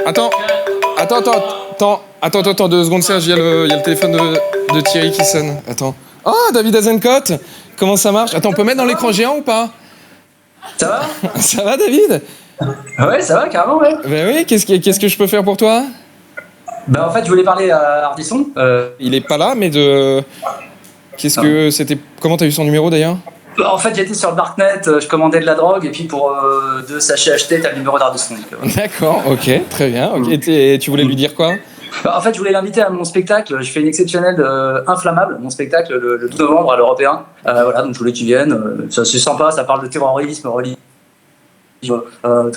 Attends, attends, 2 secondes, Serge, il y a le téléphone de Thierry qui sonne. Attends. Oh, David Azencote, comment ça marche? Attends, on peut mettre dans l'écran géant ou pas? Ça va? Ça va, David? Ouais, ça va, carrément, ouais. Ben oui, qu'est-ce que je peux faire pour toi? Bah, en fait, je voulais parler à Ardisson. Il est pas là, mais de... Qu'est-ce que c'était... Comment t'as eu son numéro, d'ailleurs? En fait, j'étais sur le Darknet, je commandais de la drogue, et puis pour 2 sachets achetés, t'as le numéro d'Ardisson. D'accord, ok, très bien. Okay. Et tu voulais lui dire quoi? En fait, je voulais l'inviter à mon spectacle. Je fais une exceptionnelle Inflammable, mon spectacle, le 12 novembre à l'Européen. Voilà, donc je voulais qu'il vienne. C'est sympa, ça parle de terrorisme, religion. Tu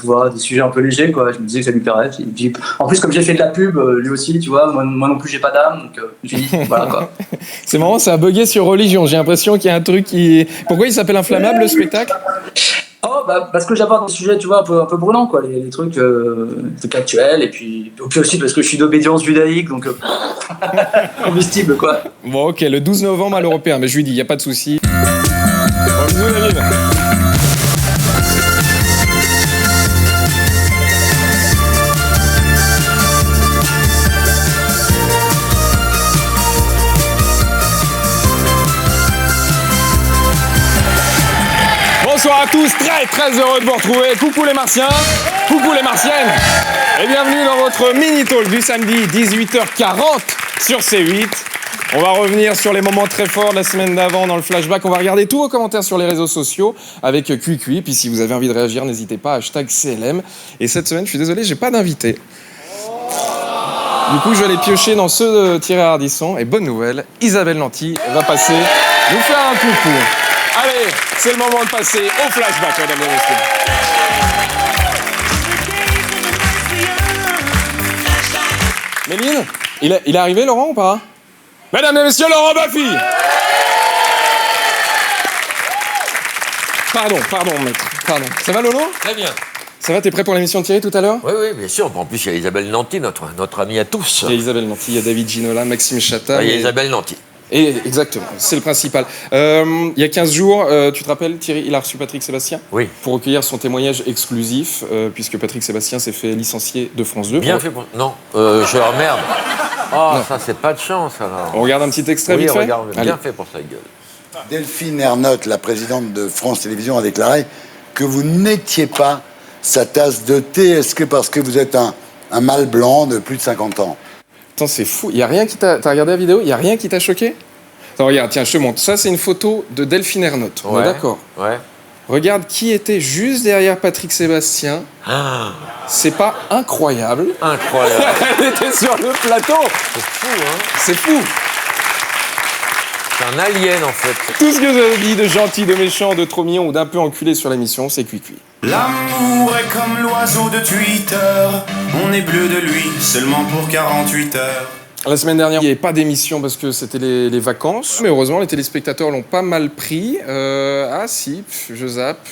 vois, des sujets un peu légers, quoi. Je me disais que ça lui plairait. Puis, en plus, comme j'ai fait de la pub, lui aussi, tu vois, moi non plus, j'ai pas d'âme, donc je me suis dit, voilà, quoi. C'est marrant, ça a bugué sur religion. J'ai l'impression qu'il y a un truc qui... Pourquoi il s'appelle Inflammable, le spectacle? Oh, bah, parce que j'aborde des sujets, tu vois, un peu brûlants, quoi, les trucs actuels, et puis aussi parce que je suis d'obédience judaïque, donc combustible, quoi. Bon, ok, le 12 novembre à l'Européen, mais je lui dis, il n'y a pas de souci. Bon, bisous, David. Bonsoir à tous, très heureux de vous retrouver. Coucou les Martiens, coucou les Martiennes, et bienvenue dans votre mini-talk du samedi 18h40 sur C8. On va revenir sur les moments très forts de la semaine d'avant dans le flashback. On va regarder tous vos commentaires sur les réseaux sociaux avec QQI. Puis si vous avez envie de réagir, n'hésitez pas, #CLM. Et cette semaine, je suis désolé, j'ai pas d'invité. Du coup, je vais aller piocher dans ceux de Thierry Ardisson. Et bonne nouvelle, Isabelle Nanty va passer nous faire un coucou. Allez, c'est le moment de passer au flashback, mesdames et messieurs. Méline, il est arrivé, Laurent, ou pas? Mesdames et messieurs, Laurent Baffy. Pardon, maître. Pardon. Ça va, Lolo? Très bien. Ça va, t'es prêt pour l'émission de Thierry tout à l'heure? Oui, bien sûr. En plus, il y a Isabelle Nanty, notre amie à tous. Il y a Isabelle Nanty, il y a David Ginola, Maxime Chatham. Il y a Isabelle Nanty. Et exactement, c'est le principal. Il y a 15 jours, tu te rappelles, Thierry, il a reçu Patrick Sébastien? Oui. Pour recueillir son témoignage exclusif, puisque Patrick Sébastien s'est fait licencier de France 2. Bien fait pour... Non, je merde. Oh, non. Ça, c'est pas de chance, alors. On regarde un petit extrait vite fait? Regarde, bien fait pour sa gueule. Delphine Ernotte, la présidente de France Télévisions, a déclaré que vous n'étiez pas sa tasse de thé. Est-ce que parce que vous êtes un mâle blanc de plus de 50 ans? Attends, c'est fou. Il y a rien qui t'a... T'as regardé la vidéo? Il y a rien qui t'a choqué? Attends, regarde, tiens, je te montre. Ça, c'est une photo de Delphine Ernotte. On est d'accord? Ouais. Regarde qui était juste derrière Patrick Sébastien. Ah. C'est pas incroyable? Incroyable. Elle était sur le plateau. C'est fou, hein? C'est fou. C'est un alien, en fait. Tout ce que j'avais dit de gentil, de méchant, de trop mignon ou d'un peu enculé sur l'émission, c'est cuit. L'amour est comme l'oiseau de Twitter. On est bleu de lui seulement pour 48 heures. La semaine dernière, il n'y avait pas d'émission parce que c'était les vacances. Mais heureusement, les téléspectateurs l'ont pas mal pris. Je zappe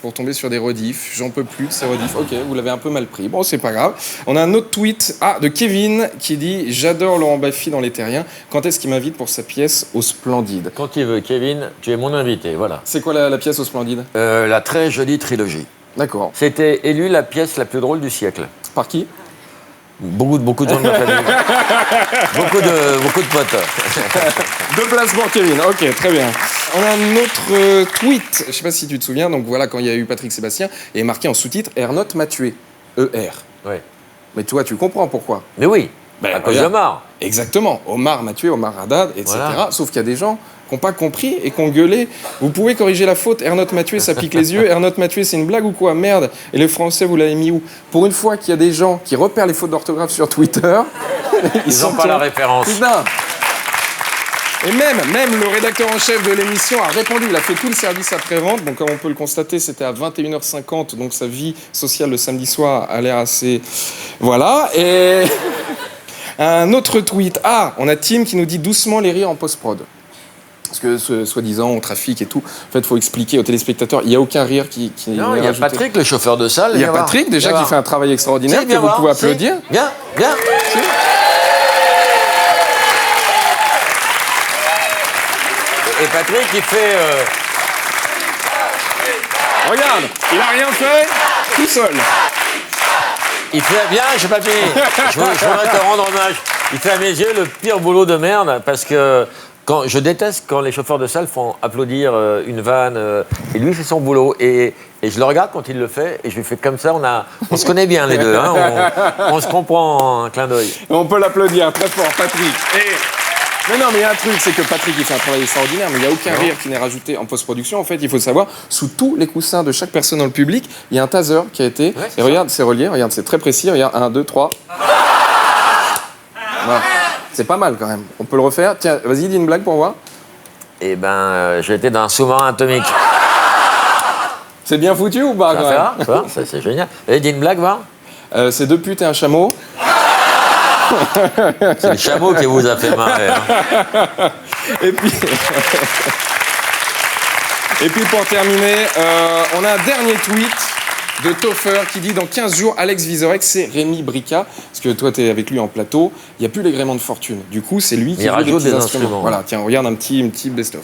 pour tomber sur des rediffs. J'en peux plus de ces rediffs. Ok, vous l'avez un peu mal pris. Bon, c'est pas grave. On a un autre tweet de Kevin qui dit « J'adore Laurent Baffy dans Les Terriens. Quand est-ce qu'il m'invite pour sa pièce au Splendide ?» Quand il veut, Kevin, tu es mon invité, voilà. C'est quoi la pièce au Splendide? La très jolie trilogie. D'accord. C'était élu la pièce la plus drôle du siècle. Par qui? Beaucoup de gens de ma famille. beaucoup de potes. 2 places pour Kevin, ok, très bien. On a un autre tweet, je sais pas si tu te souviens, donc voilà, quand il y a eu Patrick Sébastien, il est marqué en sous-titre « Ernotte m'a tué ». E-R. Ouais. Mais toi, tu comprends pourquoi. Mais oui, à cause d'Omar. Exactement, Omar m'a tué, Omar Haddad, etc. Voilà. Sauf qu'il y a des gens qui n'ont pas compris et qui ont gueulé. Vous pouvez corriger la faute, Ernotte m'a tué, ça pique les yeux, Ernotte m'a tué, c'est une blague ou quoi? Merde. Et le français, vous l'avez mis où? Pour une fois qu'il y a des gens qui repèrent les fautes d'orthographe sur Twitter, ils n'ont pas la référence. Putain. Et même le rédacteur en chef de l'émission a répondu, il a fait tout le service après-vente, bon comme on peut le constater, c'était à 21h50, donc sa vie sociale le samedi soir a l'air assez... Voilà, et... Un autre tweet, on a Tim qui nous dit doucement les rires en post-prod. Parce que, soi-disant, on trafique et tout. En fait, il faut expliquer aux téléspectateurs, il n'y a aucun rire qui non, il y a Patrick, le chauffeur de salle. Il y a Patrick, déjà, qui fait un travail extraordinaire, que vous pouvez applaudir. Viens. Et Patrick, il fait... Regarde, il a rien fait, tout seul. Il fait bien, j'ai pas fini. Je voudrais te rendre hommage. Il fait à mes yeux le pire boulot de merde parce que je déteste quand les chauffeurs de salle font applaudir une vanne et lui fait son boulot et je le regarde quand il le fait et je lui fais comme ça. On se connaît bien les deux, hein, on se comprend en un clin d'œil. On peut l'applaudir très fort, Patrick. Mais non, mais il y a un truc, c'est que Patrick, il fait un travail extraordinaire, mais il n'y a aucun rire qui n'est rajouté en post-production. En fait, il faut savoir, sous tous les coussins de chaque personne dans le public, il y a un taser qui a été... et regarde, c'est relié, regarde, c'est très précis. Regarde, 1, 2, 3. Voilà. C'est pas mal, quand même. On peut le refaire. Tiens, vas-y, dis une blague pour voir. Eh ben, j'étais dans un sous-marin atomique. C'est bien foutu ou pas, quand même? Ça va, ça, c'est génial. Allez, dis une blague, va. C'est 2 putes et un chameau. C'est le chameau qui vous a fait marrer. Hein. Et puis... Et puis pour terminer, on a un dernier tweet de Toffer qui dit dans 15 jours, Alex Vizorek, c'est Rémi Brica. Parce que toi, tu es avec lui en plateau. Il n'y a plus les gréements de fortune. Du coup, c'est lui qui joue rajoute des petits des instruments. instruments. Voilà, tiens, regarde un petit best-of.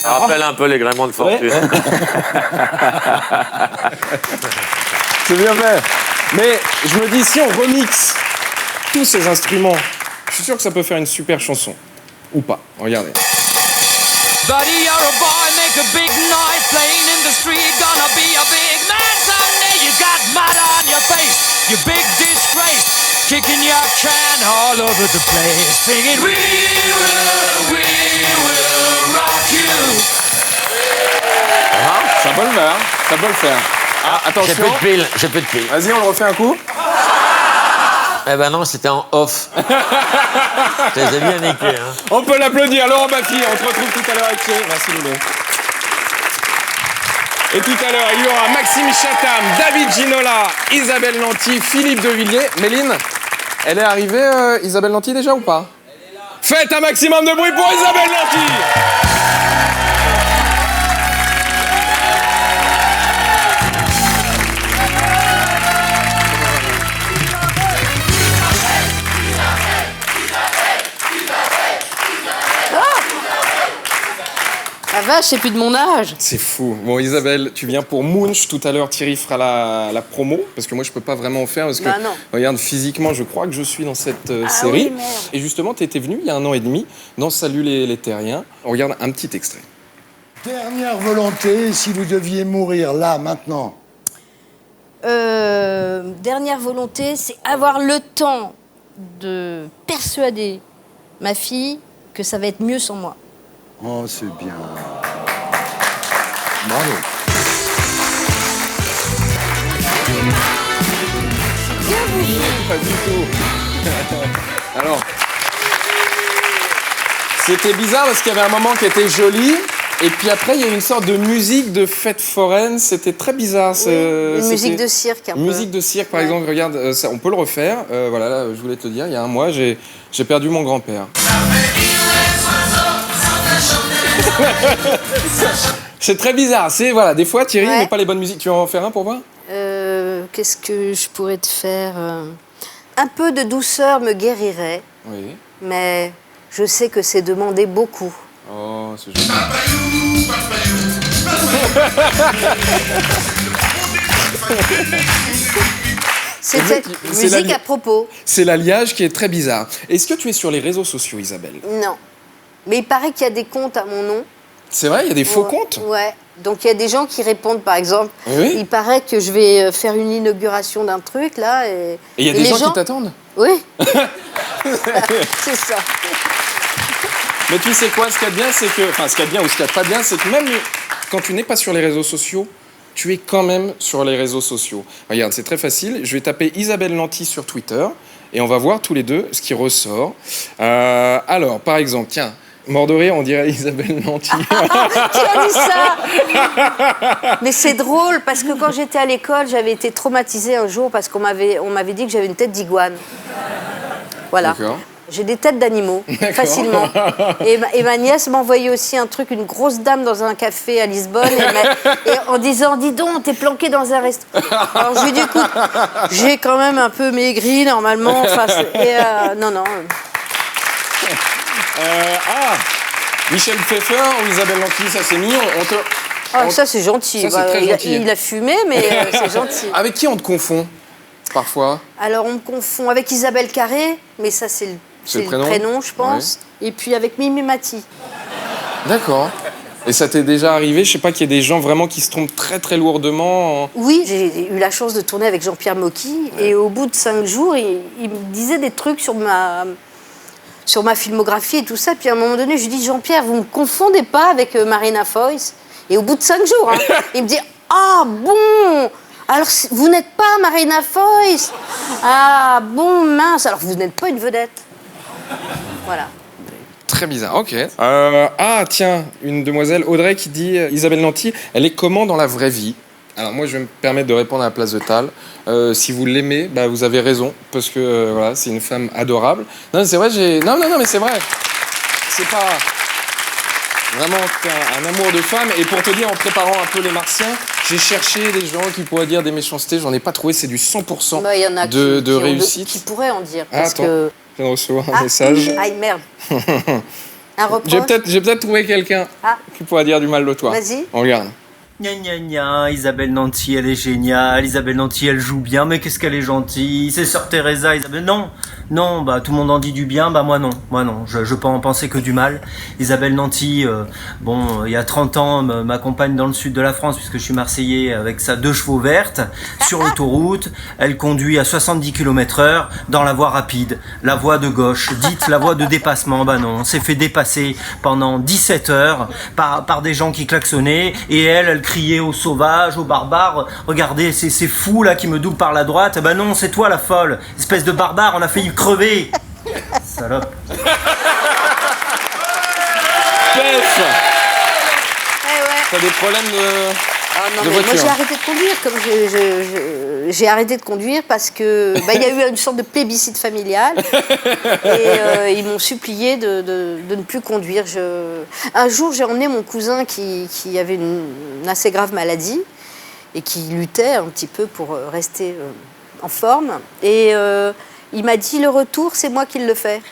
Ça rappelle un peu les gréements de fortune. Ouais. C'est bien fait. Mais je me dis, si on remixe tous ces instruments, je suis sûr que ça peut faire une super chanson. Ou pas. Regardez. Buddy, you're a boy, make a big noise, playing in the street, gonna be a big man someday. You got mud on your face, you big disgrace, kicking your can all over the place, singing we will rock you. Ça peut le faire. Ça peut le faire. Ah, attention. J'ai plus de piles. Vas-y, on le refait un coup. Eh ben non, c'était en off. Je les ai bien niqués. Hein. On peut l'applaudir, Laurent Baffy. On se retrouve tout à l'heure avec Thierry. Merci, Loulou. Et tout à l'heure, il y aura Maxime Chatham, David Ginola, Isabelle Nanty, Philippe Devilliers. Méline, elle est arrivée, Isabelle Nanty, déjà ou pas? Elle est là. Faites un maximum de bruit pour Isabelle Nanty. La vache, c'est plus de mon âge. C'est fou. Bon, Isabelle, tu viens pour Munch. Tout à l'heure, Thierry fera la promo, parce que moi, je peux pas vraiment en faire, parce que, Bah non. regarde, physiquement, je crois que je suis dans cette Ah série. oui, merde. Et justement, tu étais venu il y a 1 an et demi dans Salut les Terriens. On regarde un petit extrait. Dernière volonté, si vous deviez mourir là, maintenant. Dernière volonté, c'est avoir le temps de persuader ma fille que ça va être mieux sans moi. Oh, c'est bien. Bravo. Pas du tout. Alors, c'était bizarre parce qu'il y avait un moment qui était joli. Et puis après, il y a une sorte de musique de fête foraine. C'était très bizarre. Une musique c'était- de cirque un peu. Musique de cirque, par Ouais. exemple. Regarde, ça, on peut le refaire. Voilà, là, je voulais te dire, il y a 1 mois, j'ai perdu mon grand-père. C'est très bizarre. C'est voilà, des fois, Thierry Ouais. n'a pas les bonnes musiques. Tu veux en faire un pour voir? Qu'est-ce que je pourrais te faire Un peu de douceur me guérirait, Oui. mais je sais que c'est demander beaucoup. Oh, c'est joli. C'est C'est cette vrai que- c'est la musique li- à propos. C'est l'alliage qui est très bizarre. Est-ce que tu es sur les réseaux sociaux, Isabelle? Non. Mais il paraît qu'il y a des comptes à mon nom. C'est vrai, il y a des faux Ouais. comptes? Ouais. Donc il y a des gens qui répondent, par exemple. Oui. Il paraît que je vais faire une inauguration d'un truc là. Et Et il y a des les gens qui t'attendent? Oui. C'est ça. Mais tu sais quoi, ce qu'il y a de bien, c'est que... Enfin, ce qu'il y a de bien ou ce qu'il y a de pas bien, c'est que même quand tu n'es pas sur les réseaux sociaux, tu es quand même sur les réseaux sociaux. Regarde, c'est très facile. Je vais taper Isabelle Nanty sur Twitter et on va voir tous les deux ce qui ressort. Alors, par exemple, tiens, mort de rire, on dirait Isabelle Nanty. Qui a dit ça? Mais c'est drôle parce que quand j'étais à l'école, j'avais été traumatisée un jour parce qu'on m'avait dit que j'avais une tête d'iguane. Voilà. D'accord. J'ai des têtes d'animaux, facilement. Et ma nièce m'a envoyé aussi un truc, une grosse dame dans un café à Lisbonne, et en disant, dis donc, t'es planqué dans un resto. Alors je lui ai dit, écoute, j'ai quand même un peu maigri normalement. Enfin, non. Michel Pfeiffer ou Isabelle Nanty, ça c'est mignon. Ça c'est gentil. Ça, c'est très gentil. Il a fumé, mais c'est gentil. Avec qui on te confond parfois? Alors on me confond avec Isabelle Carré, mais ça c'est le prénom, je pense. Et puis avec Mimi Mati. D'accord. Et ça t'est déjà arrivé, je sais pas, qu'il y ait des gens vraiment qui se trompent très très lourdement Oui, j'ai eu la chance de tourner avec Jean-Pierre Mocky. Et au bout de 5 jours, il me disait des trucs sur ma filmographie et tout ça. Puis à un moment donné, je lui dis, Jean-Pierre, vous me confondez pas avec Marina Foïs? Et au bout de 5 jours, il me dit, ah bon, alors vous n'êtes pas Marina Foïs? Ah bon, mince, alors vous n'êtes pas une vedette. Voilà. Très bizarre, ok. Tiens, une demoiselle, Audrey, qui dit Isabelle Nanty, elle est comment dans la vraie vie? Alors moi, je vais me permettre de répondre à la place de Tal. Si vous l'aimez, vous avez raison, parce que voilà, c'est une femme adorable. Non, c'est vrai, Non, mais c'est vrai. C'est pas... Vraiment un amour de femme. Et pour te dire, en préparant un peu les Martiens, j'ai cherché des gens qui pourraient dire des méchancetés. J'en ai pas trouvé, c'est du 100% y en a de réussite. Qui pourraient en dire, parce que... Je viens de recevoir un message. Ah, merde. Un reproche. J'ai peut-être trouvé quelqu'un qui pourrait dire du mal de toi. Vas-y. On regarde. Gna gna gna, Isabelle Nanty, elle est géniale, Isabelle Nanty, elle joue bien, mais qu'est-ce qu'elle est gentille, c'est Sœur Teresa, Isabelle, non, tout le monde en dit du bien, moi non, je peux en penser que du mal. Isabelle Nanty, il y a 30 ans, m'accompagne dans le sud de la France, puisque je suis marseillais, avec sa 2 chevaux vertes, sur l'autoroute, elle conduit à 70 km/h dans la voie rapide, la voie de gauche, dite la voie de dépassement, non, on s'est fait dépasser pendant 17 heures par des gens qui klaxonnaient, et elle criait aux sauvages, aux barbares, regardez, ces fous là qui me doublent par la droite, non, c'est toi la folle, espèce de barbare, on a failli crever. Salope. Pef. Ouais. T'as des problèmes de moi voiture? j'ai arrêté de conduire, j'ai arrêté de conduire parce que il y a eu une sorte de plébiscite familial et ils m'ont supplié de ne plus conduire. Un jour j'ai emmené mon cousin qui avait une assez grave maladie et qui luttait un petit peu pour rester en forme et il m'a dit le retour c'est moi qui le fais.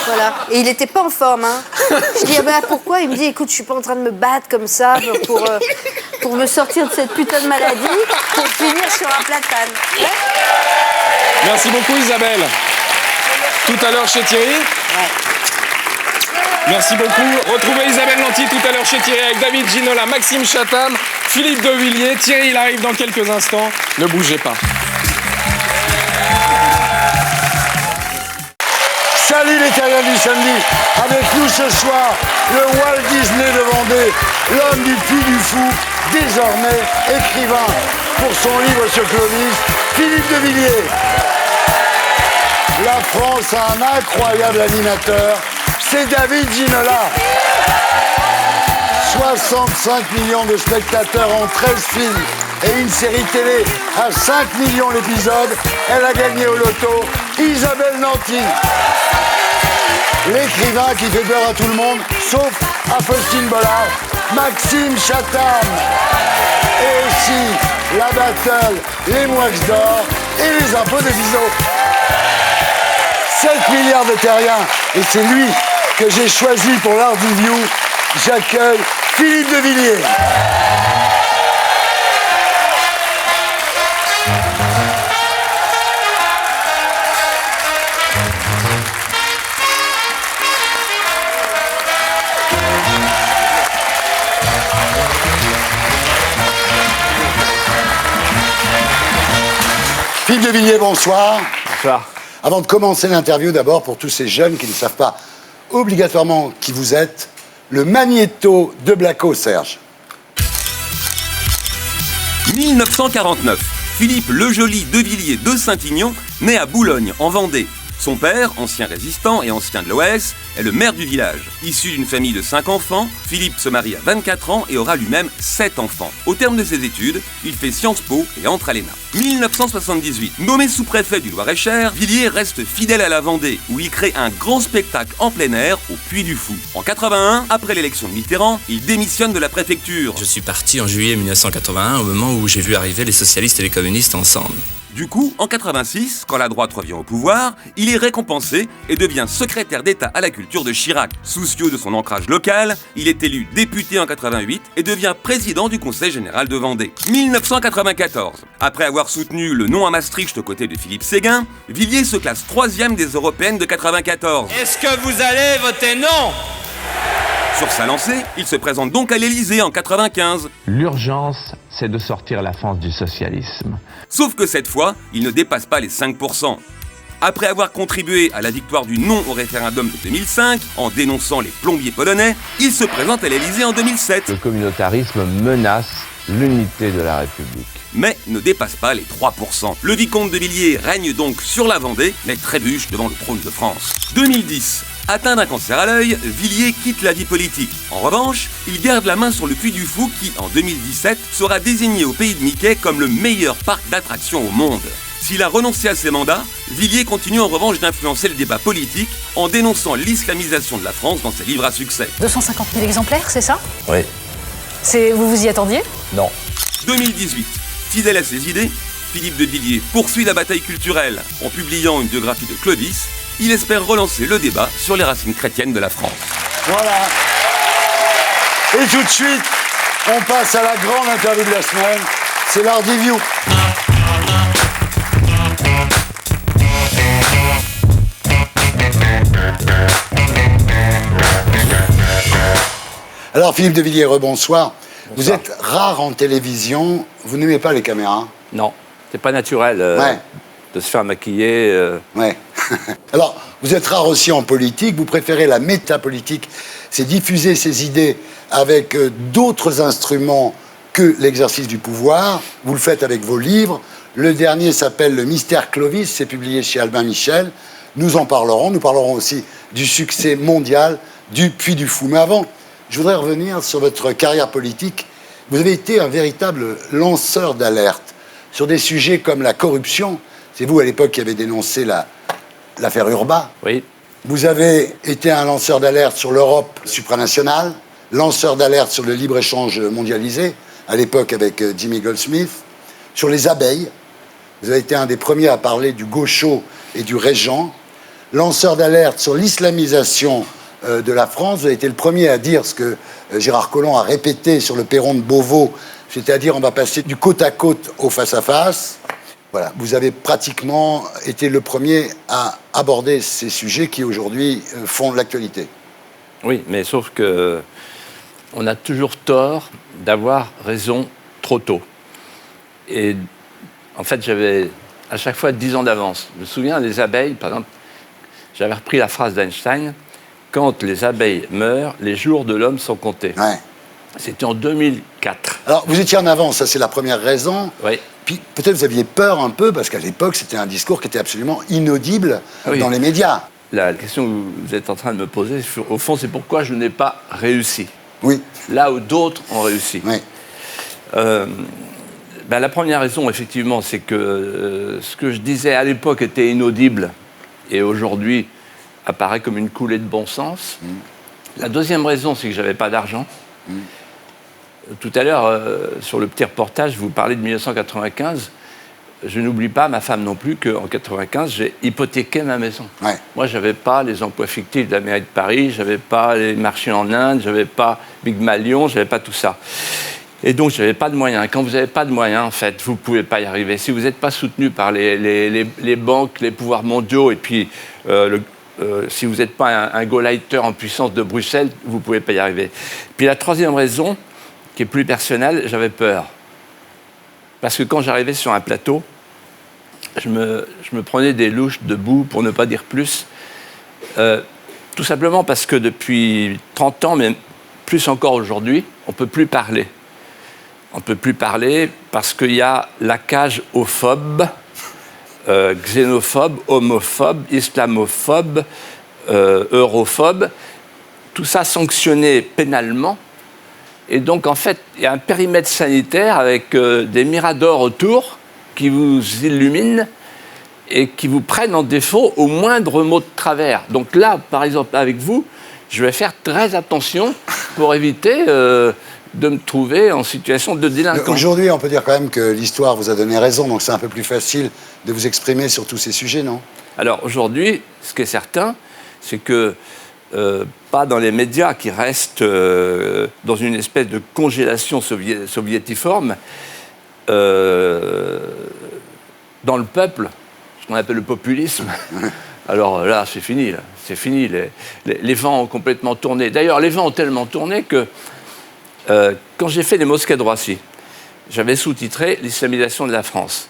Voilà. Et il n'était pas en forme. Je dis, pourquoi? Il me dit, écoute, je suis pas en train de me battre comme ça pour me sortir de cette putain de maladie, pour finir sur un platane. Ouais. Merci beaucoup, Isabelle. Tout à l'heure chez Thierry. Ouais. Merci beaucoup. Retrouvez Isabelle Nanty tout à l'heure chez Thierry avec David Ginola, Maxime Chatham, Philippe de Villiers. Thierry, il arrive dans quelques instants. Ne bougez pas. Salut les terriens du samedi. Avec nous ce soir, le Walt Disney de Vendée, l'homme du Puy du Fou, désormais écrivain pour son livre sur Clovis, Philippe de Villiers. La France a un incroyable animateur, c'est David Ginola. 65 millions de spectateurs en 13 films et une série télé à 5 millions l'épisode. Elle a gagné au loto, Isabelle Nanty. L'écrivain qui fait peur à tout le monde, sauf à Faustine Bollard, Maxime Chatham. Et aussi la battle, les Moix d'or et les impôts de Viso. 7 milliards de terriens, et c'est lui que j'ai choisi pour l'Art Review. J'accueille Philippe de Villiers. Philippe de Villiers, bonsoir. Bonsoir. Avant de commencer l'interview, d'abord, pour tous ces jeunes qui ne savent pas obligatoirement qui vous êtes, le magnéto de Blacko, Serge. 1949. Philippe Lejoli de Villiers de Saint-Ignon naît à Boulogne, en Vendée. Son père, ancien résistant et ancien de l'OS, est le maire du village. Issu d'une famille de 5 enfants, Philippe se marie à 24 ans et aura lui-même 7 enfants. Au terme de ses études, il fait Sciences Po et entre à l'ENA. 1978. Nommé sous-préfet du Loir-et-Cher, Villiers reste fidèle à la Vendée, où il crée un grand spectacle en plein air au Puy du Fou. En 81, après l'élection de Mitterrand, il démissionne de la préfecture. Je suis parti en juillet 1981, au moment où j'ai vu arriver les socialistes et les communistes ensemble. Du coup, en 86, quand la droite revient au pouvoir, il est récompensé et devient secrétaire d'État à la culture de Chirac. Soucieux de son ancrage local, il est élu député en 88 et devient président du Conseil général de Vendée. 1994. Après avoir soutenu le non à Maastricht aux côtés de Philippe Séguin, Villiers se classe 3e des européennes de 94. Est-ce que vous allez voter non? Sur sa lancée, il se présente donc à l'Élysée en 95. L'urgence, c'est de sortir la France du socialisme. Sauf que cette fois, il ne dépasse pas les 5%. Après avoir contribué à la victoire du non au référendum de 2005, en dénonçant les plombiers polonais, il se présente à l'Élysée en 2007. Le communautarisme menace l'unité de la République. Mais ne dépasse pas les 3%. Le vicomte de Villiers règne donc sur la Vendée, mais trébuche devant le trône de France. 2010. Atteint d'un cancer à l'œil, Villiers quitte la vie politique. En revanche, il garde la main sur le Puy du Fou qui, en 2017, sera désigné au pays de Mickey comme le meilleur parc d'attractions au monde. S'il a renoncé à ses mandats, Villiers continue en revanche d'influencer le débat politique en dénonçant l'islamisation de la France dans ses livres à succès. 250 000 exemplaires, c'est ça? Oui. Vous vous y attendiez? Non. 2018. Fidèle à ses idées, Philippe de Villiers poursuit la bataille culturelle. En publiant une biographie de Clovis, il espère relancer le débat sur les racines chrétiennes de la France. Voilà. Et tout de suite, on passe à la grande interview de la semaine. C'est l'Art Review. Alors Philippe de Villiers, rebonsoir. Vous êtes rare en télévision. Vous n'aimez pas les caméras? Non, c'est pas naturel de se faire maquiller. Ouais. Alors, vous êtes rare aussi en politique. Vous préférez la métapolitique. C'est diffuser ses idées avec d'autres instruments que l'exercice du pouvoir. Vous le faites avec vos livres. Le dernier s'appelle Le Mystère Clovis. C'est publié chez Albin Michel. Nous en parlerons. Nous parlerons aussi du succès mondial du Puy du Fou. Mais avant, je voudrais revenir sur votre carrière politique. Vous avez été un véritable lanceur d'alerte sur des sujets comme la corruption. C'est vous, à l'époque, qui avez dénoncé l'affaire Urbain. Oui. Vous avez été un lanceur d'alerte sur l'Europe supranationale, lanceur d'alerte sur le libre-échange mondialisé, à l'époque avec Jimmy Goldsmith, sur les abeilles. Vous avez été un des premiers à parler du gaucho et du régent, lanceur d'alerte sur l'islamisation de la France. Vous avez été le premier à dire ce que Gérard Collomb a répété sur le perron de Beauvau, c'est-à-dire on va passer du côte à côte au face-à-face. Voilà, vous avez pratiquement été le premier à aborder ces sujets qui aujourd'hui font l'actualité. Oui, mais sauf que on a toujours tort d'avoir raison trop tôt. Et en fait, j'avais à chaque fois 10 ans d'avance. Je me souviens des abeilles, par exemple, j'avais repris la phrase d'Einstein, quand les abeilles meurent, les jours de l'homme sont comptés. Ouais. C'était en 2004. Alors, vous étiez en avance, ça c'est la première raison. Oui. Puis peut-être vous aviez peur un peu, parce qu'à l'époque, c'était un discours qui était absolument inaudible dans les médias. La question que vous êtes en train de me poser, au fond, c'est pourquoi je n'ai pas réussi. Oui. Là où d'autres ont réussi. Oui. La première raison, effectivement, c'est que ce que je disais à l'époque était inaudible et aujourd'hui apparaît comme une coulée de bon sens. La deuxième raison, c'est que je n'avais pas d'argent. Tout à l'heure, sur le petit reportage, vous parlez de 1995. Je n'oublie pas, ma femme non plus, qu'en 1995, j'ai hypothéqué ma maison. Ouais. Moi, je n'avais pas les emplois fictifs de la mairie de Paris, je n'avais pas les marchés en Inde, je n'avais pas Big Malion, je n'avais pas tout ça. Et donc, je n'avais pas de moyens. Quand vous n'avez pas de moyens, en fait, vous ne pouvez pas y arriver. Si vous n'êtes pas soutenu par les banques, les pouvoirs mondiaux, et puis si vous n'êtes pas un go-lighter en puissance de Bruxelles, vous ne pouvez pas y arriver. Puis la troisième raison, qui est plus personnelle, j'avais peur. Parce que quand j'arrivais sur un plateau, je me prenais des louches de boue, pour ne pas dire plus. Tout simplement parce que depuis 30 ans, mais plus encore aujourd'hui, on ne peut plus parler. On ne peut plus parler parce qu'il y a la cage aux phobes, xénophobes, homophobes, islamophobes, europhobes, tout ça sanctionné pénalement. Et donc, en fait, il y a un périmètre sanitaire avec des miradors autour qui vous illuminent et qui vous prennent en défaut au moindre mot de travers. Donc là, par exemple, avec vous, je vais faire très attention pour éviter de me trouver en situation de délinquant. Aujourd'hui, on peut dire quand même que l'histoire vous a donné raison, donc c'est un peu plus facile de vous exprimer sur tous ces sujets, non? Alors aujourd'hui, ce qui est certain, c'est que pas dans les médias qui restent dans une espèce de congélation soviétiforme, dans le peuple, ce qu'on appelle le populisme. Alors là, c'est fini. Là. C'est fini. Les vents ont complètement tourné. D'ailleurs, les vents ont tellement tourné que quand j'ai fait les mosquées de Roissy, j'avais sous-titré l'islamisation de la France.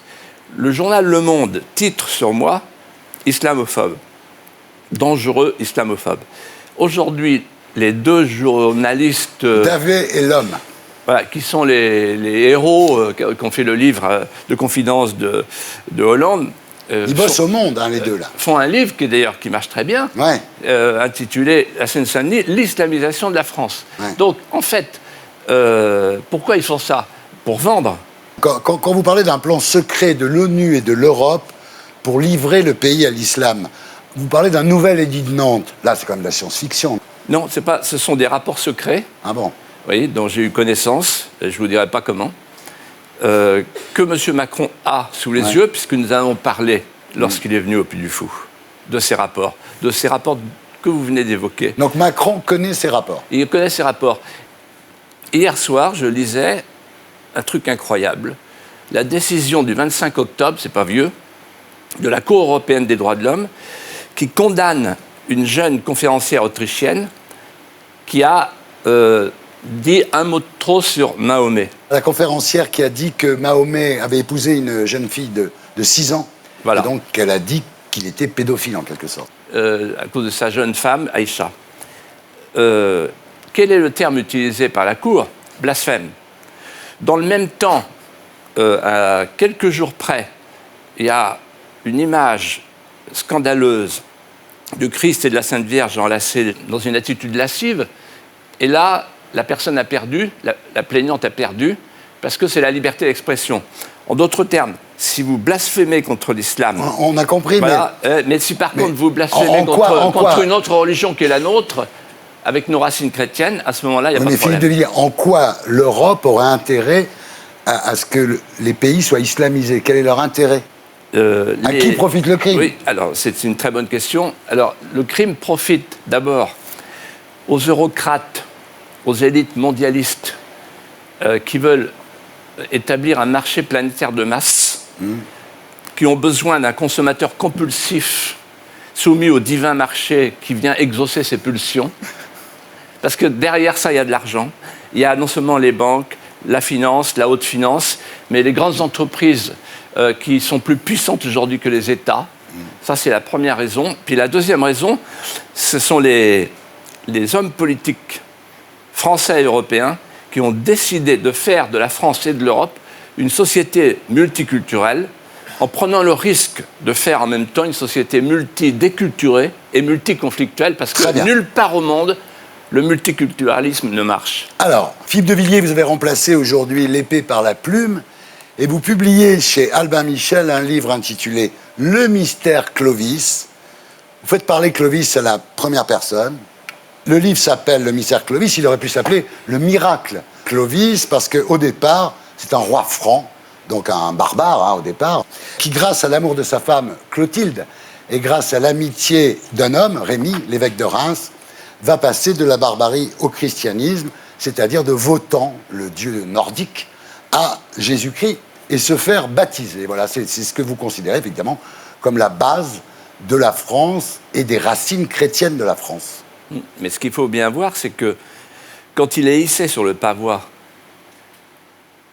Le journal Le Monde titre sur moi islamophobe, dangereux islamophobe. Aujourd'hui, les deux journalistes Davé et l'homme, voilà, qui sont les héros qui ont fait le livre de confidence de Hollande. Ils bossent au Monde, hein, les deux là. Font un livre qui marche très bien, ouais. Intitulé La Seine-Saint-Denis, l'islamisation de la France. Ouais. Donc, en fait, pourquoi ils font ça? Pour vendre. Quand vous parlez d'un plan secret de l'ONU et de l'Europe pour livrer le pays à l'islam, vous parlez d'un nouvel édit de Nantes. Là, c'est quand même de la science-fiction. Non, c'est pas. Ce sont des rapports secrets. Ah bon? Oui, dont j'ai eu connaissance. Je ne vous dirai pas comment. Que M. Macron a sous les yeux, puisque nous avons parlé, lorsqu'il est venu au Puy du Fou, de ces rapports que vous venez d'évoquer. Donc Macron connaît ces rapports. Il connaît ces rapports. Hier soir, je lisais un truc incroyable. La décision du 25 octobre, c'est pas vieux, de la Cour européenne des droits de l'homme, qui condamne une jeune conférencière autrichienne qui a dit un mot de trop sur Mahomet. La conférencière qui a dit que Mahomet avait épousé une jeune fille de 6 ans. Voilà. Et donc elle a dit qu'il était pédophile en quelque sorte. À cause de sa jeune femme, Aïcha. Quel est le terme utilisé par la Cour? Blasphème. Dans le même temps, à quelques jours près, il y a une image scandaleuse de Christ et de la Sainte Vierge enlacés dans une attitude lascive. Et là, la personne a perdu, la plaignante a perdu, parce que c'est la liberté d'expression. En d'autres termes, si vous blasphémez contre l'islam... On a compris, voilà, mais si par contre vous blasphémez contre une autre religion qui est la nôtre, avec nos racines chrétiennes, à ce moment-là, il n'y a pas de problème. Philippe de Villiers, en quoi l'Europe aurait intérêt à ce que les pays soient islamisés? Quel est leur intérêt? À qui profite le crime? Oui, alors c'est une très bonne question. Alors, le crime profite d'abord aux eurocrates, aux élites mondialistes qui veulent établir un marché planétaire de masse, qui ont besoin d'un consommateur compulsif soumis au divin marché qui vient exaucer ses pulsions. Parce que derrière ça, il y a de l'argent. Il y a non seulement les banques, la finance, la haute finance, mais les grandes entreprises qui sont plus puissantes aujourd'hui que les États. Ça, c'est la première raison. Puis la deuxième raison, ce sont les hommes politiques français et européens qui ont décidé de faire de la France et de l'Europe une société multiculturelle en prenant le risque de faire en même temps une société multidéculturée et multiconflictuelle parce que nulle part au monde, le multiculturalisme ne marche. Alors, Philippe de Villiers, vous avez remplacé aujourd'hui l'épée par la plume et vous publiez chez Albin Michel un livre intitulé « Le mystère Clovis ». Vous faites parler Clovis à la première personne. Le livre s'appelle « Le mystère Clovis », il aurait pu s'appeler « Le miracle Clovis » parce qu'au départ, c'est un roi franc, donc un barbare au départ, qui grâce à l'amour de sa femme Clotilde et grâce à l'amitié d'un homme, Rémi, l'évêque de Reims, va passer de la barbarie au christianisme, c'est-à-dire de Wotan, le dieu nordique, à Jésus-Christ et se faire baptiser. Voilà, c'est ce que vous considérez évidemment comme la base de la France et des racines chrétiennes de la France. Mais ce qu'il faut bien voir, c'est que quand il est hissé sur le pavois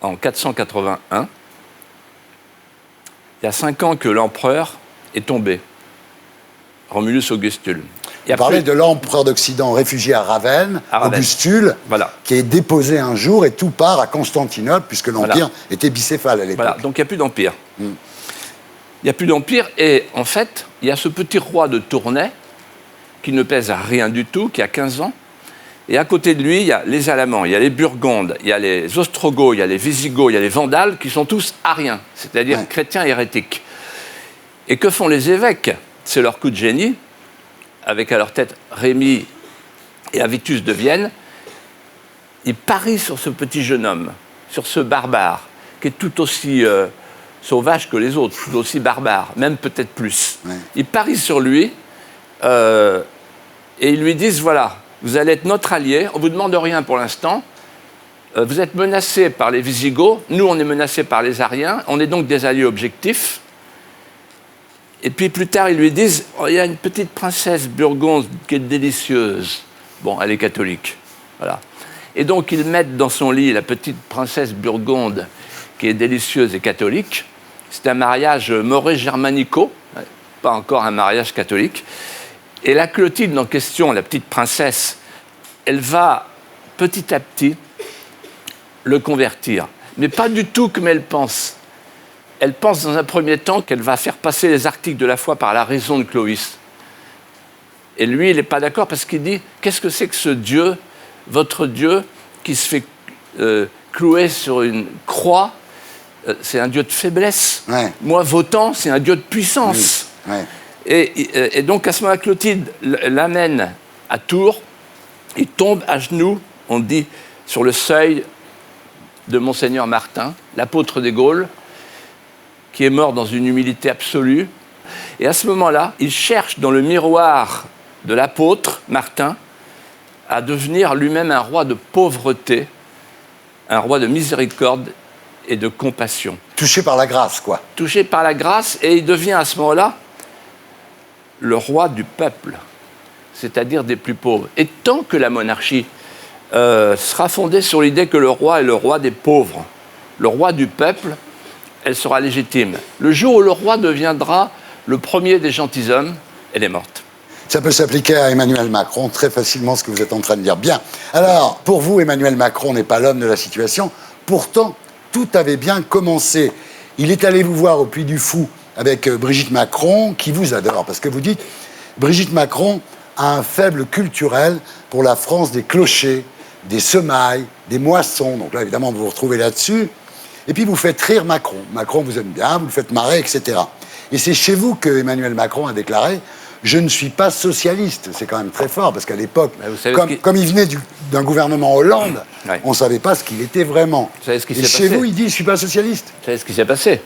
en 481, il y a 5 ans que l'empereur est tombé, Romulus Augustule. Vous parlez de l'empereur d'Occident réfugié à Ravenne, Augustule, voilà, qui est déposé un jour et tout part à Constantinople, puisque l'Empire était bicéphale à l'époque. Voilà, donc il n'y a plus d'Empire. Il n'y a plus d'Empire, et en fait, il y a ce petit roi de Tournai, qui ne pèse à rien du tout, qui a 15 ans, et à côté de lui, il y a les Alamans, il y a les Burgondes, il y a les Ostrogoths, il y a les Visigoths, il y a les Vandales, qui sont tous ariens, c'est-à-dire chrétiens hérétiques. Et que font les évêques? C'est leur coup de génie, avec à leur tête Rémi et Avitus de Vienne. il parie sur ce petit jeune homme, sur ce barbare, qui est tout aussi sauvage que les autres, tout aussi barbare, même peut-être plus. Ouais. Il parie sur lui et ils lui disent, voilà, vous allez être notre allié, on ne vous demande rien pour l'instant, vous êtes menacés par les Visigoths, nous on est menacés par les Ariens, on est donc des alliés objectifs. Et puis plus tard, ils lui disent, oh, il y a une petite princesse burgonde qui est délicieuse. Bon, elle est catholique, voilà. Et donc ils mettent dans son lit la petite princesse burgonde qui est délicieuse et catholique. C'est un mariage moré-germanico, pas encore un mariage catholique. Et la Clotilde en question, la petite princesse, elle va petit à petit le convertir. Mais pas du tout comme elle pense. Elle pense dans un premier temps qu'elle va faire passer les articles de la foi par la raison de Clovis. Et lui, il n'est pas d'accord parce qu'il dit, qu'est-ce que c'est que ce Dieu, votre Dieu, qui se fait clouer sur une croix, c'est un Dieu de faiblesse. Ouais. Moi, Wotan, c'est un Dieu de puissance. Oui. Ouais. Et donc, à ce moment-là, Clotilde l'amène à Tours. Il tombe à genoux, on dit, sur le seuil de Monseigneur Martin, l'apôtre des Gaules, qui est mort dans une humilité absolue. Et à ce moment-là, il cherche dans le miroir de l'apôtre Martin à devenir lui-même un roi de pauvreté, un roi de miséricorde et de compassion. Touché par la grâce, quoi. Touché par la grâce, et il devient à ce moment-là le roi du peuple, c'est-à-dire des plus pauvres. Et tant que la monarchie sera fondée sur l'idée que le roi est le roi des pauvres, le roi du peuple, elle sera légitime. Le jour où le roi deviendra le premier des gentilshommes, elle est morte. Ça peut s'appliquer à Emmanuel Macron très facilement, ce que vous êtes en train de dire. Bien. Alors, pour vous, Emmanuel Macron n'est pas l'homme de la situation. Pourtant, tout avait bien commencé. Il est allé vous voir au Puy du Fou avec Brigitte Macron, qui vous adore. Parce que vous dites, Brigitte Macron a un faible culturel pour la France des clochers, des semailles, des moissons. Donc là, évidemment, vous vous retrouvez là-dessus. Et puis, vous faites rire Macron. Macron vous aime bien, vous le faites marrer, etc. Et c'est chez vous que Emmanuel Macron a déclaré « Je ne suis pas socialiste ». C'est quand même très fort, parce qu'à l'époque, comme il venait d'un gouvernement Hollande, ouais, on ne savait pas ce qu'il était vraiment. Vous savez ce qui s'est passé ? Chez vous, il dit « Je ne suis pas socialiste ». Vous savez ce qui s'est passé ?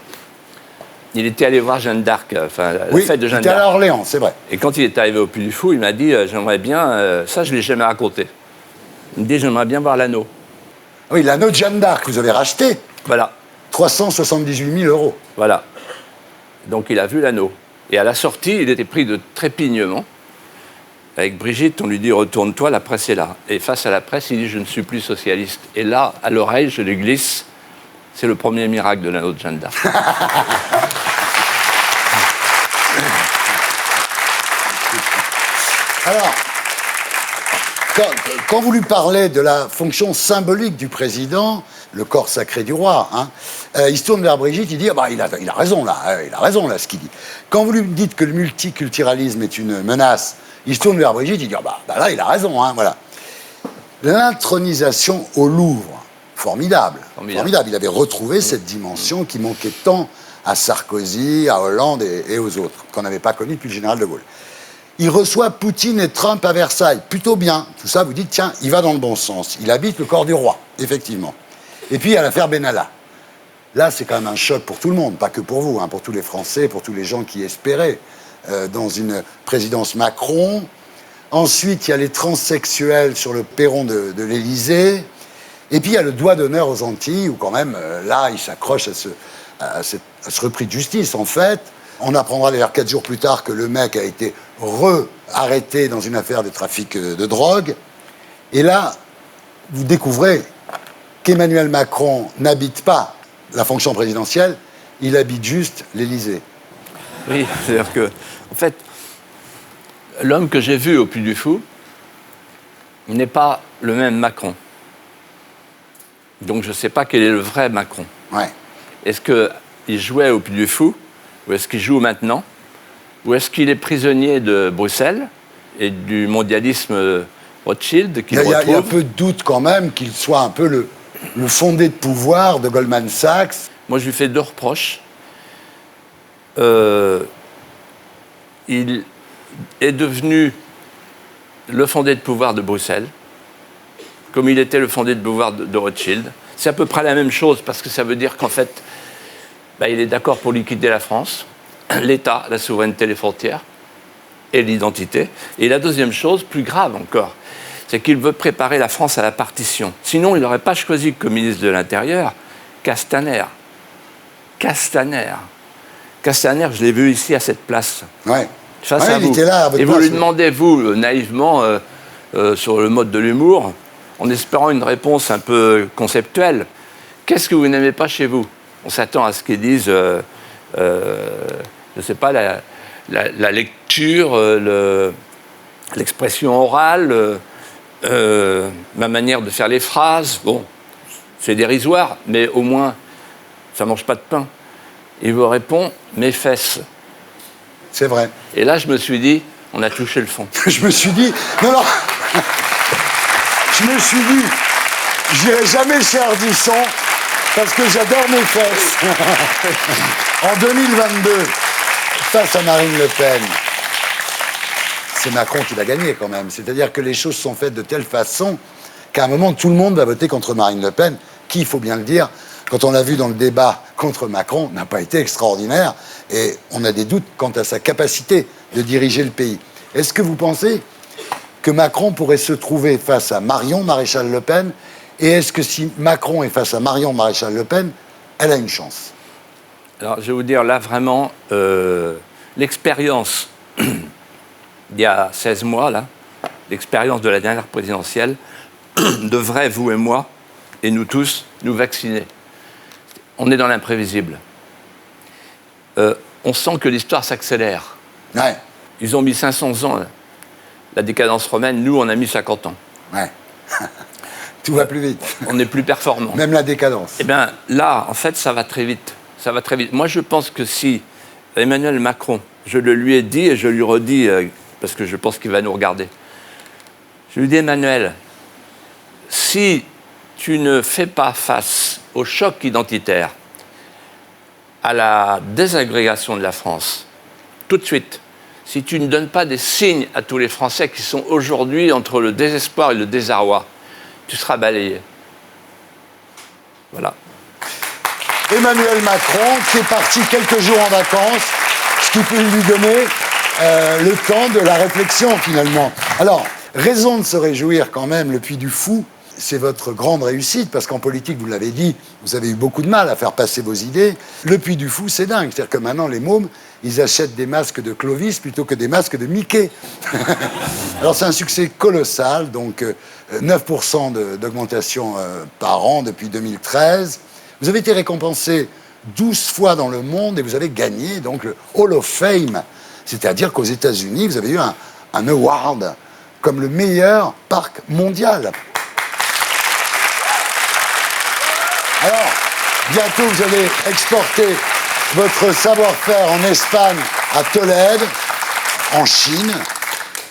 Il était allé voir Jeanne d'Arc, enfin, la fête de Jeanne d'Arc. Il était à Orléans, c'est vrai. Et quand il est arrivé au Puy du Fou, il m'a dit « J'aimerais bien… ça, je ne l'ai jamais raconté. » Il me dit « J'aimerais bien voir l'anneau. » Oui, l'anneau de Jeanne d'Arc, vous avez racheté. Voilà. 378 000 €. Voilà. Donc il a vu l'anneau. Et à la sortie, il était pris de trépignement. Avec Brigitte, on lui dit « Retourne-toi, la presse est là ». Et face à la presse, il dit « Je ne suis plus socialiste ». Et là, à l'oreille, je lui glisse « C'est le premier miracle de l'anneau de Jeanne d'Arc ». Alors, quand vous lui parlez de la fonction symbolique du président, le corps sacré du roi, hein, il se tourne vers Brigitte, il dit ah bah, il a raison là, ce qu'il dit. Quand vous lui dites que le multiculturalisme est une menace, il se tourne vers Brigitte, il dit ah bah là il a raison, hein, voilà. L'intronisation au Louvre, formidable. Il avait retrouvé cette dimension qui manquait tant à Sarkozy, à Hollande et aux autres, qu'on n'avait pas connu depuis le général de Gaulle. Il reçoit Poutine et Trump à Versailles, plutôt bien. Tout ça, vous dites, tiens, il va dans le bon sens. Il habite le corps du roi, effectivement. Et puis, il y a l'affaire Benalla. Là, c'est quand même un choc pour tout le monde, pas que pour vous, hein, pour tous les Français, pour tous les gens qui espéraient dans une présidence Macron. Ensuite, il y a les transsexuels sur le perron de l'Élysée. Et puis, il y a le doigt d'honneur aux Antilles, où quand même, là, il s'accroche à ce repris de justice, en fait. On apprendra d'ailleurs 4 jours plus tard que le mec a été re-arrêté dans une affaire de trafic de drogue. Et là, vous découvrez qu'Emmanuel Macron n'habite pas la fonction présidentielle, il habite juste l'Élysée. Oui, c'est-à-dire que, en fait, l'homme que j'ai vu au Puy du Fou n'est pas le même Macron. Donc je ne sais pas quel est le vrai Macron. Ouais. Est-ce qu'il jouait au Puy du Fou ? Ou est-ce qu'il joue maintenant ? Ou est-ce qu'il est prisonnier de Bruxelles et du mondialisme Rothschild qu'il retrouve ? Il y a un peu de doute quand même qu'il soit un peu le fondé de pouvoir de Goldman Sachs. Moi, je lui fais 2 reproches. Il est devenu le fondé de pouvoir de Bruxelles. comme il était le fondé de pouvoir de Rothschild. C'est à peu près la même chose, parce que ça veut dire qu'en fait, il est d'accord pour liquider la France, l'État, la souveraineté, les frontières et l'identité. Et la deuxième chose, plus grave encore, c'est qu'il veut préparer la France à la partition. Sinon, il n'aurait pas choisi comme ministre de l'Intérieur Castaner. Castaner, je l'ai vu ici à cette place. Ouais. Face à il vous. était là à votre et vous place, lui oui. demandez, vous, naïvement, sur le mode de l'humour, en espérant une réponse un peu conceptuelle, qu'est-ce que vous n'aimez pas chez vous? On s'attend à ce qu'ils disent, je ne sais pas, la lecture, l'expression orale, ma manière de faire les phrases. Bon, c'est dérisoire, mais au moins, ça ne mange pas de pain. Il vous répond, mes fesses. C'est vrai. Et là, je me suis dit, on a touché le fond. Je me suis dit, non. Je me suis dit, j'irai jamais chez Ardisson parce que j'adore mes fesses. En 2022, face à Marine Le Pen, c'est Macron qui va gagner quand même. C'est-à-dire que les choses sont faites de telle façon qu'à un moment, tout le monde va voter contre Marine Le Pen, qui, il faut bien le dire, quand on l'a vu dans le débat contre Macron, n'a pas été extraordinaire. Et on a des doutes quant à sa capacité de diriger le pays. Est-ce que vous pensez que Macron pourrait se trouver face à Marion Maréchal Le Pen? Et est-ce que si Macron est face à Marion Maréchal Le Pen, elle a une chance? Alors, je vais vous dire, là, vraiment, l'expérience d'il y a 16 mois, là, l'expérience de la dernière présidentielle, devrait, vous et moi, et nous tous, nous vacciner. On est dans l'imprévisible. On sent que l'histoire s'accélère. Ouais. Ils ont mis 500 ans, la décadence romaine. Nous, on a mis 50 ans. Ouais. Tout va plus vite. On est plus performant. Même la décadence. Eh bien, là, en fait, ça va très vite. Ça va très vite. Moi, je pense que si Emmanuel Macron, je le lui ai dit et je lui redis, parce que je pense qu'il va nous regarder, je lui dis, Emmanuel, si tu ne fais pas face au choc identitaire, à la désagrégation de la France, tout de suite, si tu ne donnes pas des signes à tous les Français qui sont aujourd'hui entre le désespoir et le désarroi, tu seras balayé. Voilà. Emmanuel Macron, qui est parti quelques jours en vacances, ce qui peut lui donner le temps de la réflexion, finalement. Alors, raison de se réjouir quand même, le Puy du Fou, c'est votre grande réussite, parce qu'en politique, vous l'avez dit, vous avez eu beaucoup de mal à faire passer vos idées. Le Puy du Fou, c'est dingue. C'est-à-dire que maintenant, les mômes, ils achètent des masques de Clovis plutôt que des masques de Mickey. Alors, c'est un succès colossal, donc 9% d'augmentation par an depuis 2013. Vous avez été récompensé 12 fois dans le monde et vous avez gagné donc le Hall of Fame. C'est-à-dire qu'aux États-Unis, vous avez eu un award comme le meilleur parc mondial. Alors, bientôt, vous allez exporter votre savoir-faire en Espagne, à Tolède, en Chine,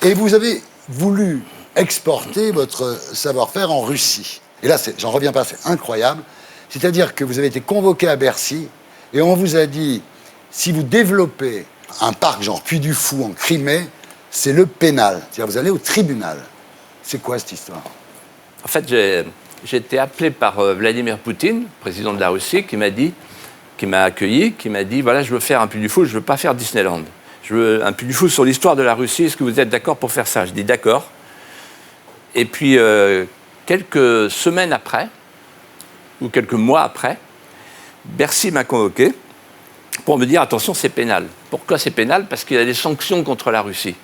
et vous avez voulu exporter votre savoir-faire en Russie. Et là, j'en reviens pas, c'est incroyable. C'est-à-dire que vous avez été convoqué à Bercy, et on vous a dit, si vous développez un parc genre Puy du Fou en Crimée, c'est le pénal. C'est-à-dire vous allez au tribunal. C'est quoi cette histoire? En fait, j'ai été appelé par Vladimir Poutine, président de la Russie, qui m'a accueilli, qui m'a dit, voilà, je veux faire un Puy du Fou, je ne veux pas faire Disneyland. Je veux un Puy du Fou sur l'histoire de la Russie, est-ce que vous êtes d'accord pour faire ça? Je dis d'accord. Et puis, quelques semaines après, ou quelques mois après, Bercy m'a convoqué pour me dire, attention, c'est pénal. Pourquoi c'est pénal? Parce qu'il y a des sanctions contre la Russie.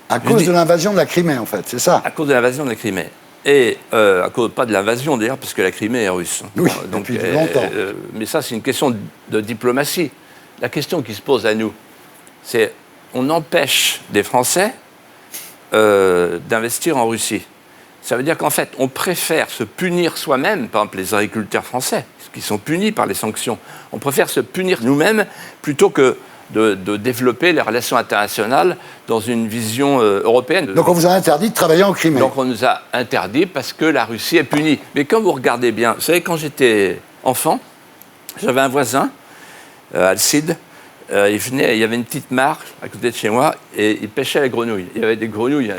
À cause de l'invasion de la Crimée, en fait, c'est ça? À cause de l'invasion de la Crimée. Et à cause, pas de l'invasion d'ailleurs, parce que la Crimée est russe. Oui, depuis longtemps. Mais ça, c'est une question de diplomatie. La question qui se pose à nous, c'est on empêche des Français d'investir en Russie. Ça veut dire qu'en fait, on préfère se punir soi-même, par exemple les agriculteurs français, qui sont punis par les sanctions. On préfère se punir nous-mêmes plutôt que de développer les relations internationales dans une vision européenne. Donc on vous a interdit de travailler en Crimée. Donc on nous a interdit parce que la Russie est punie. Mais quand vous regardez bien, vous savez, quand j'étais enfant, j'avais un voisin, Alcide, il y avait une petite mare à côté de chez moi et il pêchait les grenouilles. Il y avait des grenouilles.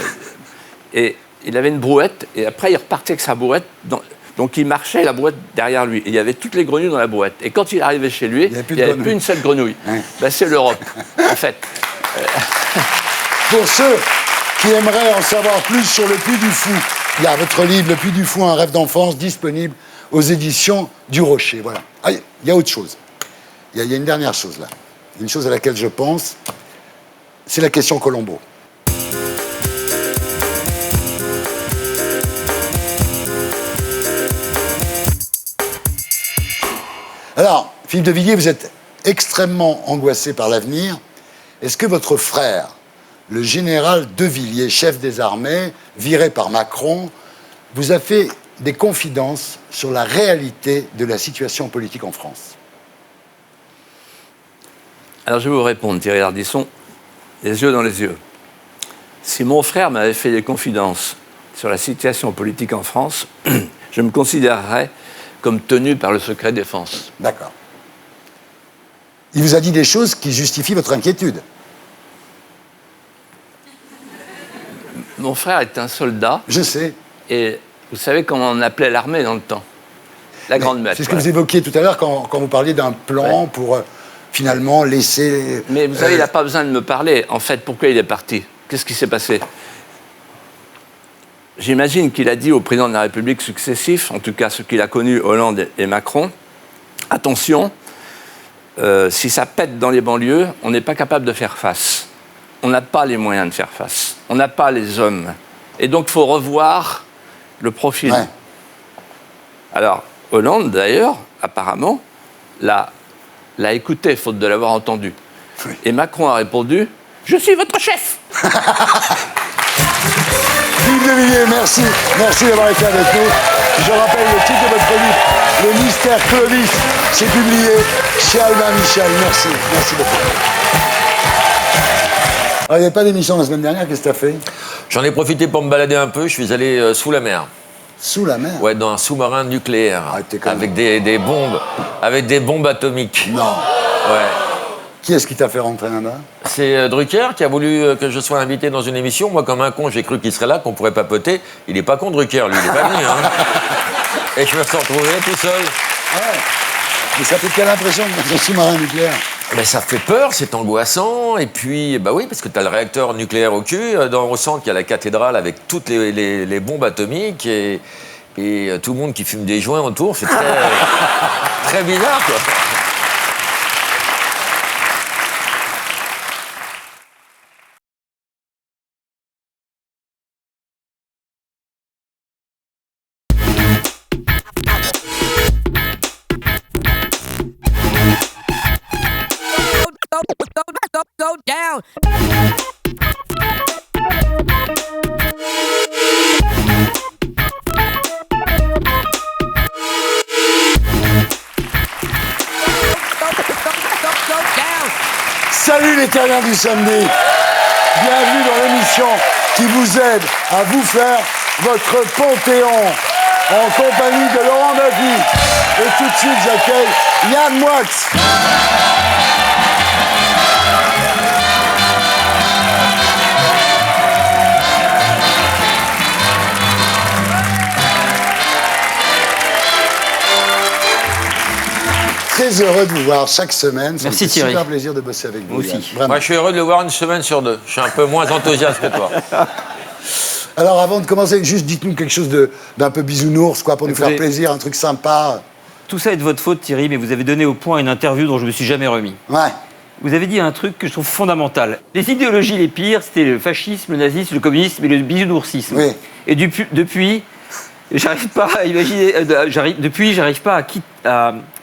Et il avait une brouette, et après il repartait avec sa brouette. Donc il marchait, la brouette derrière lui. Et il y avait toutes les grenouilles dans la brouette. Et quand il arrivait chez lui, il n'y avait plus une seule grenouille. Ouais. Ben, c'est l'Europe, en fait. Pour ceux qui aimeraient en savoir plus sur le Puy du Fou, il y a votre livre, Le Puy du Fou, un rêve d'enfance, disponible aux éditions du Rocher. Voilà. Ah, il y a autre chose. Il y a une dernière chose là. Une chose à laquelle je pense, c'est la question Colombo. Alors, Philippe de Villiers, vous êtes extrêmement angoissé par l'avenir. Est-ce que votre frère, le général de Villiers, chef des armées, viré par Macron, vous a fait des confidences sur la réalité de la situation politique en France? Alors je vais vous répondre, Thierry Ardisson, les yeux dans les yeux. Si mon frère m'avait fait des confidences sur la situation politique en France, je me considérerais comme tenu par le secret défense. D'accord. Il vous a dit des choses qui justifient votre inquiétude. Mon frère est un soldat. Je sais. Et vous savez comment on appelait l'armée dans le temps? La Grande Messe. C'est ce que vous évoquiez tout à l'heure quand vous parliez d'un plan pour finalement laisser... Mais vous savez, il n'a pas besoin de me parler. En fait, pourquoi il est parti? Qu'est-ce qui s'est passé? J'imagine qu'il a dit aux présidents de la République successifs, en tout cas ceux qu'il a connus, Hollande et Macron, attention, si ça pète dans les banlieues, on n'est pas capable de faire face. On n'a pas les moyens de faire face. On n'a pas les hommes. Et donc, il faut revoir le profil. Ouais. Alors, Hollande, d'ailleurs, apparemment, l'a écouté, faute de l'avoir entendu. Oui. Et Macron a répondu « Je suis votre chef !» Philippe de Villiers, merci. Merci d'avoir été avec nous. Je rappelle le titre de votre livre, Le Mystère Clovis. C'est publié chez Albin Michel. Merci. Merci beaucoup. Alors, il n'y avait pas d'émission la semaine dernière, qu'est-ce que tu as fait? J'en ai profité pour me balader un peu, je suis allé sous la mer. Sous la mer? Ouais, dans un sous-marin nucléaire, avec des bombes atomiques. Non. Ouais. Qui est-ce qui t'a fait rentrer là-bas? C'est Drucker qui a voulu que je sois invité dans une émission. Moi, comme un con, j'ai cru qu'il serait là, qu'on pourrait papoter. Il n'est pas con, Drucker, lui, il n'est pas venu. Hein. Et je me suis retrouvé tout seul. Ouais. Mais ça fait quelle impression dans un sous-marin nucléaire? Ben, ça fait peur, c'est angoissant. Et puis, bah oui, parce que tu as le réacteur nucléaire au cul. Au centre, il y a la cathédrale avec toutes les bombes atomiques et tout le monde qui fume des joints autour. C'est très, très bizarre, quoi. Go down. Salut les câlins du samedi. Bienvenue dans l'émission qui vous aide à vous faire votre panthéon en compagnie de Laurent Baffy. Et tout de suite, j'accueille Yann Moix. Très heureux de vous voir chaque semaine. Merci Thierry. C'est un super Thierry. plaisir de bosser avec vous. Moi aussi. Moi, je suis heureux de le voir une semaine sur deux. Je suis un peu moins enthousiaste que toi. Alors, avant de commencer, juste dites-nous quelque chose d'un peu bisounours, quoi, pour nous faire plaisir, un truc sympa. Tout ça est de votre faute, Thierry, mais vous avez donné au point une interview dont je me suis jamais remis. Ouais. Vous avez dit un truc que je trouve fondamental. Les idéologies les pires, c'était le fascisme, le nazisme, le communisme et le bisounoursisme. Oui. Et depuis, j'arrive pas à imaginer. J'arrive pas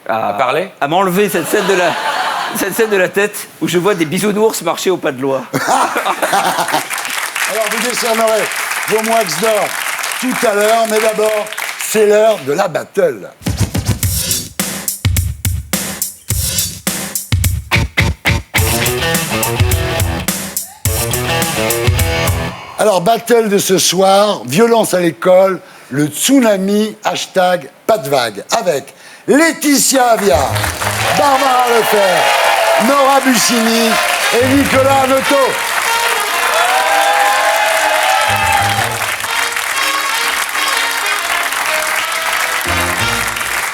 à parler, à m'enlever cette scène de la tête où je vois des bisounours marcher au pas de loi. Alors, vous décernerez vos moix d'or tout à l'heure, mais d'abord, c'est l'heure de la battle. Alors, battle de ce soir, violence à l'école, le tsunami, hashtag pas de vague, avec Laetitia Avia, Barbara Lefer, Nora Bussini et Nicolas Noto.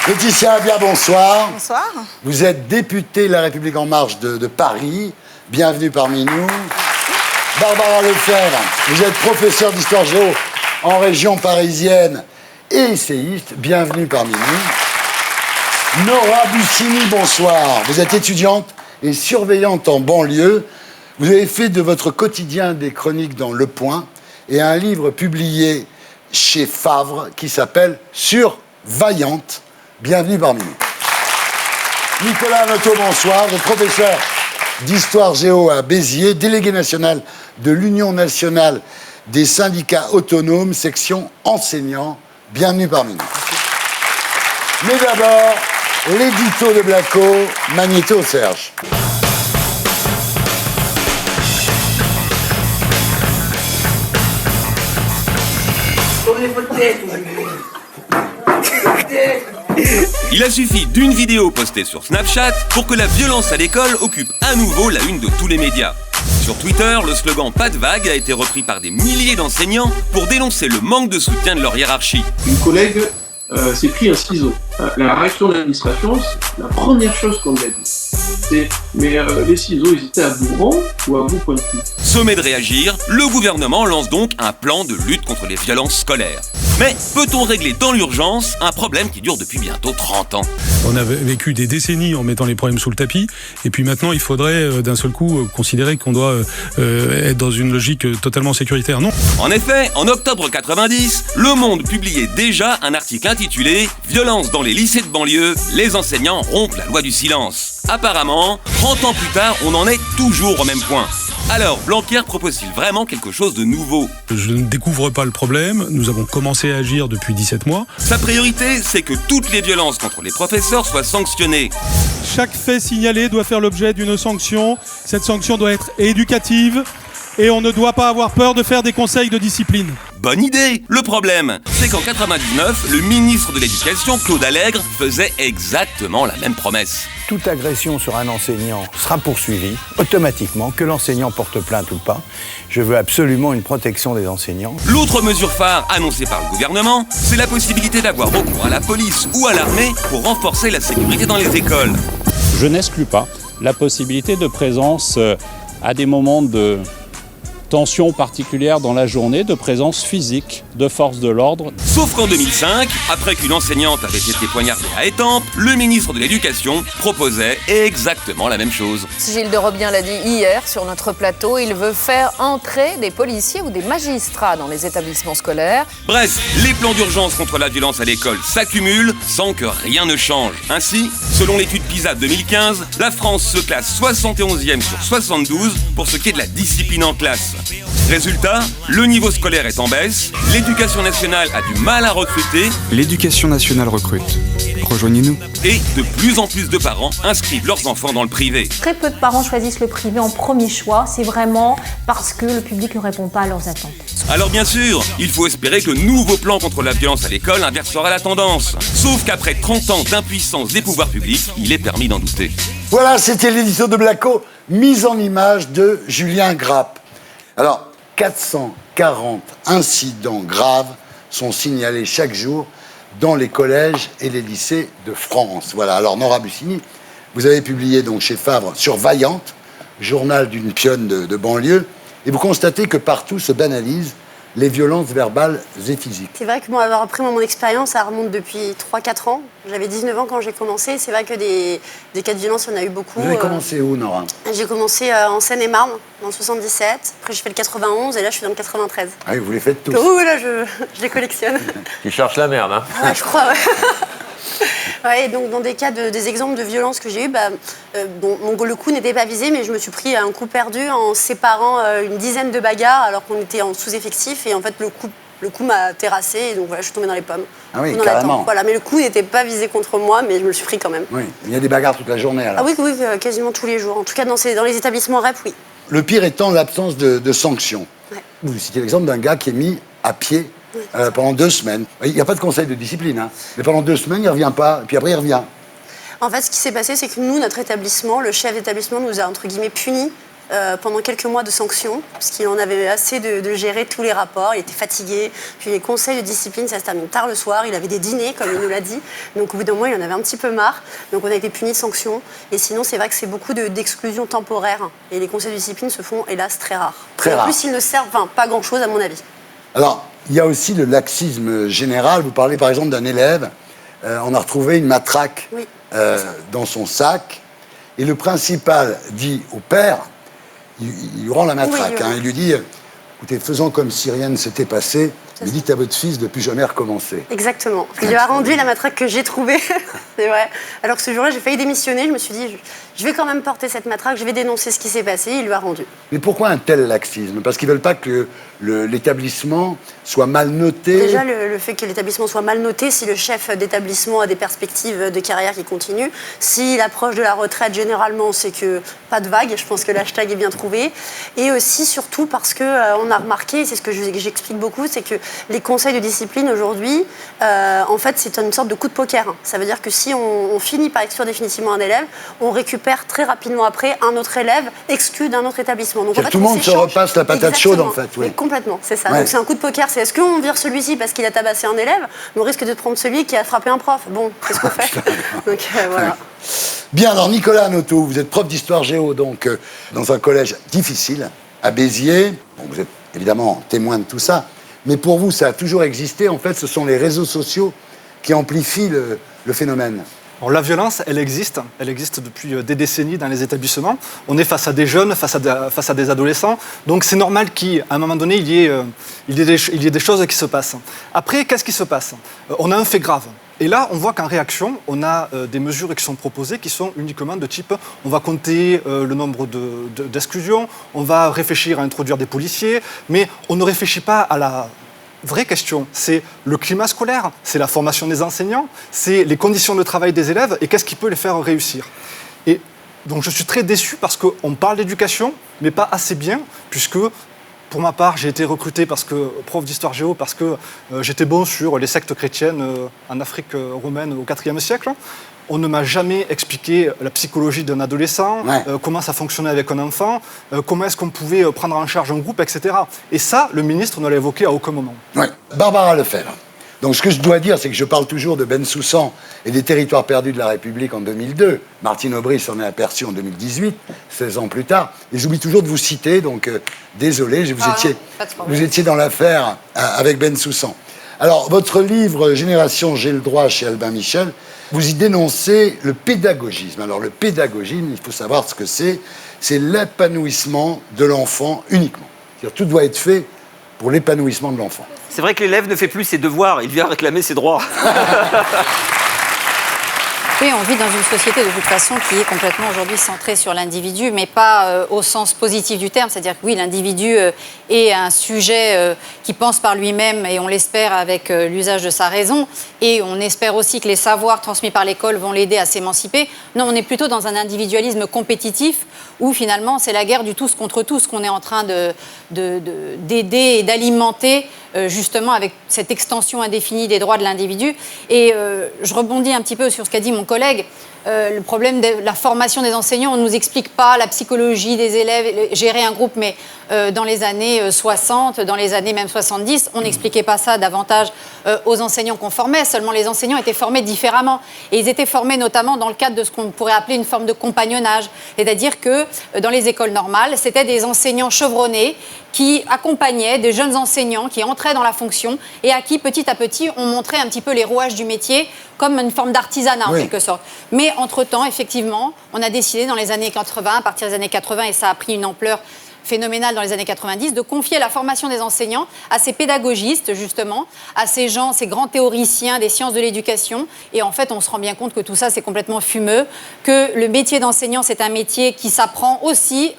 Laetitia Avia, bonsoir. Bonsoir. Vous êtes députée La République En Marche de Paris. Bienvenue parmi nous. Barbara Lefebvre, vous êtes professeure d'histoire géo en région parisienne et essayiste. Bienvenue parmi nous. Nora Bussini, bonsoir. Vous êtes étudiante et surveillante en banlieue. Vous avez fait de votre quotidien des chroniques dans Le Point et un livre publié chez Favre qui s'appelle Survaillante. Bienvenue parmi nous. Nicolas Noto, bonsoir. Vous êtes professeur d'histoire géo à Béziers, délégué national de l'Union nationale des syndicats autonomes, section enseignants. Bienvenue parmi nous. Mais d'abord, l'édito de Blacko, Magnéto Serge. Il a suffi d'une vidéo postée sur Snapchat pour que la violence à l'école occupe à nouveau la une de tous les médias. Sur Twitter, le slogan « Pas de vague » a été repris par des milliers d'enseignants pour dénoncer le manque de soutien de leur hiérarchie. Une collègue s'est pris un ciseau. La réaction de l'administration, la première chose qu'on lui a dit, c'est « Mais les ciseaux, ils étaient à bout rond ou à bout pointu ?» Sommet de réagir, le gouvernement lance donc un plan de lutte contre les violences scolaires. Mais peut-on régler dans l'urgence un problème qui dure depuis bientôt 30 ans ? On a vécu des décennies en mettant les problèmes sous le tapis, et puis maintenant il faudrait d'un seul coup considérer qu'on doit être dans une logique totalement sécuritaire. Non. En effet, en octobre 90, Le Monde publiait déjà un article intitulé « Violence dans les lycées de banlieue, les enseignants rompent la loi du silence ». Apparemment, 30 ans plus tard, on en est toujours au même point. Alors, Blanquer propose-t-il vraiment quelque chose de nouveau ? Je ne découvre pas le problème, nous avons commencé à agir depuis 17 mois. Sa priorité, c'est que toutes les violences contre les professeurs soient sanctionnées. Chaque fait signalé doit faire l'objet d'une sanction. Cette sanction doit être éducative et on ne doit pas avoir peur de faire des conseils de discipline. Bonne idée. Le problème, c'est qu'en 99, le ministre de l'Éducation, Claude Allègre, faisait exactement la même promesse. Toute agression sur un enseignant sera poursuivie automatiquement, que l'enseignant porte plainte ou pas. Je veux absolument une protection des enseignants. L'autre mesure phare annoncée par le gouvernement, c'est la possibilité d'avoir recours à la police ou à l'armée pour renforcer la sécurité dans les écoles. Je n'exclus pas la possibilité de présence à des moments de tension particulière dans la journée, de présence physique de forces de l'ordre. Sauf qu'en 2005, après qu'une enseignante avait été poignardée à Étampes, le ministre de l'Éducation proposait exactement la même chose. Gilles de Robien l'a dit hier sur notre plateau, il veut faire entrer des policiers ou des magistrats dans les établissements scolaires. Bref, les plans d'urgence contre la violence à l'école s'accumulent sans que rien ne change. Ainsi, selon l'étude PISA 2015, la France se classe 71e sur 72 pour ce qui est de la discipline en classe. Résultat, le niveau scolaire est en baisse, l'éducation nationale a du mal à recruter. L'éducation nationale recrute. Rejoignez-nous. Et de plus en plus de parents inscrivent leurs enfants dans le privé. Très peu de parents choisissent le privé en premier choix, c'est vraiment parce que le public ne répond pas à leurs attentes. Alors bien sûr, il faut espérer que le nouveau plan contre la violence à l'école inversera la tendance. Sauf qu'après 30 ans d'impuissance des pouvoirs publics, il est permis d'en douter. Voilà, c'était l'édito de Blacko, mise en image de Julien Grappe. Alors, 440 incidents graves sont signalés chaque jour dans les collèges et les lycées de France. Voilà, alors Nora Bussini, vous avez publié donc chez Favre Survaillante, journal d'une pionne de banlieue, et vous constatez que partout se banalisent les violences verbales et physiques. C'est vrai que moi, avoir appris mon expérience, ça remonte depuis 3-4 ans. J'avais 19 ans quand j'ai commencé. C'est vrai que des cas de violence, il y en a eu beaucoup. Vous avez commencé où, Nora ? J'ai commencé en Seine-et-Marne, dans le 77. Après, j'ai fait le 91 et là, je suis dans le 93. Ah oui, vous les faites tous. Oui, là, je les collectionne. Tu cherches la merde, hein ? Ouais, je crois, ouais. Ouais, et donc dans des cas des exemples de violence que j'ai eu, le coup n'était pas visé, mais je me suis pris un coup perdu en séparant une dizaine de bagarres alors qu'on était en sous-effectif et en fait le coup m'a terrassé et donc voilà, je suis tombée dans les pommes. Ah oui, carrément. Voilà, mais le coup n'était pas visé contre moi, mais je me le suis pris quand même. Oui, il y a des bagarres toute la journée alors. Ah oui, quasiment tous les jours. En tout cas, dans les établissements REP, oui. Le pire étant l'absence de sanctions. Ouais. Vous citez l'exemple d'un gars qui est mis à pied pendant 2 semaines. Il n'y a pas de conseil de discipline, hein. Mais pendant 2 semaines, il ne revient pas, et puis après, il revient. En fait, ce qui s'est passé, c'est que nous, notre établissement, le chef d'établissement nous a, entre guillemets, punis pendant quelques mois de sanctions, parce qu'il en avait assez de gérer tous les rapports, il était fatigué. Puis les conseils de discipline, ça se termine tard le soir, il avait des dîners, comme il nous l'a dit. Donc au bout d'un mois, il en avait un petit peu marre. Donc on a été puni de sanctions. Et sinon, c'est vrai que c'est beaucoup d'exclusions temporaires. Et les conseils de discipline se font, hélas, très rares. Très rares. En plus, ils ne servent pas grand-chose, à mon avis. Alors, il y a aussi le laxisme général. Vous parlez par exemple d'un élève, on a retrouvé une matraque dans son sac, et le principal dit au père, il lui rend la matraque, il lui dit, écoutez, faisons comme si rien ne s'était passé, mais dites à votre fils de plus jamais recommencer. Exactement. Il lui a rendu la matraque que j'ai trouvée, c'est vrai. Alors que ce jour-là, j'ai failli démissionner, je me suis dit, je vais quand même porter cette matraque, je vais dénoncer ce qui s'est passé, il lui a rendu. Mais pourquoi un tel laxisme? Parce qu'ils ne veulent pas que l'établissement soit mal noté. Déjà, le fait que l'établissement soit mal noté, si le chef d'établissement a des perspectives de carrière qui continuent, s'il approche de la retraite, généralement, c'est que pas de vague, je pense que l'hashtag est bien trouvé. Et aussi, surtout, parce qu'on a remarqué, et c'est ce que j'explique beaucoup, c'est que les conseils de discipline, aujourd'hui, en fait, c'est une sorte de coup de poker. Ça veut dire que si on finit par exclure définitivement un élève, on récupère très rapidement après un autre élève exclu d'un autre établissement. Donc, en fait, tout le monde se repasse la patate chaude, en fait. Oui. Complètement, c'est ça. Ouais. Donc c'est un coup de poker. C'est est-ce qu'on vire celui-ci parce qu'il a tabassé un élève, mais on risque de prendre celui qui a frappé un prof. Bon, qu'est-ce qu'on fait? Donc voilà. Bien, alors Nicolas Anoto, vous êtes prof d'histoire géo, donc dans un collège difficile, à Béziers. Bon, vous êtes évidemment témoin de tout ça, mais pour vous, ça a toujours existé. En fait, ce sont les réseaux sociaux qui amplifient le phénomène. Alors, la violence, elle existe depuis des décennies dans les établissements. On est face à des jeunes, face à des adolescents. Donc c'est normal qu'à un moment donné, il y ait des choses qui se passent. Après, qu'est-ce qui se passe? On a un fait grave. Et là, on voit qu'en réaction, on a des mesures qui sont proposées qui sont uniquement de type on va compter le nombre d'exclusions, on va réfléchir à introduire des policiers, mais on ne réfléchit pas à la vraie question. C'est le climat scolaire, c'est la formation des enseignants, c'est les conditions de travail des élèves et qu'est-ce qui peut les faire réussir. Et donc je suis très déçu parce qu'on parle d'éducation, mais pas assez bien, puisque pour ma part, j'ai été recruté prof d'histoire géo parce que j'étais bon sur les sectes chrétiennes en Afrique romaine au IVe siècle. On ne m'a jamais expliqué la psychologie d'un adolescent, comment ça fonctionnait avec un enfant, comment est-ce qu'on pouvait prendre en charge un groupe, etc. Et ça, le ministre ne l'a évoqué à aucun moment. Ouais. Barbara Lefebvre. Donc ce que je dois dire, c'est que je parle toujours de Bensoussan et des territoires perdus de la République en 2002. Martine Aubry s'en est aperçue en 2018, 16 ans plus tard. Et j'oublie toujours de vous citer, donc désolé, vous étiez dans l'affaire avec Bensoussan. Alors, votre livre « Génération, j'ai le droit » chez Albin Michel, vous y dénoncez le pédagogisme. Alors, le pédagogisme, il faut savoir ce que c'est l'épanouissement de l'enfant uniquement. C'est-à-dire, tout doit être fait pour l'épanouissement de l'enfant. C'est vrai que l'élève ne fait plus ses devoirs, il vient réclamer ses droits. Oui, on vit dans une société de toute façon qui est complètement aujourd'hui centrée sur l'individu, mais pas au sens positif du terme. C'est-à-dire que oui, l'individu est un sujet qui pense par lui-même et on l'espère avec l'usage de sa raison. Et on espère aussi que les savoirs transmis par l'école vont l'aider à s'émanciper. Non, on est plutôt dans un individualisme compétitif où finalement c'est la guerre du tous contre tous qu'on est en train d'aider et d'alimenter justement avec cette extension indéfinie des droits de l'individu. Et je rebondis un petit peu sur ce qu'a dit mon collègue. Le problème de la formation des enseignants, on ne nous explique pas la psychologie des élèves, gérer un groupe, mais dans les années 60, dans les années même 70, on n'expliquait pas ça davantage aux enseignants qu'on formait, seulement les enseignants étaient formés différemment. Et ils étaient formés notamment dans le cadre de ce qu'on pourrait appeler une forme de compagnonnage, c'est-à-dire que dans les écoles normales, c'était des enseignants chevronnés qui accompagnaient des jeunes enseignants qui entraient dans la fonction et à qui petit à petit on montrait un petit peu les rouages du métier comme une forme d'artisanat en quelque sorte. Mais entre-temps, effectivement, on a décidé dans les années 80, à partir des années 80, et ça a pris une ampleur phénoménale dans les années 90, de confier la formation des enseignants à ces pédagogistes, justement, à ces gens, ces grands théoriciens des sciences de l'éducation. Et en fait, on se rend bien compte que tout ça, c'est complètement fumeux, que le métier d'enseignant, c'est un métier qui s'apprend aussi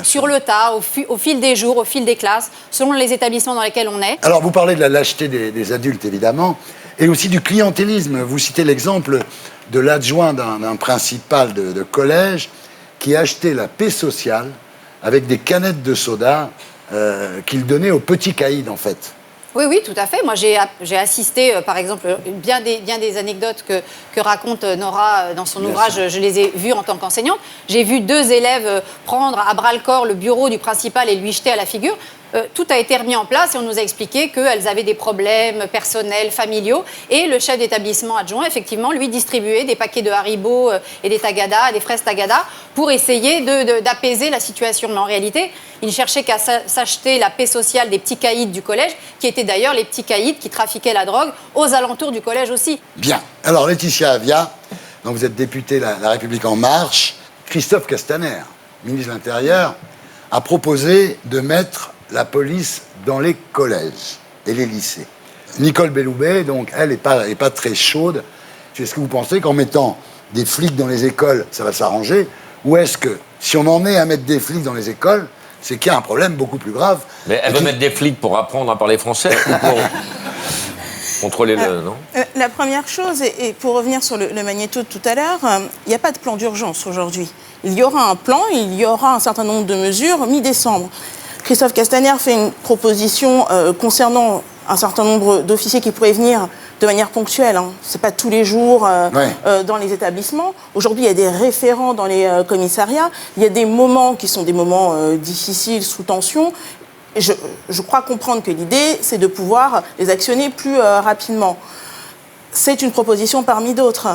sur le tas, au fil des jours, au fil des classes, selon les établissements dans lesquels on est. Alors, vous parlez de la lâcheté des adultes, évidemment, et aussi du clientélisme. Vous citez l'exemple de l'adjoint d'un principal de collège qui achetait la paix sociale avec des canettes de soda qu'il donnait aux petits caïds, en fait. Oui, oui, tout à fait. Moi, j'ai assisté, par exemple, bien des anecdotes que raconte Nora dans son ouvrage. Je les ai vues en tant qu'enseignante. J'ai vu 2 élèves prendre à bras-le-corps le bureau du principal et lui jeter à la figure. Tout a été remis en place et on nous a expliqué qu'elles avaient des problèmes personnels, familiaux. Et le chef d'établissement adjoint, effectivement, lui distribuait des paquets de Haribo et des Tagada, des fraises Tagada, pour essayer d'apaiser la situation. Mais en réalité, il ne cherchait qu'à s'acheter la paix sociale des petits caïds du collège, qui étaient d'ailleurs les petits caïds qui trafiquaient la drogue aux alentours du collège aussi. Bien. Alors, Laetitia Avia, donc vous êtes députée La République En Marche. Christophe Castaner, ministre de l'Intérieur, a proposé de mettre la police dans les collèges et les lycées. Nicole Belloubet, donc, elle n'est pas très chaude. Est-ce que vous pensez qu'en mettant des flics dans les écoles, ça va s'arranger? Ou est-ce que, si on en est à mettre des flics dans les écoles, c'est qu'il y a un problème beaucoup plus grave? Mais elle veut mettre des flics pour apprendre à parler français ou pour contrôler le... non? La première chose, et pour revenir sur le magnéto de tout à l'heure, il n'y a pas de plan d'urgence aujourd'hui. Il y aura un plan, il y aura un certain nombre de mesures mi-décembre. Christophe Castaner fait une proposition concernant un certain nombre d'officiers qui pourraient venir de manière ponctuelle. Ce n'est pas tous les jours dans les établissements. Aujourd'hui, il y a des référents dans les commissariats. Il y a des moments qui sont des moments difficiles, sous tension. Je crois comprendre que l'idée, c'est de pouvoir les actionner plus rapidement. C'est une proposition parmi d'autres.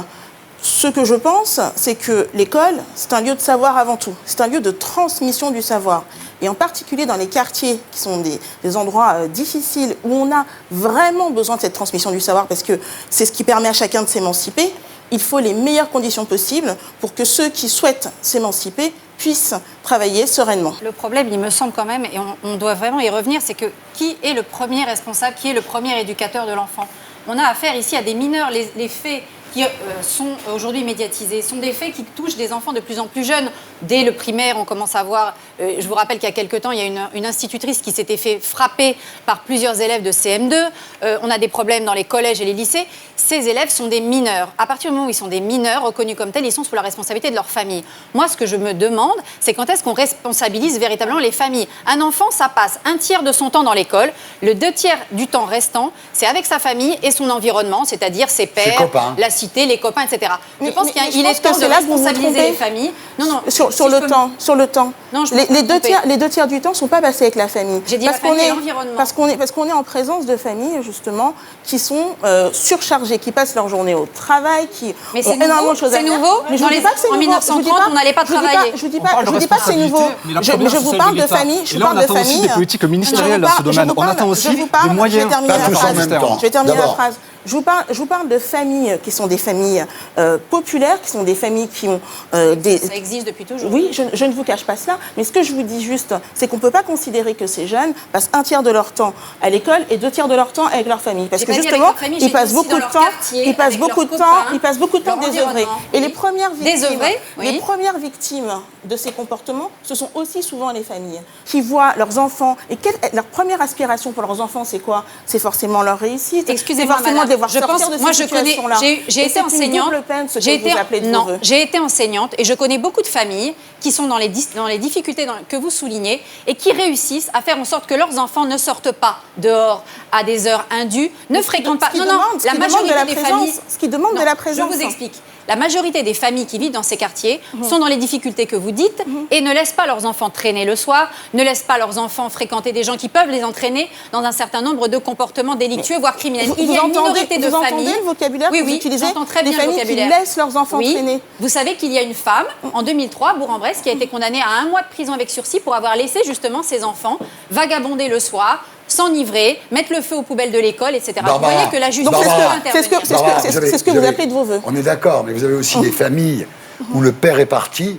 Ce que je pense, c'est que l'école, c'est un lieu de savoir avant tout. C'est un lieu de transmission du savoir. Et en particulier dans les quartiers qui sont des endroits difficiles où on a vraiment besoin de cette transmission du savoir parce que c'est ce qui permet à chacun de s'émanciper, il faut les meilleures conditions possibles pour que ceux qui souhaitent s'émanciper puissent travailler sereinement. Le problème, il me semble quand même, et on doit vraiment y revenir, c'est que qui est le premier responsable, qui est le premier éducateur de l'enfant? On a affaire ici à des mineurs. Les faits qui sont aujourd'hui médiatisés sont des faits qui touchent des enfants de plus en plus jeunes. Dès le primaire, on commence à voir... je vous rappelle qu'il y a quelque temps, il y a une institutrice qui s'était fait frapper par plusieurs élèves de CM2. On a des problèmes dans les collèges et les lycées. Ces élèves sont des mineurs. À partir du moment où ils sont des mineurs, reconnus comme tels, ils sont sous la responsabilité de leur famille. Moi, ce que je me demande, c'est quand est-ce qu'on responsabilise véritablement les familles. Un enfant, ça passe un tiers de son temps dans l'école. Le 2 tiers du temps restant, c'est avec sa famille et son environnement, c'est-à-dire ses pairs, la cité, les copains, etc. Je pense qu'il est temps de responsabiliser les familles. Non, non. Sur le temps. Non, les deux tiers du temps ne sont pas passés avec la famille. J'ai dit la famille et l'environnement. Parce qu'on est en présence de familles, justement, qui sont surchargées, qui passent leur journée au travail, qui ont énormément de choses à faire. C'est nouveau. Mais je ne dis pas que c'est nouveau. En 1930, on n'allait pas travailler. Je ne dis pas que c'est nouveau. Je vous parle de famille. Et là, on attend aussi des politiques ministérielles dans ce domaine. On attend aussi des moyens. Je vais terminer la phrase. Je vous parle de familles qui sont des familles populaires, qui sont des familles qui ont des... Ça existe depuis toujours. Oui, je ne vous cache pas cela. Mais ce que je vous dis juste, c'est qu'on ne peut pas considérer que ces jeunes passent un tiers de leur temps à l'école et 2 tiers de leur temps avec leur famille. Parce que justement, ils passent beaucoup de temps désœuvrés. Et les premières victimes de ces comportements, ce sont aussi souvent les familles qui voient leurs enfants. Et leur première aspiration pour leurs enfants, c'est quoi? C'est forcément leur réussite. Excusez-moi, madame. J'ai été enseignante. J'ai été enseignante et je connais beaucoup de familles qui sont dans les difficultés que vous soulignez et qui réussissent à faire en sorte que leurs enfants ne sortent pas dehors à des heures indues, ne fréquentent pas. La majorité des familles. Ce qui demande de la présence. Je vous explique. La majorité des familles qui vivent dans ces quartiers sont dans les difficultés que vous dites et ne laissent pas leurs enfants traîner le soir, ne laissent pas leurs enfants fréquenter des gens qui peuvent les entraîner dans un certain nombre de comportements délictueux, voire criminels. Il y a une minorité de familles... Vous entendez le vocabulaire que vous utilisez? J'entends très bien des familles le vocabulaire. Qui laissent leurs enfants traîner. Vous savez qu'il y a une femme, en 2003, à Bourg-en-Bresse, qui a été condamnée à 1 mois de prison avec sursis pour avoir laissé justement ses enfants vagabonder le soir, s'enivrer, mettre le feu aux poubelles de l'école, etc. Vous voyez que la justice peut intervenir. C'est ce que vous appelez de vos voeux. On est d'accord, mais vous avez aussi des familles où le père est parti,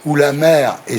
où la mère est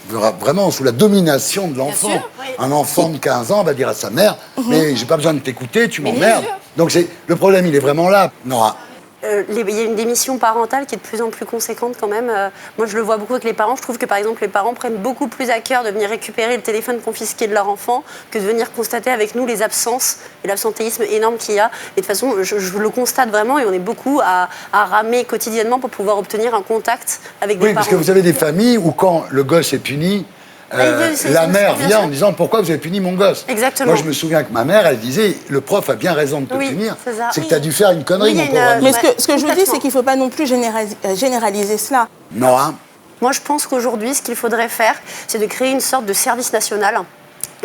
vraiment sous la domination de l'enfant. Un enfant de 15 ans va dire à sa mère mais j'ai pas besoin de t'écouter, tu m'emmerdes. Donc le problème, il est vraiment là, Nora. Il y a une démission parentale qui est de plus en plus conséquente quand même. Moi, je le vois beaucoup avec les parents. Je trouve que, par exemple, les parents prennent beaucoup plus à cœur de venir récupérer le téléphone confisqué de leur enfant que de venir constater avec nous les absences et l'absentéisme énorme qu'il y a. Et de toute façon, je le constate vraiment et on est beaucoup à ramer quotidiennement pour pouvoir obtenir un contact avec des parents. Oui, parce que vous avez des familles où quand le gosse est puni, la mère vient en disant pourquoi vous avez puni mon gosse. Exactement. Moi, je me souviens que ma mère, elle disait le prof a bien raison de te punir. C'est que tu as dû faire une connerie, mon pauvre ami. Mais ce que je vous dis, c'est qu'il ne faut pas non plus généraliser cela. Nora? Moi, je pense qu'aujourd'hui, ce qu'il faudrait faire, c'est de créer une sorte de service national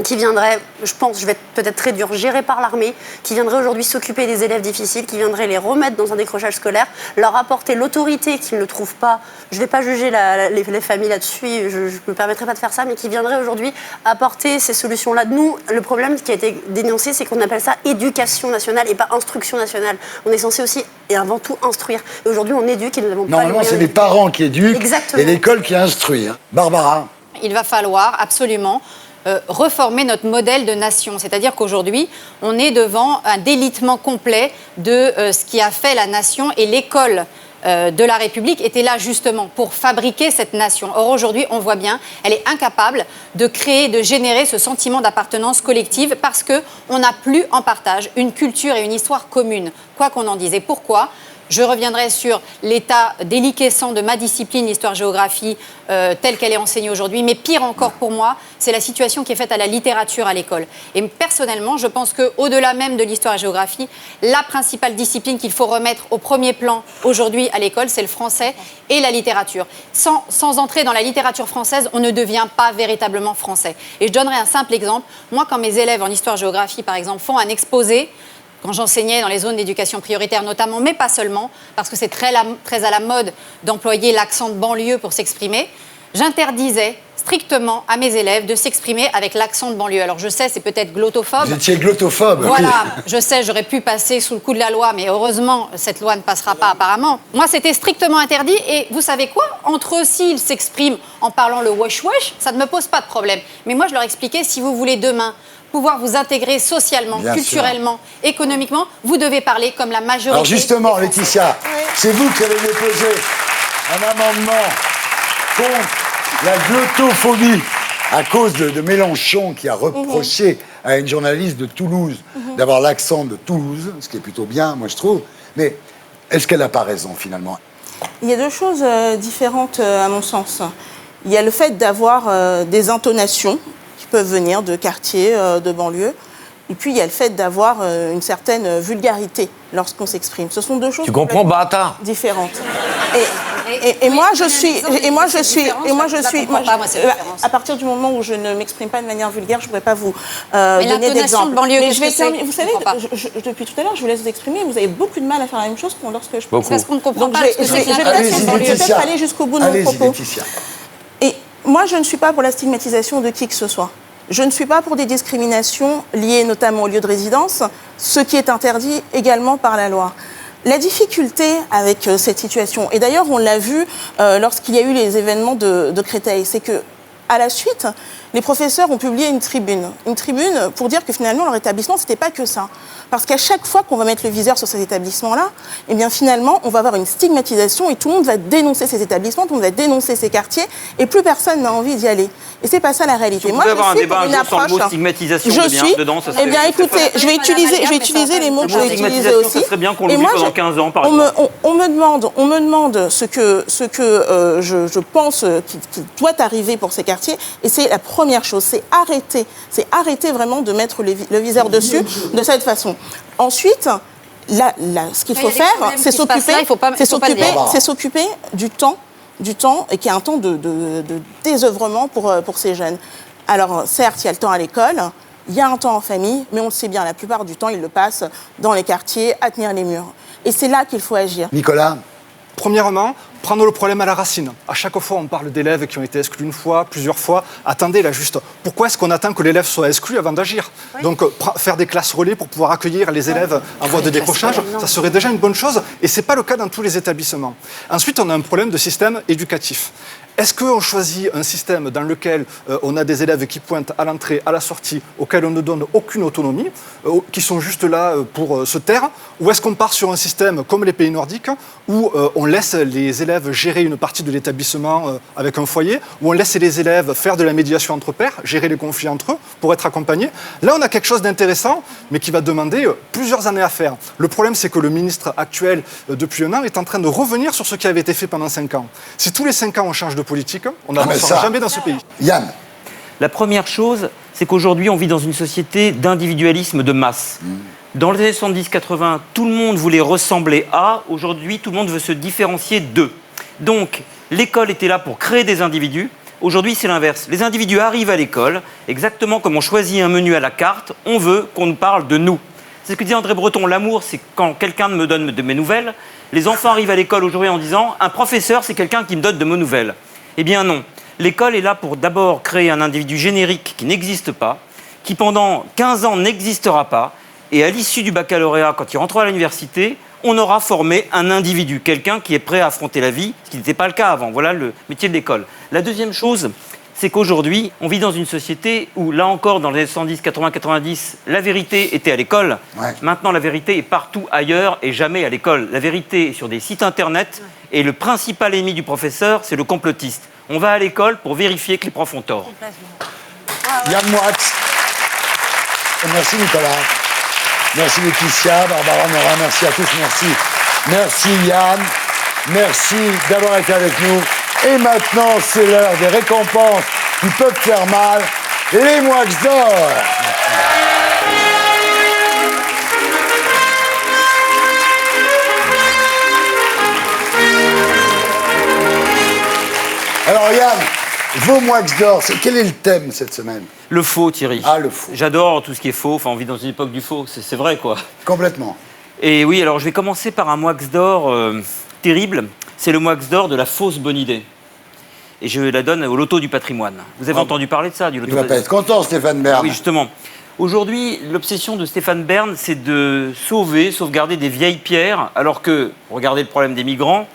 qui viendrait, je pense, je vais être peut-être très dur, géré par l'armée, qui viendrait aujourd'hui s'occuper des élèves difficiles, qui viendrait les remettre dans un décrochage scolaire, leur apporter l'autorité qu'ils ne trouvent pas. Je ne vais pas juger les familles là-dessus, je ne me permettrai pas de faire ça, mais qui viendrait aujourd'hui apporter ces solutions-là. Nous, le problème qui a été dénoncé, c'est qu'on appelle ça éducation nationale et pas instruction nationale. On est censé aussi et avant tout instruire. Et aujourd'hui, on éduque et nous n'avons pas les Normalement, moyens c'est les parents qui éduquent Exactement. et l'école qui instruit. Hein. Barbara? Il va falloir absolument reformer notre modèle de nation. C'est-à-dire qu'aujourd'hui, on est devant un délitement complet de ce qui a fait la nation, et l'école de la République était là justement pour fabriquer cette nation. Or aujourd'hui, on voit bien, elle est incapable de créer, de générer ce sentiment d'appartenance collective parce qu'on n'a plus en partage une culture et une histoire commune, quoi qu'on en dise. Et pourquoi ? Je reviendrai sur l'état déliquescent de ma discipline, l'histoire-géographie, telle qu'elle est enseignée aujourd'hui. Mais pire encore pour moi, c'est la situation qui est faite à la littérature à l'école. Et personnellement, je pense qu'au-delà même de l'histoire et géographie, la principale discipline qu'il faut remettre au premier plan aujourd'hui à l'école, c'est le français et la littérature. Sans entrer dans la littérature française, on ne devient pas véritablement français. Et je donnerai un simple exemple. Moi, quand mes élèves en histoire-géographie, par exemple, font un exposé, quand j'enseignais dans les zones d'éducation prioritaire notamment, mais pas seulement, parce que c'est très à la mode d'employer l'accent de banlieue pour s'exprimer, j'interdisais strictement à mes élèves de s'exprimer avec l'accent de banlieue. Alors je sais, c'est peut-être glottophobe. Vous étiez glottophobe. Voilà, oui. je sais, j'aurais pu passer sous le coup de la loi, mais heureusement, cette loi ne passera pas apparemment. Moi, c'était strictement interdit, et vous savez quoi ? Entre eux, s'ils s'expriment en parlant le wesh-wesh, ça ne me pose pas de problème. Mais moi, je leur expliquais, si vous voulez demain pouvoir vous intégrer socialement, Bien culturellement, économiquement, vous devez parler comme la majorité. Alors justement, Laetitia, c'est vous qui avez déposé un amendement contre la glottophobie à cause de Mélenchon qui a reproché à une journaliste de Toulouse d'avoir l'accent de Toulouse, ce qui est plutôt bien, moi je trouve. Mais est-ce qu'elle n'a pas raison finalement? Il y a deux choses différentes à mon sens. Il y a le fait d'avoir des intonations qui peuvent venir de quartiers, de banlieues. Et puis, il y a le fait d'avoir une certaine vulgarité lorsqu'on s'exprime. Ce sont deux choses différentes. Et moi, je suis... À partir du moment où je ne m'exprime pas de manière vulgaire, je ne pourrais pas vous donner d'exemple. Mais je vais terminer. Vous savez, depuis tout à l'heure, je vous laisse vous exprimer. Vous avez beaucoup de mal à faire la même chose lorsque je... Parce qu'on ne comprend pas. Je vais peut-être aller jusqu'au bout de mon propos. Et moi, je ne suis pas pour la stigmatisation de qui que ce soit. Je ne suis pas pour des discriminations liées notamment au lieu de résidence, ce qui est interdit également par la loi. La difficulté avec cette situation, et d'ailleurs on l'a vu lorsqu'il y a eu les événements de Créteil, c'est que à la suite, les professeurs ont publié une tribune pour dire que finalement leur établissement, c'était pas que ça. Parce qu'à chaque fois qu'on va mettre le viseur sur ces établissements-là, eh bien finalement, on va avoir une stigmatisation et tout le monde va dénoncer ces établissements, tout le monde va dénoncer ces quartiers, et plus personne n'a envie d'y aller. Et c'est pas ça la réalité. Moi, je suis pour une approche. Sans le mot stigmatisation dedans, ça serait... Eh bien, écoutez, je vais utiliser les mots que je vais utiliser aussi. Ça serait bien qu'on l'oublie pendant 15 ans, par exemple. On me demande ce que je pense qui doit arriver pour ces quartiers, et c'est la première chose, c'est arrêter vraiment de mettre le viseur dessus de cette façon. Ensuite, ce qu'il faut faire, c'est s'occuper du temps, et qui est un temps de désœuvrement pour ces jeunes. Alors, certes, il y a le temps à l'école, il y a un temps en famille, mais on le sait bien, la plupart du temps, ils le passent dans les quartiers, à tenir les murs. Et c'est là qu'il faut agir. Nicolas ? Premièrement, prendre le problème à la racine. À chaque fois, on parle d'élèves qui ont été exclus une fois, plusieurs fois. Attendez, là, juste, pourquoi est-ce qu'on attend que l'élève soit exclu avant d'agir ? Donc, faire des classes relais pour pouvoir accueillir les élèves en voie de décrochage, ça serait déjà une bonne chose, et ce n'est pas le cas dans tous les établissements. Ensuite, on a un problème de système éducatif. Est-ce qu'on choisit un système dans lequel on a des élèves qui pointent à l'entrée, à la sortie, auxquels on ne donne aucune autonomie, qui sont juste là pour se taire, ou est-ce qu'on part sur un système comme les pays nordiques, où on laisse les élèves gérer une partie de l'établissement avec un foyer, où on laisse les élèves faire de la médiation entre pairs, gérer les conflits entre eux, pour être accompagnés. Là, on a quelque chose d'intéressant, mais qui va demander plusieurs années à faire. Le problème, c'est que le ministre actuel, depuis un an, est en train de revenir sur ce qui avait été fait pendant 5 ans. Si tous les 5 ans, on change de politique, on n'avancera jamais dans ce pays. Yann. La première chose, c'est qu'aujourd'hui, on vit dans une société d'individualisme de masse. Dans les années 70-80, tout le monde voulait ressembler à. Aujourd'hui, tout le monde veut se différencier d'eux. Donc, l'école était là pour créer des individus. Aujourd'hui, c'est l'inverse. Les individus arrivent à l'école, exactement comme on choisit un menu à la carte, on veut qu'on nous parle de nous. C'est ce que disait André Breton, l'amour, c'est quand quelqu'un me donne de mes nouvelles. Les enfants arrivent à l'école aujourd'hui en disant « un professeur, c'est quelqu'un qui me donne de mes nouvelles ». Eh bien non. L'école est là pour d'abord créer un individu générique qui n'existe pas, qui pendant 15 ans n'existera pas, et à l'issue du baccalauréat, quand il rentrera à l'université, on aura formé un individu, quelqu'un qui est prêt à affronter la vie, ce qui n'était pas le cas avant. Voilà le métier de l'école. La deuxième chose, c'est qu'aujourd'hui, on vit dans une société où, là encore, dans les années 110, 80, 90, la vérité était à l'école. Maintenant, la vérité est partout ailleurs et jamais à l'école. La vérité est sur des sites internet et le principal ennemi du professeur, c'est le complotiste. On va à l'école pour vérifier que les profs ont tort. Yann Moix. Merci Nicolas. Merci Laetitia, Barbara Morin, merci à tous, merci. Merci Yann, merci d'avoir été avec nous. Et maintenant, c'est l'heure des récompenses qui peuvent faire mal, les Moix d'or. Alors Yann, vos Moix d'or, quel est le thème cette semaine? Le faux, Thierry. Ah, le faux. J'adore tout ce qui est faux. Enfin, on vit dans une époque du faux. C'est vrai, quoi. Complètement. Et oui, alors je vais commencer par un Moix d'or terrible. C'est le Moix d'or de la fausse bonne idée. Et je la donne au loto du patrimoine. Vous avez entendu parler de ça, du loto? Il va pas être content, Stéphane Bern. Oui, justement. Aujourd'hui, l'obsession de Stéphane Bern, c'est de sauvegarder des vieilles pierres, alors que, regardez le problème des migrants,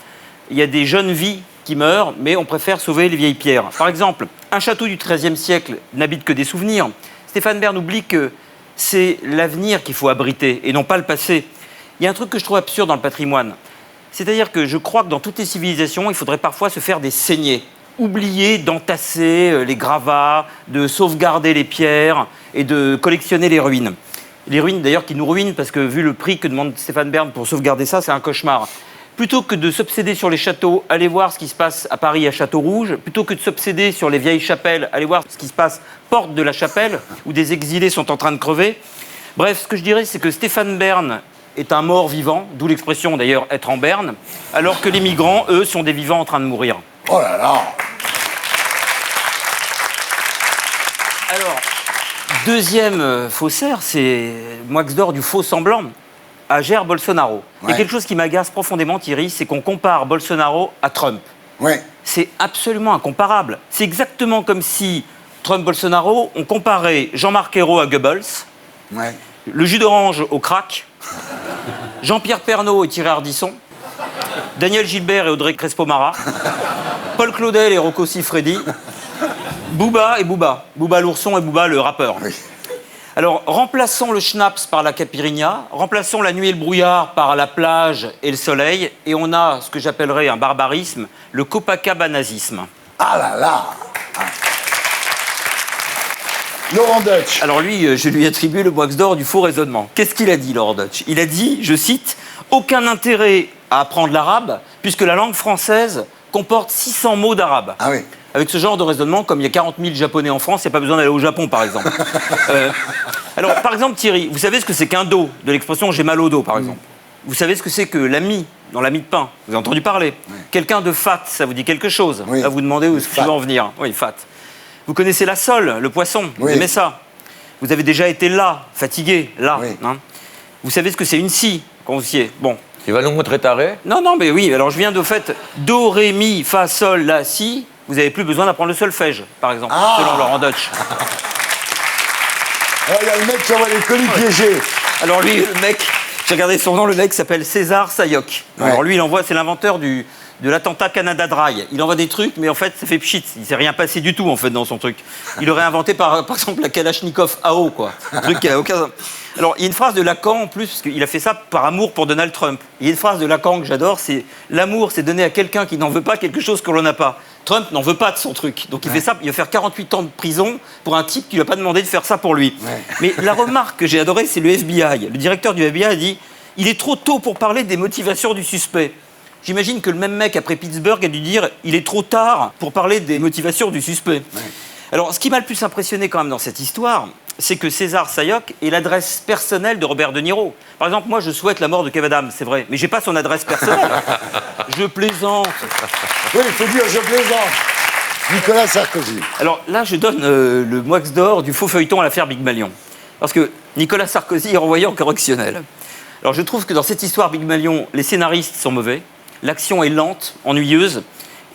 il y a des jeunes vies qui meurent, mais on préfère sauver les vieilles pierres. Par exemple, un château du XIIIe siècle n'habite que des souvenirs. Stéphane Bern oublie que c'est l'avenir qu'il faut abriter et non pas le passé. Il y a un truc que je trouve absurde dans le patrimoine. C'est-à-dire que je crois que dans toutes les civilisations, il faudrait parfois se faire des saignées. Oublier d'entasser les gravats, de sauvegarder les pierres et de collectionner les ruines. Les ruines d'ailleurs qui nous ruinent parce que vu le prix que demande Stéphane Bern pour sauvegarder ça, c'est un cauchemar. Plutôt que de s'obséder sur les châteaux, allez voir ce qui se passe à Paris à Château-Rouge. Plutôt que de s'obséder sur les vieilles chapelles, allez voir ce qui se passe porte de la Chapelle, où des exilés sont en train de crever. Bref, ce que je dirais, c'est que Stéphane Bern est un mort vivant, d'où l'expression d'ailleurs être en berne, alors que les migrants, eux, sont des vivants en train de mourir. Oh là là! Alors, deuxième faussaire, c'est Moix d'or du faux semblant à Jair Bolsonaro. Il y a quelque chose qui m'agace profondément, Thierry, c'est qu'on compare Bolsonaro à Trump. C'est absolument incomparable. C'est exactement comme si Trump-Bolsonaro, on comparait Jean-Marc Ayrault à Goebbels, le jus d'orange au crack, Jean-Pierre Pernaut et Thierry Ardisson, Daniel Gilbert et Audrey Crespo-Mara, Paul Claudel et Rocco Siffredi, Booba et Booba. Booba l'ourson et Booba le rappeur. Alors, remplaçons le schnapps par la caipirinha, remplaçons la nuit et le brouillard par la plage et le soleil, et on a ce que j'appellerais un barbarisme, le copacabanasisme. Ah là là! Laurent Deutsch. Alors lui, je lui attribue le Moix d'or du faux raisonnement. Qu'est-ce qu'il a dit, Laurent Deutsch? Il a dit, je cite, « Aucun intérêt à apprendre l'arabe, puisque la langue française comporte 600 mots d'arabe. » Ah oui. Avec ce genre de raisonnement, comme il y a 40 000 Japonais en France, il n'y a pas besoin d'aller au Japon, par exemple. Alors, par exemple, Thierry, vous savez ce que c'est qu'un dos, de l'expression « j'ai mal au dos », par exemple. Vous savez ce que c'est que l'ami, dans l'ami de pain? Vous avez entendu parler. Quelqu'un de fat, ça vous dit quelque chose? Là, vous demandez où je veux en venir. Oui, fat. Vous connaissez la sole, le poisson, vous aimez ça. Vous avez déjà été là, fatigué, là. Hein. Vous savez ce que c'est une scie, quand vous y êtes. Bon. Tu vas nous montrer ta ré? Non, non, mais oui, alors je viens de fait, do, ré, mi, fa, sol, la, si. Vous n'avez plus besoin d'apprendre le solfège, par exemple, selon Laurent Deutsch. Il y a le mec qui envoie les colis piégés. Alors lui, le mec, j'ai regardé son nom, le mec s'appelle César Sayoc. Alors lui, il envoie, c'est l'inventeur de l'attentat Canada Dry. Il envoie des trucs, mais en fait, ça fait pchit. Il ne s'est rien passé du tout, en fait, dans son truc. Il aurait inventé, par exemple, la Kalachnikov AO, quoi. Un truc qui n'a aucun... Alors, il y a une phrase de Lacan, en plus, parce qu'il a fait ça par amour pour Donald Trump. Il y a une phrase de Lacan que j'adore, c'est « L'amour, c'est donner à quelqu'un qui n'en veut pas quelque chose que l'on n'a pas. » Trump n'en veut pas de son truc. Donc, il fait ça, il va faire 48 ans de prison pour un type qui ne lui a pas demandé de faire ça pour lui. Mais la remarque que j'ai adorée, c'est le FBI. Le directeur du FBI a dit « Il est trop tôt pour parler des motivations du suspect. » J'imagine que le même mec, après Pittsburgh, a dû dire « Il est trop tard pour parler des motivations du suspect. » Alors, ce qui m'a le plus impressionné quand même dans cette histoire, c'est que César Sayoc est l'adresse personnelle de Robert De Niro. Par exemple, moi, je souhaite la mort de Kev Adams, c'est vrai, mais j'ai pas son adresse personnelle. Je plaisante. Oui, il faut dire je plaisante. Nicolas Sarkozy. Alors là, je donne le Moix d'or du faux feuilleton à l'affaire Big Malion. Parce que Nicolas Sarkozy est renvoyé en correctionnel. Alors je trouve que dans cette histoire Big Malion, les scénaristes sont mauvais, l'action est lente, ennuyeuse,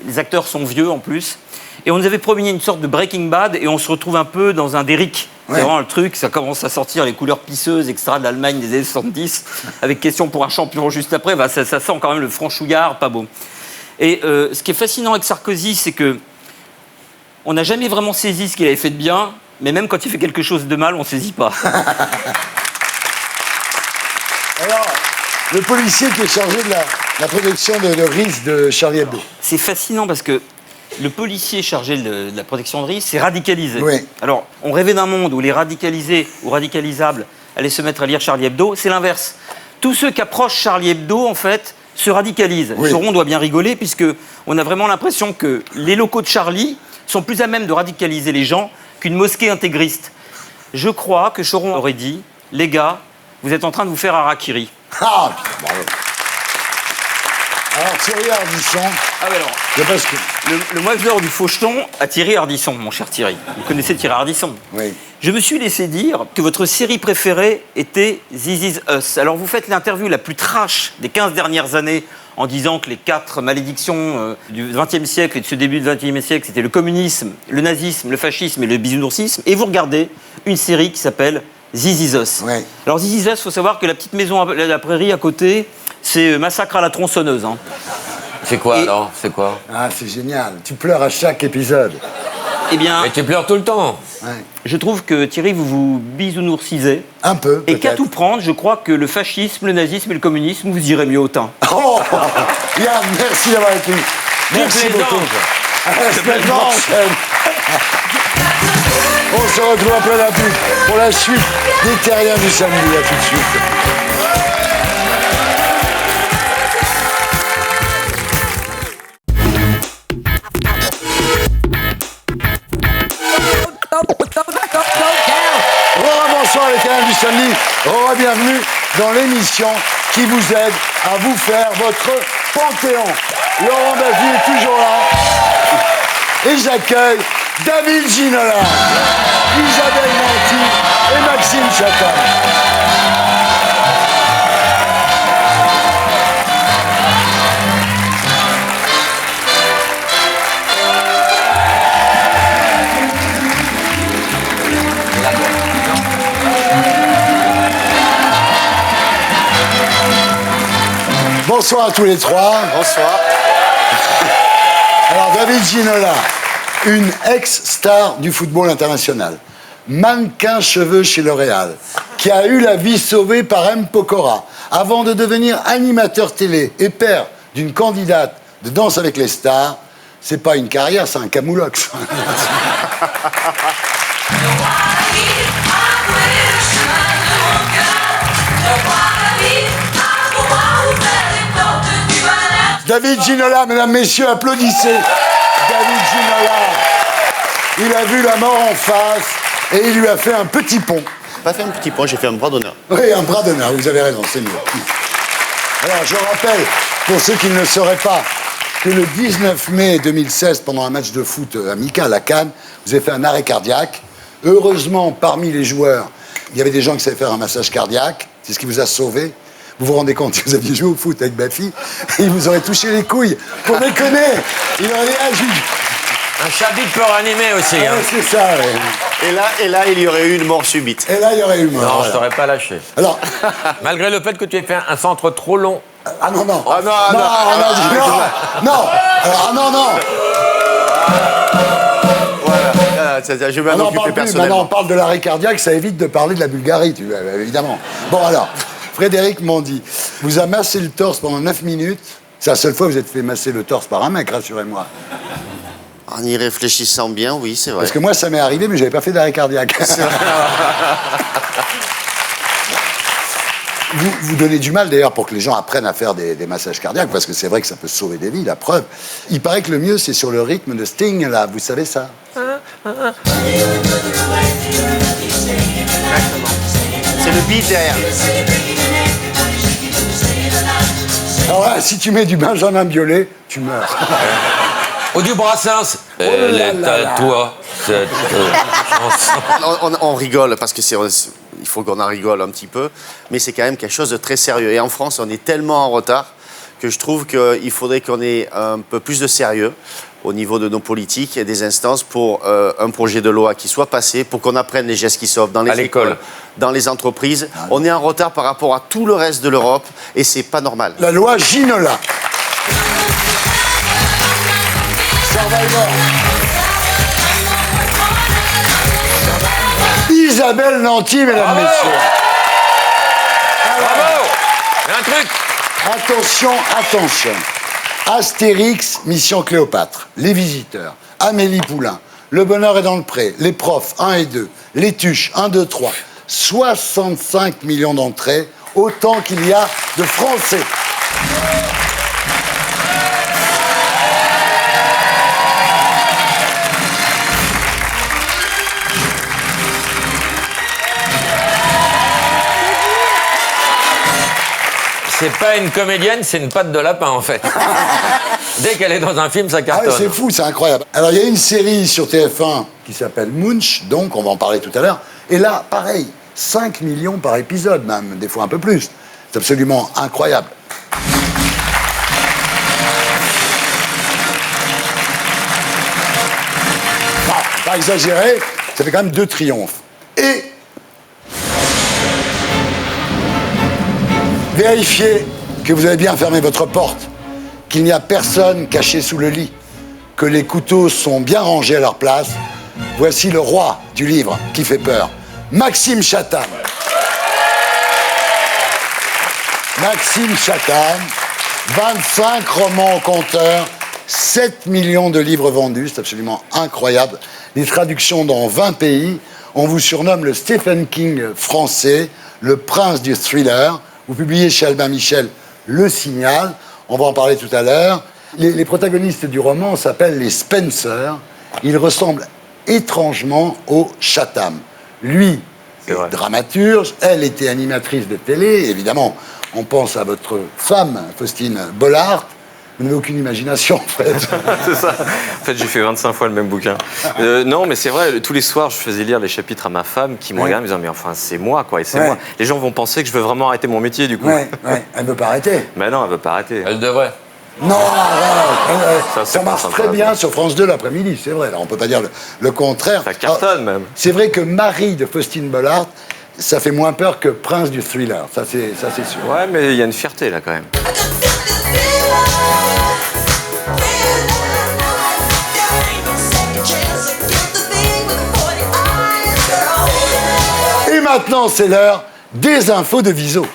les acteurs sont vieux en plus, et on nous avait promis une sorte de Breaking Bad, et on se retrouve un peu dans un Derrick. C'est vraiment le truc, ça commence à sortir les couleurs pisseuses, etc. de l'Allemagne des années 70, avec question pour un champion juste après, bah, ça sent quand même le franchouillard, pas beau. Et ce qui est fascinant avec Sarkozy, c'est que on n'a jamais vraiment saisi ce qu'il avait fait de bien, mais même quand il fait quelque chose de mal, on ne saisit pas. Alors, le policier qui est chargé de la protection de risque de Charlie Hebdo. C'est fascinant parce que le policier chargé de la protection de risque s'est radicalisé. Oui. Alors, on rêvait d'un monde où les radicalisés ou radicalisables allaient se mettre à lire Charlie Hebdo. C'est l'inverse. Tous ceux qui approchent Charlie Hebdo, en fait, se radicalisent. Oui. Choron doit bien rigoler puisqu'on a vraiment l'impression que les locaux de Charlie sont plus à même de radicaliser les gens qu'une mosquée intégriste. Je crois que Choron aurait dit « Les gars, vous êtes en train de vous faire harakiri ». Ah, bravo. Alors, Thierry Ardisson. Ah, mais alors, parce que... le Moix d'or du faucheton à Thierry Ardisson, mon cher Thierry. Vous connaissez Thierry Ardisson? Oui. Je me suis laissé dire que votre série préférée était This Is Us. Alors, vous faites l'interview la plus trash des 15 dernières années en disant que les 4 malédictions du XXe siècle et de ce début du XXe siècle, c'était le communisme, le nazisme, le fascisme et le bisounoursisme. Et vous regardez une série qui s'appelle This Is Us. Ouais. Alors, This Is Us, il faut savoir que la petite maison à la prairie à côté, c'est Massacre à la tronçonneuse. Hein. C'est quoi alors? C'est quoi? Ah, c'est génial. Tu pleures à chaque épisode. Eh bien... Mais tu pleures tout le temps. Ouais. Je trouve que Thierry, vous vous bisounourcisez. Un peu, et qu'à peut-être. tout prendre, je crois que le fascisme, le nazisme et le communisme, vous irez mieux au teint. Oh Yann, merci d'avoir été. Merci beaucoup. À la semaine prochaine. On se retrouve après la pub pour la suite des Terriens du samedi. À tout de suite. Bonsoir les Terriens du samedi. Bienvenue dans l'émission qui vous aide à vous faire votre panthéon. Laurent Baffy est toujours là. Et j'accueille David Ginola, Isabelle Nanty et Maxime Chatham. Bonsoir à tous les trois. Bonsoir. Alors, David Ginola, une ex-star du football international, mannequin cheveux chez L'Oréal, qui a eu la vie sauvée par M. Pokora, avant de devenir animateur télé et père d'une candidate de Danse avec les stars. C'est pas une carrière, c'est un camoulox. David Ginola, mesdames, messieurs, applaudissez. David Ginola, il a vu la mort en face et il lui a fait un petit pont. Pas fait un petit pont, j'ai fait un bras d'honneur. Oui, un bras d'honneur, vous avez raison, c'est mieux. Alors, je rappelle, pour ceux qui ne le sauraient pas, que le 19 mai 2016, pendant un match de foot amical à Cannes, vous avez fait un arrêt cardiaque. Heureusement, parmi les joueurs, il y avait des gens qui savaient faire un massage cardiaque. C'est ce qui vous a sauvé. Vous vous rendez compte, vous aviez joué au foot avec Baffy, et il vous aurait touché les couilles. Pour déconner, il aurait agi. Un chapitre peut ranimer aussi. Ah, Hein. c'est ça, ouais. Et là, il y aurait eu une mort subite. Et là, il y aurait eu une mort. Non, voilà. je t'aurais pas lâché. Alors, malgré le fait que tu aies fait un centre trop long. Ah non, non. Ah non, non, non. Alors, non, non. Voilà, je vais m'en occuper personnellement. Maintenant, on parle de l'arrêt cardiaque, ça évite de parler de la Bulgarie, évidemment. Bon, alors, Frédéric Mondy vous a massé le torse pendant 9 minutes. C'est la seule fois que vous êtes fait masser le torse par un mec, rassurez-moi. En y réfléchissant bien, oui, c'est vrai. Parce que moi, ça m'est arrivé, mais j'avais pas fait d'arrêt cardiaque. vous donnez du mal d'ailleurs pour que les gens apprennent à faire des massages cardiaques, parce que c'est vrai que ça peut sauver des vies, la preuve. Il paraît que le mieux, c'est sur le rythme de Sting, là, vous savez ça? C'est le beat derrière. Alors là, si tu mets du Benjamin Biolay, tu meurs. Ou du Brassens. Elle est à toi, cette chanson. On rigole parce que il faut qu'on en rigole un petit peu, mais c'est quand même quelque chose de très sérieux. Et en France, on est tellement en retard que je trouve qu'il faudrait qu'on ait un peu plus de sérieux au niveau de nos politiques et des instances pour un projet de loi qui soit passé, pour qu'on apprenne les gestes qui sauvent dans les écoles, dans les entreprises. On est en retard par rapport à tout le reste de l'Europe et c'est pas normal. La loi Ginola. Survivor. Isabelle Nanty, mesdames, messieurs. Bravo! Il y a un truc. Attention, attention. Astérix, Mission Cléopâtre, Les Visiteurs, Amélie Poulain, Le Bonheur est dans le Pré, Les Profs 1 et 2, Les Tuches 1, 2, 3. 65 millions d'entrées, autant qu'il y a de Français. C'est pas une comédienne, c'est une patte de lapin en fait. Dès qu'elle est dans un film, ça cartonne. Ah, c'est fou, c'est incroyable. Alors il y a une série sur TF1 qui s'appelle Munch, donc on va en parler tout à l'heure. Et là, pareil, 5 millions par épisode, même, des fois un peu plus. C'est absolument incroyable. Non, pas exagéré, ça fait quand même 2 triomphes. Et vérifiez que vous avez bien fermé votre porte, qu'il n'y a personne caché sous le lit, que les couteaux sont bien rangés à leur place. Voici le roi du livre qui fait peur, Maxime Chatham. Maxime Chatham, 25 romans au compteur, 7 millions de livres vendus, c'est absolument incroyable. Des traductions dans 20 pays. On vous surnomme le Stephen King français, le prince du thriller. Vous publiez chez Albin Michel Le Signal, on va en parler tout à l'heure. Les protagonistes du roman s'appellent les Spencer. Ils ressemblent étrangement au Chatham. Lui est dramaturge, elle était animatrice de télé. Évidemment, on pense à votre femme, Faustine Bollard. Vous n'avez aucune imagination, en fait. C'est ça. En fait, j'ai fait 25 fois le même bouquin. Non, mais c'est vrai, tous les soirs, je faisais lire les chapitres à ma femme qui me regarde en me disant, mais enfin, c'est moi, quoi, et c'est moi. Les gens vont penser que je veux vraiment arrêter mon métier, du coup. Elle ne veut pas arrêter. Mais non, elle veut pas arrêter. Elle devrait. Non, ça marche très bien sur France 2 l'après-midi, c'est vrai. Alors, on ne peut pas dire le contraire. Ça cartonne, même. C'est vrai que Marie de Faustine Bollard, ça fait moins peur que Prince du thriller. Ça, c'est sûr. Ouais, mais il y a une fierté, là, quand même. Et maintenant, c'est l'heure des infos de Viso.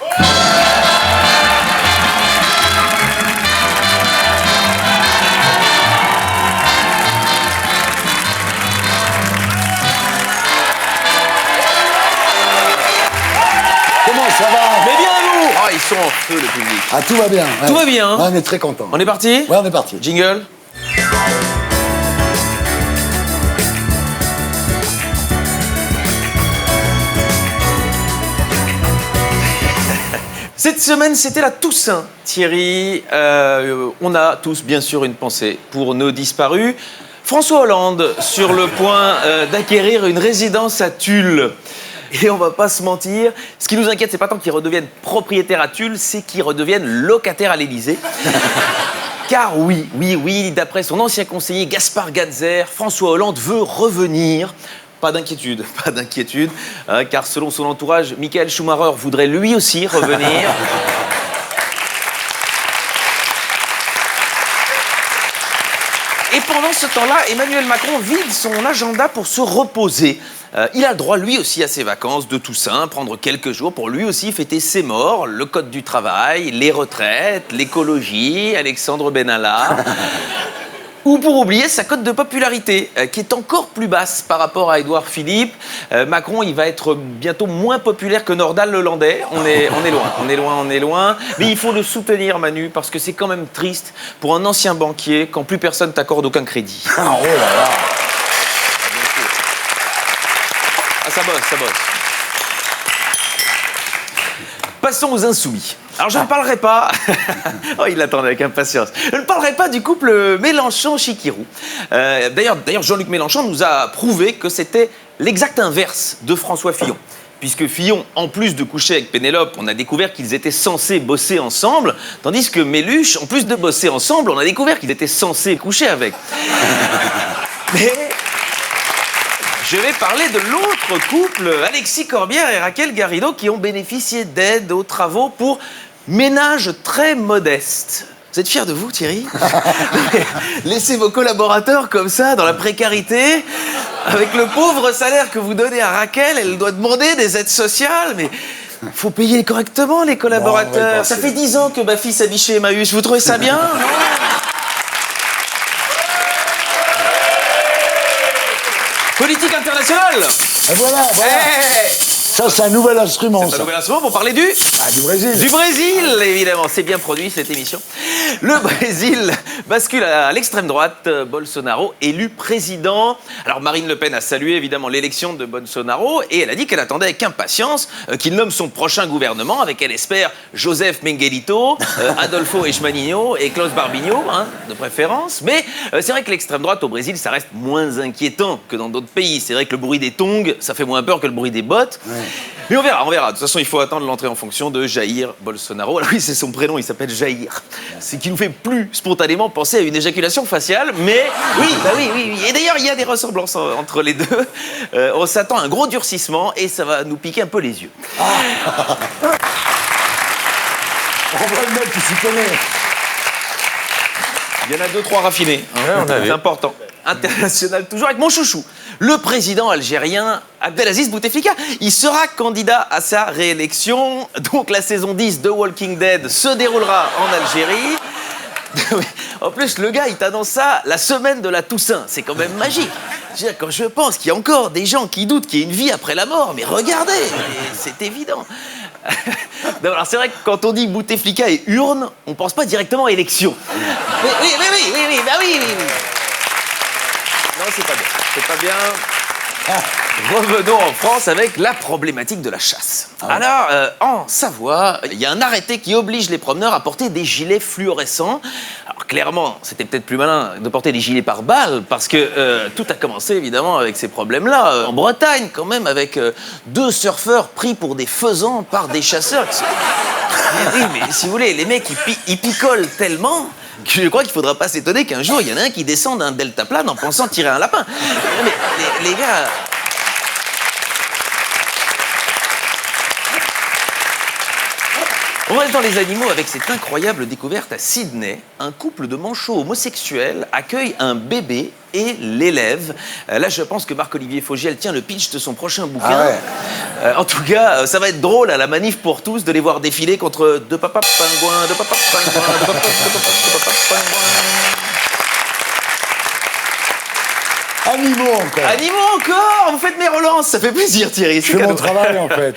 Comment ça va? Mais bien à vous. Ah, ils sont en feu, le public. Ah, tout va bien. Ouais. Tout va bien. Ouais, on est très contents. On est parti? Ouais, on est parti. Jingle. Cette semaine, c'était la Toussaint, Thierry. On a tous, bien sûr, une pensée pour nos disparus. François Hollande, sur le point d'acquérir une résidence à Tulle. Et on va pas se mentir, ce qui nous inquiète, c'est pas tant qu'ils redeviennent propriétaires à Tulle, c'est qu'ils redeviennent locataires à l'Élysée. Car oui, d'après son ancien conseiller Gaspard Ganzer, François Hollande veut revenir. Pas d'inquiétude, hein, car selon son entourage, Michael Schumacher voudrait lui aussi revenir. Et pendant ce temps-là, Emmanuel Macron vide son agenda pour se reposer. Il a le droit, lui aussi, à ses vacances de Toussaint, prendre quelques jours pour lui aussi fêter ses morts, le code du travail, les retraites, l'écologie, Alexandre Benalla. Ou pour oublier sa cote de popularité, qui est encore plus basse par rapport à Édouard Philippe. Macron, il va être bientôt moins populaire que Nordal Lelandais. On est loin. Mais il faut le soutenir, Manu, parce que c'est quand même triste pour un ancien banquier quand plus personne t'accorde aucun crédit. Oh là là. Ah, ça bosse. Passons aux insoumis. Alors je ne parlerai pas, oh il l'attendait avec impatience, je ne parlerai pas du couple Mélenchon-Chikirou. D'ailleurs, Jean-Luc Mélenchon nous a prouvé que c'était l'exact inverse de François Fillon. Puisque Fillon, en plus de coucher avec Pénélope, on a découvert qu'ils étaient censés bosser ensemble, tandis que Méluche, en plus de bosser ensemble, on a découvert qu'ils étaient censés coucher avec. Mais je vais parler de l'autre couple, Alexis Corbière et Raquel Garrido, qui ont bénéficié d'aide aux travaux pour ménages très modestes. Vous êtes fiers de vous, Thierry? Laissez vos collaborateurs comme ça, dans la précarité, avec le pauvre salaire que vous donnez à Raquel, elle doit demander des aides sociales, mais faut payer correctement les collaborateurs. Non, ça fait 10 ans que ma fille s'habille chez Emmaüs, vous trouvez ça bien? Politique internationale. Et voilà. Ça, c'est un nouvel instrument. C'est un nouvel instrument pour parler du Brésil. Du Brésil, évidemment. C'est bien produit, cette émission. Le Brésil bascule à l'extrême droite. Bolsonaro élu président. Alors, Marine Le Pen a salué, évidemment, l'élection de Bolsonaro et elle a dit qu'elle attendait avec impatience qu'il nomme son prochain gouvernement avec, elle espère, Joseph Menguelito, Adolfo Eichmanninho et Klaus Barbinho, de préférence. Mais c'est vrai que l'extrême droite au Brésil, ça reste moins inquiétant que dans d'autres pays. C'est vrai que le bruit des tongs, ça fait moins peur que le bruit des bottes. Ouais. Mais on verra. De toute façon, il faut attendre l'entrée en fonction de Jair Bolsonaro. Alors oui, c'est son prénom, il s'appelle Jair. Ce qui nous fait plus spontanément penser à une éjaculation faciale, mais oui. Et d'ailleurs, il y a des ressemblances entre les deux. On s'attend à un gros durcissement et ça va nous piquer un peu les yeux. On voit le mec qui s'y connaît. Il y en a 2-3 raffinés. C'est important. International, toujours avec mon chouchou. Le président algérien Abdelaziz Bouteflika, il sera candidat à sa réélection. Donc la saison 10 de Walking Dead se déroulera en Algérie. En plus, le gars, il t'annonce ça la semaine de la Toussaint. C'est quand même magique. Quand je pense qu'il y a encore des gens qui doutent qu'il y ait une vie après la mort, mais regardez, c'est évident. Alors c'est vrai que quand on dit Bouteflika et urne, on pense pas directement à élection. Oui. Non, c'est pas bien. Revenons en France avec la problématique de la chasse. Alors, en Savoie, il y a un arrêté qui oblige les promeneurs à porter des gilets fluorescents. Alors clairement, c'était peut-être plus malin de porter des gilets par balles, parce que tout a commencé évidemment avec ces problèmes-là. En Bretagne, quand même, avec 2 surfeurs pris pour des faisans par des chasseurs. Mais si vous voulez, les mecs, ils picolent tellement que je crois qu'il ne faudra pas s'étonner qu'un jour, il y en a un qui descend d'un deltaplane en pensant tirer un lapin. Mais les gars... On reste dans les animaux avec cette incroyable découverte à Sydney. Un couple de manchots homosexuels accueille un bébé et l'élève. Là, je pense que Marc-Olivier Fogiel tient le pitch de son prochain bouquin. En tout cas, ça va être drôle à la manif pour tous de les voir défiler contre deux papas pingouins, deux papas pingouins, deux papas pingouins. Animaux encore. Vous faites mes relances, ça fait plaisir Thierry. C'est mon travail en fait.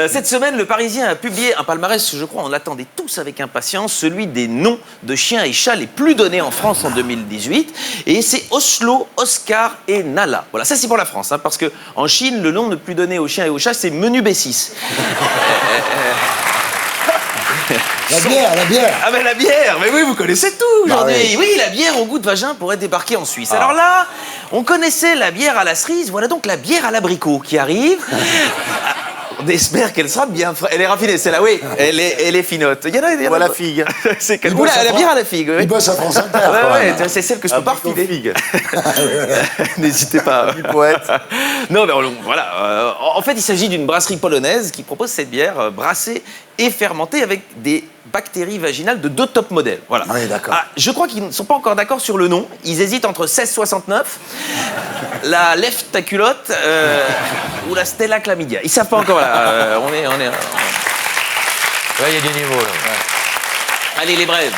Cette semaine, le Parisien a publié un palmarès, je crois, on l'attendait tous avec impatience, celui des noms de chiens et chats les plus donnés en France en 2018. Et c'est Oslo, Oscar et Nala. Voilà, ça c'est pour la France, parce qu'en Chine, le nom le plus donné aux chiens et aux chats, c'est Menu B6. La bière. Ah ben la bière, mais oui, vous connaissez tout aujourd'hui. Oui, la bière au goût de vagin pourrait débarquer en Suisse. Alors là, on connaissait la bière à la cerise, voilà donc la bière à l'abricot qui arrive. On espère qu'elle sera bien fraîche. Elle est raffinée, celle-là, oui. Elle est finote. Il y en a ou à la figue. C'est quelle la bière à la figue. Oui. Il bosse à France Inter. Ouais, c'est celle que je peux pas refiler. N'hésitez pas. Poète. Non, mais voilà. En fait, il s'agit d'une brasserie polonaise qui propose cette bière brassée et fermentée avec des bactéries vaginales de 2 top modèles. Voilà. Oui, d'accord. Je crois qu'ils ne sont pas encore d'accord sur le nom. Ils hésitent entre 1669, la Lèvre ta culotte ou la Stella Chlamydia. Ils savent pas encore. Là, on est. Là, il y a des niveaux. Là. Allez, les brèves.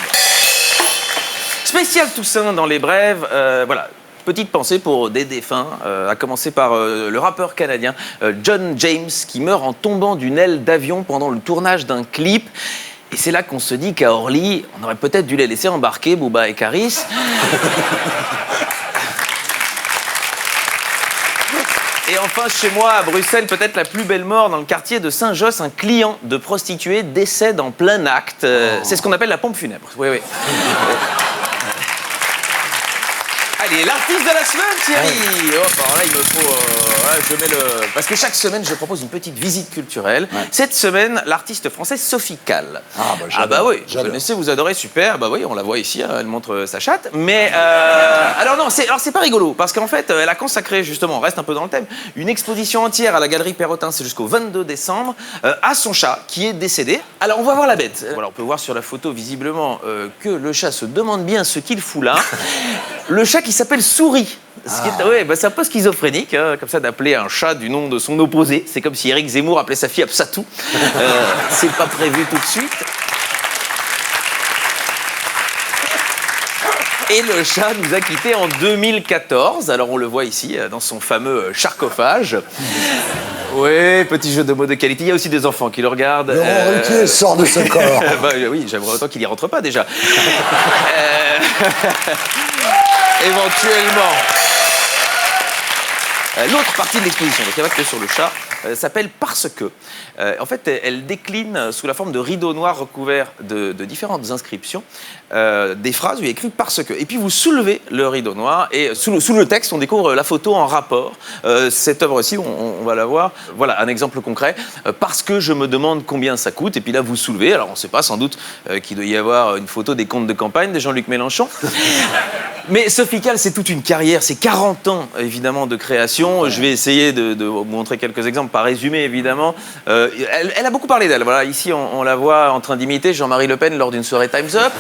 Spécial Toussaint dans les brèves. Voilà. Petite pensée pour des défunts, à commencer par le rappeur canadien John James, qui meurt en tombant d'une aile d'avion pendant le tournage d'un clip. Et c'est là qu'on se dit qu'à Orly, on aurait peut-être dû les laisser embarquer, Booba et Caris. Et enfin, chez moi, à Bruxelles, peut-être la plus belle mort dans le quartier de Saint-Josse, un client de prostituée décède en plein acte. C'est ce qu'on appelle la pompe funèbre. Oui, oui. Allez, l'artiste de la semaine, Thierry. Hop, alors là, il me faut... je mets le... Parce que chaque semaine, je propose une petite visite culturelle. Ouais. Cette semaine, l'artiste française Sophie Calle. Ah bah oui, vous connaissez, vous adorez, super. Bah oui, on la voit ici, hein, elle montre sa chatte. Mais alors non, c'est pas rigolo, parce qu'en fait, elle a consacré, justement, on reste un peu dans le thème, une exposition entière à la Galerie Perrotin, c'est jusqu'au 22 décembre, à son chat, qui est décédé. Alors, on va voir la bête. Voilà, on peut voir sur la photo, visiblement, que le chat se demande bien ce qu'il fout là. Le chat qui s'appelle Souris. C'est un peu schizophrénique, hein, comme ça, d'appeler un chat du nom de son opposé. C'est comme si Éric Zemmour appelait sa fille Absatou. C'est pas prévu tout de suite. Et le chat nous a quittés en 2014. Alors on le voit ici, dans son fameux sarcophage. Oui, petit jeu de mots de qualité. Il y a aussi des enfants qui le regardent. Laurent Ruquier sort de ce corps. Oui, j'aimerais autant qu'il y rentre pas déjà. Éventuellement. L'autre partie de l'exposition, donc il n'y a pas que sur le chat, s'appelle Parce que. En fait, elle décline sous la forme de rideaux noirs recouverts de différentes inscriptions, des phrases où il y a écrit Parce que. Et puis vous soulevez le rideau noir et sous le texte, on découvre la photo en rapport. Cette œuvre-ci, on va la voir. Voilà, un exemple concret. Parce que je me demande combien ça coûte. Et puis là, vous soulevez. Alors on ne sait pas, sans doute qu'il doit y avoir une photo des comptes de campagne de Jean-Luc Mélenchon. Mais Sophie Calle, c'est toute une carrière. C'est 40 ans, évidemment, de création. Ouais. Je vais essayer de vous montrer quelques exemples, pas résumés, évidemment. Elle a beaucoup parlé d'elle. Voilà, ici, on la voit en train d'imiter Jean-Marie Le Pen lors d'une soirée Time's Up.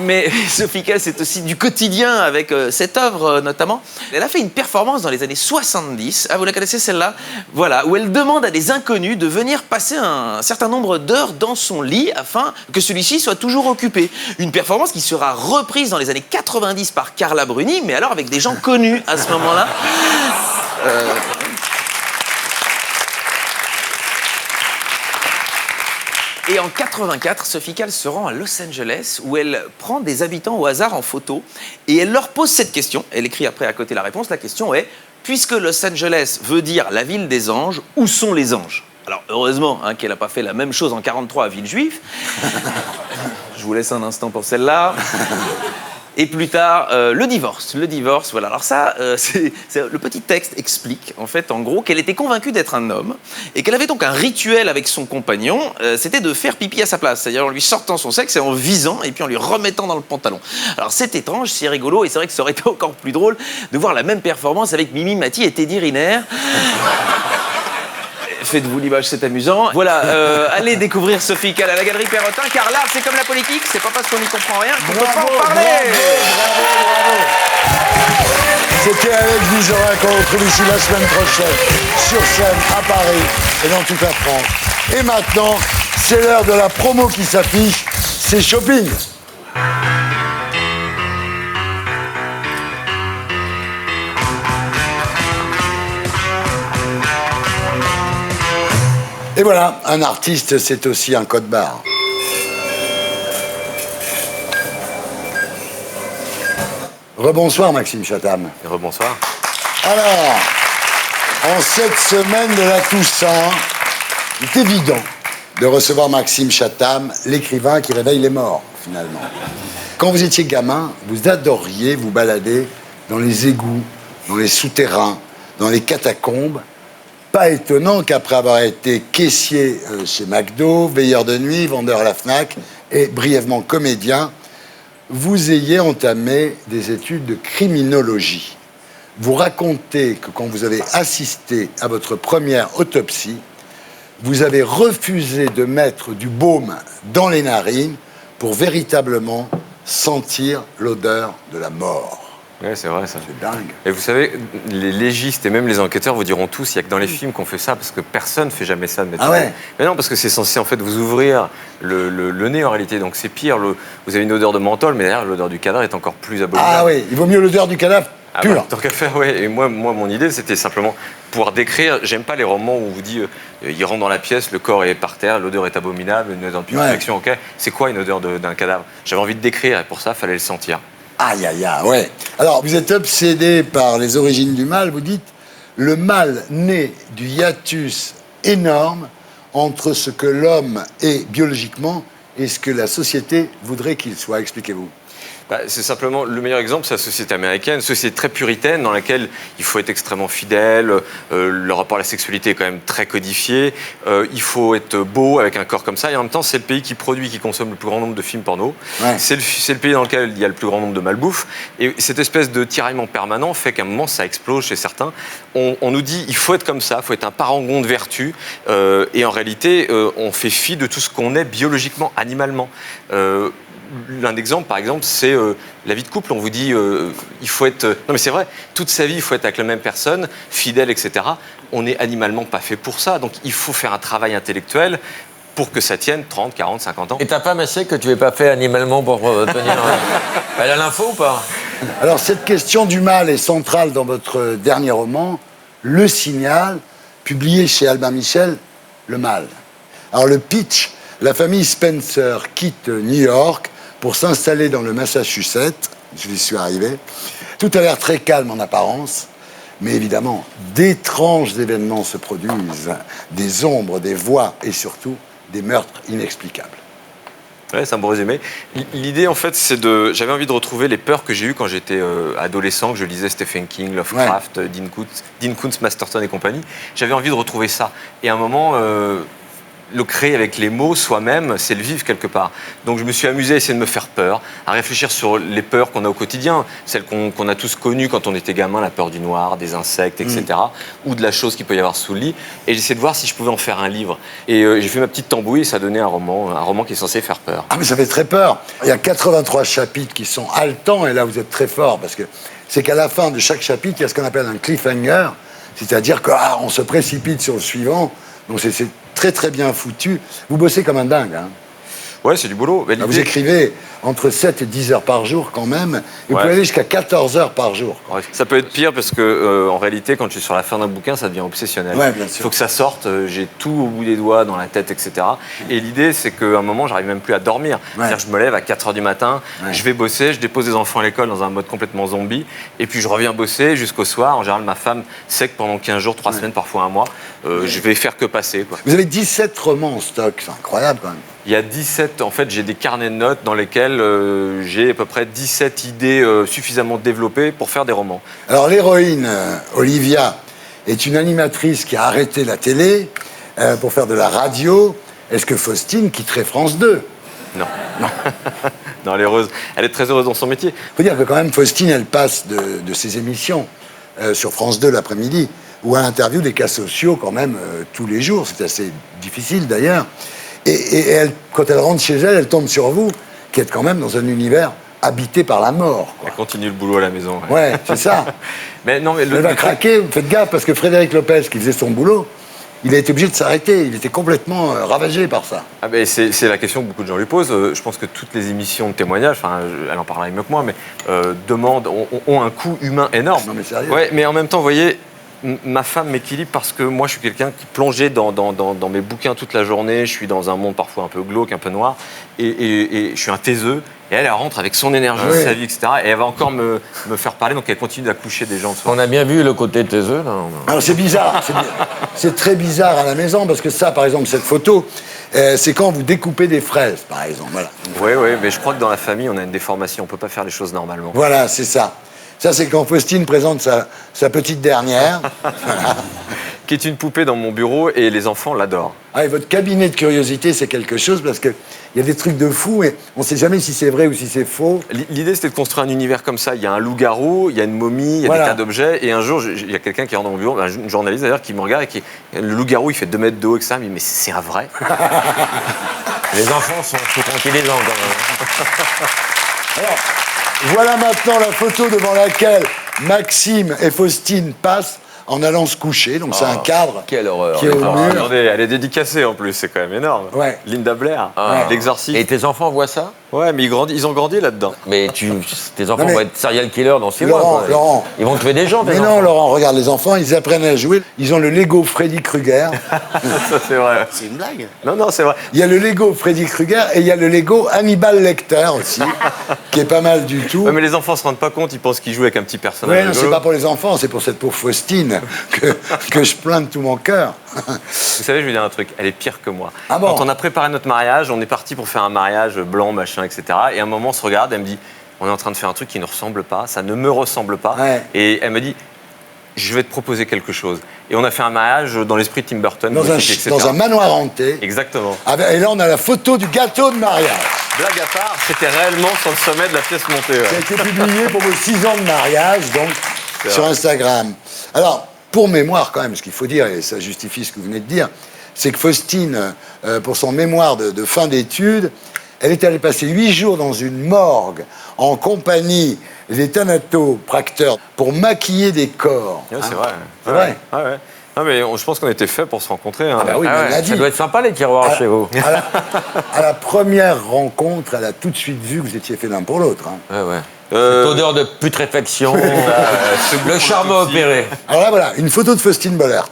Mais Sophie Calle, c'est aussi du quotidien avec cette œuvre, notamment. Elle a fait une performance dans les années 70. Ah, vous la connaissez, celle-là? Voilà, où elle demande à des inconnus de venir passer un certain nombre d'heures dans son lit afin que celui-ci soit toujours occupé. Une performance qui sera reprise dans les années 90 par Carla Bruni, mais alors avec des gens connus à ce moment-là. Et en 84, Sophie Calle se rend à Los Angeles où elle prend des habitants au hasard en photo et elle leur pose cette question. Elle écrit après à côté la réponse. La question est, puisque Los Angeles veut dire la ville des anges, où sont les anges? Alors heureusement qu'elle n'a pas fait la même chose en 43 à Villejuif. Je vous laisse un instant pour celle-là. Et plus tard, le divorce. Le divorce, voilà. Alors ça, le petit texte explique, en fait, en gros, qu'elle était convaincue d'être un homme et qu'elle avait donc un rituel avec son compagnon, c'était de faire pipi à sa place, c'est-à-dire en lui sortant son sexe et en visant et puis en lui remettant dans le pantalon. Alors c'est étrange, c'est rigolo et c'est vrai que ça aurait été encore plus drôle de voir la même performance avec Mimi Mati et Teddy Riner. Faites-vous l'image, c'est amusant. Voilà, allez découvrir Sophie Calle à la Galerie Perrotin, car l'art, c'est comme la politique, c'est pas parce qu'on n'y comprend rien qu'on peut pas en parler. Bravo. C'était avec Vizora qu'on retrouve ici la semaine prochaine, sur scène, à Paris et dans toute la France. Et maintenant, c'est l'heure de la promo qui s'affiche, c'est Shopping. Et voilà, un artiste, c'est aussi un code barre. Rebonsoir, Maxime Chatham. Rebonsoir. Alors, en cette semaine de la Toussaint, il est évident de recevoir Maxime Chatham, l'écrivain qui réveille les morts, finalement. Quand vous étiez gamin, vous adoriez vous balader dans les égouts, dans les souterrains, dans les catacombes. Pas étonnant qu'après avoir été caissier chez McDo, veilleur de nuit, vendeur à la Fnac et brièvement comédien, vous ayez entamé des études de criminologie. Vous racontez que quand vous avez assisté à votre première autopsie, vous avez refusé de mettre du baume dans les narines pour véritablement sentir l'odeur de la mort. Ouais, c'est vrai ça. C'est dingue. Et vous savez, les légistes et même les enquêteurs vous diront tous, il n'y a que dans les films qu'on fait ça, parce que personne ne fait jamais ça de mettre Ah ouais. Mais non, parce que c'est censé en fait vous ouvrir le nez en réalité, donc c'est pire. Vous avez une odeur de menthol, mais derrière l'odeur du cadavre est encore plus abominable. Ah oui, il vaut mieux l'odeur du cadavre pur. Bah, tant qu'à faire, ouais. Et moi, mon idée, c'était simplement pouvoir décrire. J'aime pas les romans où on vous dit, il rentre dans la pièce, le corps est par terre, l'odeur est abominable, une odeur de putréfaction, ok. C'est quoi une odeur d'un cadavre? J'avais envie de décrire, et pour ça, il fallait le sentir. Aïe, aïe, aïe, ouais. Alors, vous êtes obsédé par les origines du mal. Vous dites, le mal naît du hiatus énorme entre ce que l'homme est biologiquement et ce que la société voudrait qu'il soit. Expliquez-vous. C'est simplement, le meilleur exemple, c'est la société américaine, une société très puritaine dans laquelle il faut être extrêmement fidèle, le rapport à la sexualité est quand même très codifié, il faut être beau avec un corps comme ça, et en même temps, c'est le pays qui produit, qui consomme le plus grand nombre de films porno. Ouais. C'est le pays dans lequel il y a le plus grand nombre de malbouffes, et cette espèce de tiraillement permanent fait qu'à un moment, ça explose chez certains. On nous dit, il faut être comme ça, il faut être un parangon de vertu, et en réalité, on fait fi de tout ce qu'on est biologiquement, animalement. L'un d'exemple, par exemple, c'est la vie de couple. On vous dit, il faut être... Non mais c'est vrai, toute sa vie, il faut être avec la même personne, fidèle, etc. On n'est animalement pas fait pour ça. Donc il faut faire un travail intellectuel pour que ça tienne 30, 40, 50 ans. Et ta femme, elle sait que tu n'es pas fait animalement pour tenir... Elle a l'info ou pas? Alors cette question du mal est centrale dans votre dernier roman, Le Signal, publié chez Albin Michel, Le Mal. Alors le pitch, la famille Spencer quitte New York pour s'installer dans le Massachusetts. Je y suis arrivé. Tout a l'air très calme en apparence, mais évidemment, d'étranges événements se produisent. Des ombres, des voix et surtout des meurtres inexplicables. Ouais, c'est un bon résumé. L'idée, en fait, c'est de... J'avais envie de retrouver les peurs que j'ai eues quand j'étais adolescent, que je lisais Stephen King, Lovecraft, Dean Koontz, Masterton et compagnie. J'avais envie de retrouver ça. Et à un moment... le créer avec les mots soi-même, c'est le vivre quelque part. Donc je me suis amusé à essayer de me faire peur, à réfléchir sur les peurs qu'on a au quotidien, celles qu'on a tous connues quand on était gamin, la peur du noir, des insectes, etc., ou de la chose qu'il peut y avoir sous le lit. Et j'essayais de voir si je pouvais en faire un livre. Et j'ai fait ma petite tambouille et ça a donné un roman qui est censé faire peur. Ah mais ça fait très peur. Il y a 83 chapitres qui sont haletants, et là vous êtes très fort, parce que c'est qu'à la fin de chaque chapitre, il y a ce qu'on appelle un cliffhanger, c'est-à-dire qu'on se précipite sur le suivant. Donc c'est très très bien foutu. Vous bossez comme un dingue. Hein. Ouais, c'est du boulot. Là, vous écrivez entre 7 et 10 heures par jour quand même. Et vous pouvez aller jusqu'à 14 heures par jour. Ouais, ça peut être pire parce que en réalité, quand je suis sur la fin d'un bouquin, ça devient obsessionnel. Ouais, bien sûr. Il faut que ça sorte. J'ai tout au bout des doigts, dans la tête, etc. Et l'idée, c'est qu'à un moment, j'arrive même plus à dormir. C'est-à-dire que je me lève à 4 heures du matin, je vais bosser, je dépose les enfants à l'école dans un mode complètement zombie, et puis je reviens bosser jusqu'au soir. En général, ma femme sait que pendant 15 jours, 3 semaines, parfois un mois, je vais faire que passer. Quoi. Vous avez 17 romans en stock, c'est incroyable quand même. Il y a 17, en fait, j'ai des carnets de notes dans lesquels j'ai à peu près 17 idées suffisamment développées pour faire des romans. Alors l'héroïne, Olivia, est une animatrice qui a arrêté la télé pour faire de la radio. Est-ce que Faustine quitterait France 2 ? Non. Non, elle est heureuse. Elle est très heureuse dans son métier. Il faut dire que quand même, Faustine, elle passe de ses émissions sur France 2 l'après-midi, ou à l'interview des cas sociaux quand même tous les jours. C'est assez difficile d'ailleurs. Et elle, quand elle rentre chez elle, elle tombe sur vous, qui êtes quand même dans un univers habité par la mort. Quoi. Elle continue le boulot à la maison. Ouais, c'est ça. Mais non, mais elle va craquer, vous faites gaffe, parce que Frédéric Lopez, qui faisait son boulot, il a été obligé de s'arrêter. Il était complètement ravagé par ça. Ah ben c'est la question que beaucoup de gens lui posent. Je pense que toutes les émissions de témoignages, elle en parlera mieux que moi, mais ont un coût humain énorme. Non mais sérieux. Ouais, mais en même temps, vous voyez... Ma femme m'équilibre parce que moi, je suis quelqu'un qui plongeait dans mes bouquins toute la journée. Je suis dans un monde parfois un peu glauque, un peu noir. Et je suis un taiseux. Et elle rentre avec son énergie, sa vie, etc. Et elle va encore me faire parler. Donc, elle continue d'accoucher des gens. On a bien vu le côté taiseux, là. Alors, c'est bizarre. C'est très bizarre à la maison parce que ça, par exemple, cette photo, c'est quand vous découpez des fraises, par exemple. Voilà. Oui, mais je crois que dans la famille, on a une déformation. On ne peut pas faire les choses normalement. Voilà, c'est ça. Ça, c'est quand Faustine présente sa petite dernière. Qui est une poupée dans mon bureau et les enfants l'adorent. Ah, et votre cabinet de curiosité, c'est quelque chose parce qu'il y a des trucs de fous et on ne sait jamais si c'est vrai ou si c'est faux. L'idée, c'était de construire un univers comme ça. Il y a un loup-garou, il y a une momie, il y a des tas d'objets. Et un jour, il y a quelqu'un qui rentre dans mon bureau, une journaliste d'ailleurs, qui me regarde et le loup-garou, il fait 2 mètres de haut, etc. Mais c'est un vrai. Les enfants sont tranquillisants quand même. Alors, Voilà maintenant la photo devant laquelle Maxime et Faustine passent en allant se coucher. Donc c'est un cadre Quelle horreur. qui est au mur. Attendez, elle est dédicacée en plus, c'est quand même énorme. Ouais. Linda Blair, Ah. l'exorciste. Et tes enfants voient ça? Ouais, mais ils ont grandi là-dedans. Mais tes enfants Non, mais- vont être serial killer dans 6 Laurent, mois. quoi. Laurent. Ils vont tuer des gens, tes Mais enfants. non, Laurent, regarde les enfants, ils apprennent à jouer. Ils ont le Lego Freddy Krueger. Ça, c'est vrai. C'est une blague. Non, c'est vrai. Il y a le Lego Freddy Krueger et il y a le Lego Hannibal Lecter aussi, qui est pas mal du tout. Ouais, mais les enfants se rendent pas compte, ils pensent qu'ils jouent avec un petit personnage. Ouais, non, c'est rigolo. pas pour les enfants, c'est pour cette pauvre Faustine que je plains de tout mon cœur. Vous savez, je vais dire un truc, elle est pire que moi. Ah bon? Quand on a préparé notre mariage, on est parti pour faire un mariage blanc, machin, etc. Et à un moment, on se regarde, elle me dit, on est en train de faire un truc qui ne ressemble pas, ça ne me ressemble pas. Ouais. Et elle me dit, je vais te proposer quelque chose. Et on a fait un mariage dans l'esprit Tim Burton, Dans gothique, etc. un manoir hanté. Exactement. Et là, on a la photo du gâteau de mariage. Blague à part, c'était réellement sur le sommet de la pièce montée. ouais. Ça a été publié pour vos 6 ans de mariage, donc, C'est sur vrai. Instagram. Alors, pour mémoire, quand même, ce qu'il faut dire, et ça justifie ce que vous venez de dire, c'est que Faustine, pour son mémoire de fin d'études, elle est allée passer 8 jours dans une morgue en compagnie des thanatopracteurs pour maquiller des corps. Ouais, c'est Hein. vrai. C'est vrai. Ouais, ouais. Non, mais je pense qu'on était fait pour se rencontrer. Hein. Ah bah oui, mais elle l'a dit. Ça doit être sympa, les tiroirs chez vous. À la première rencontre, elle a tout de suite vu que vous étiez fait l'un pour l'autre. Hein. Ouais, ouais. Cette odeur de putréfaction, le charme a opéré. Alors là, voilà, une photo de Faustine Bollert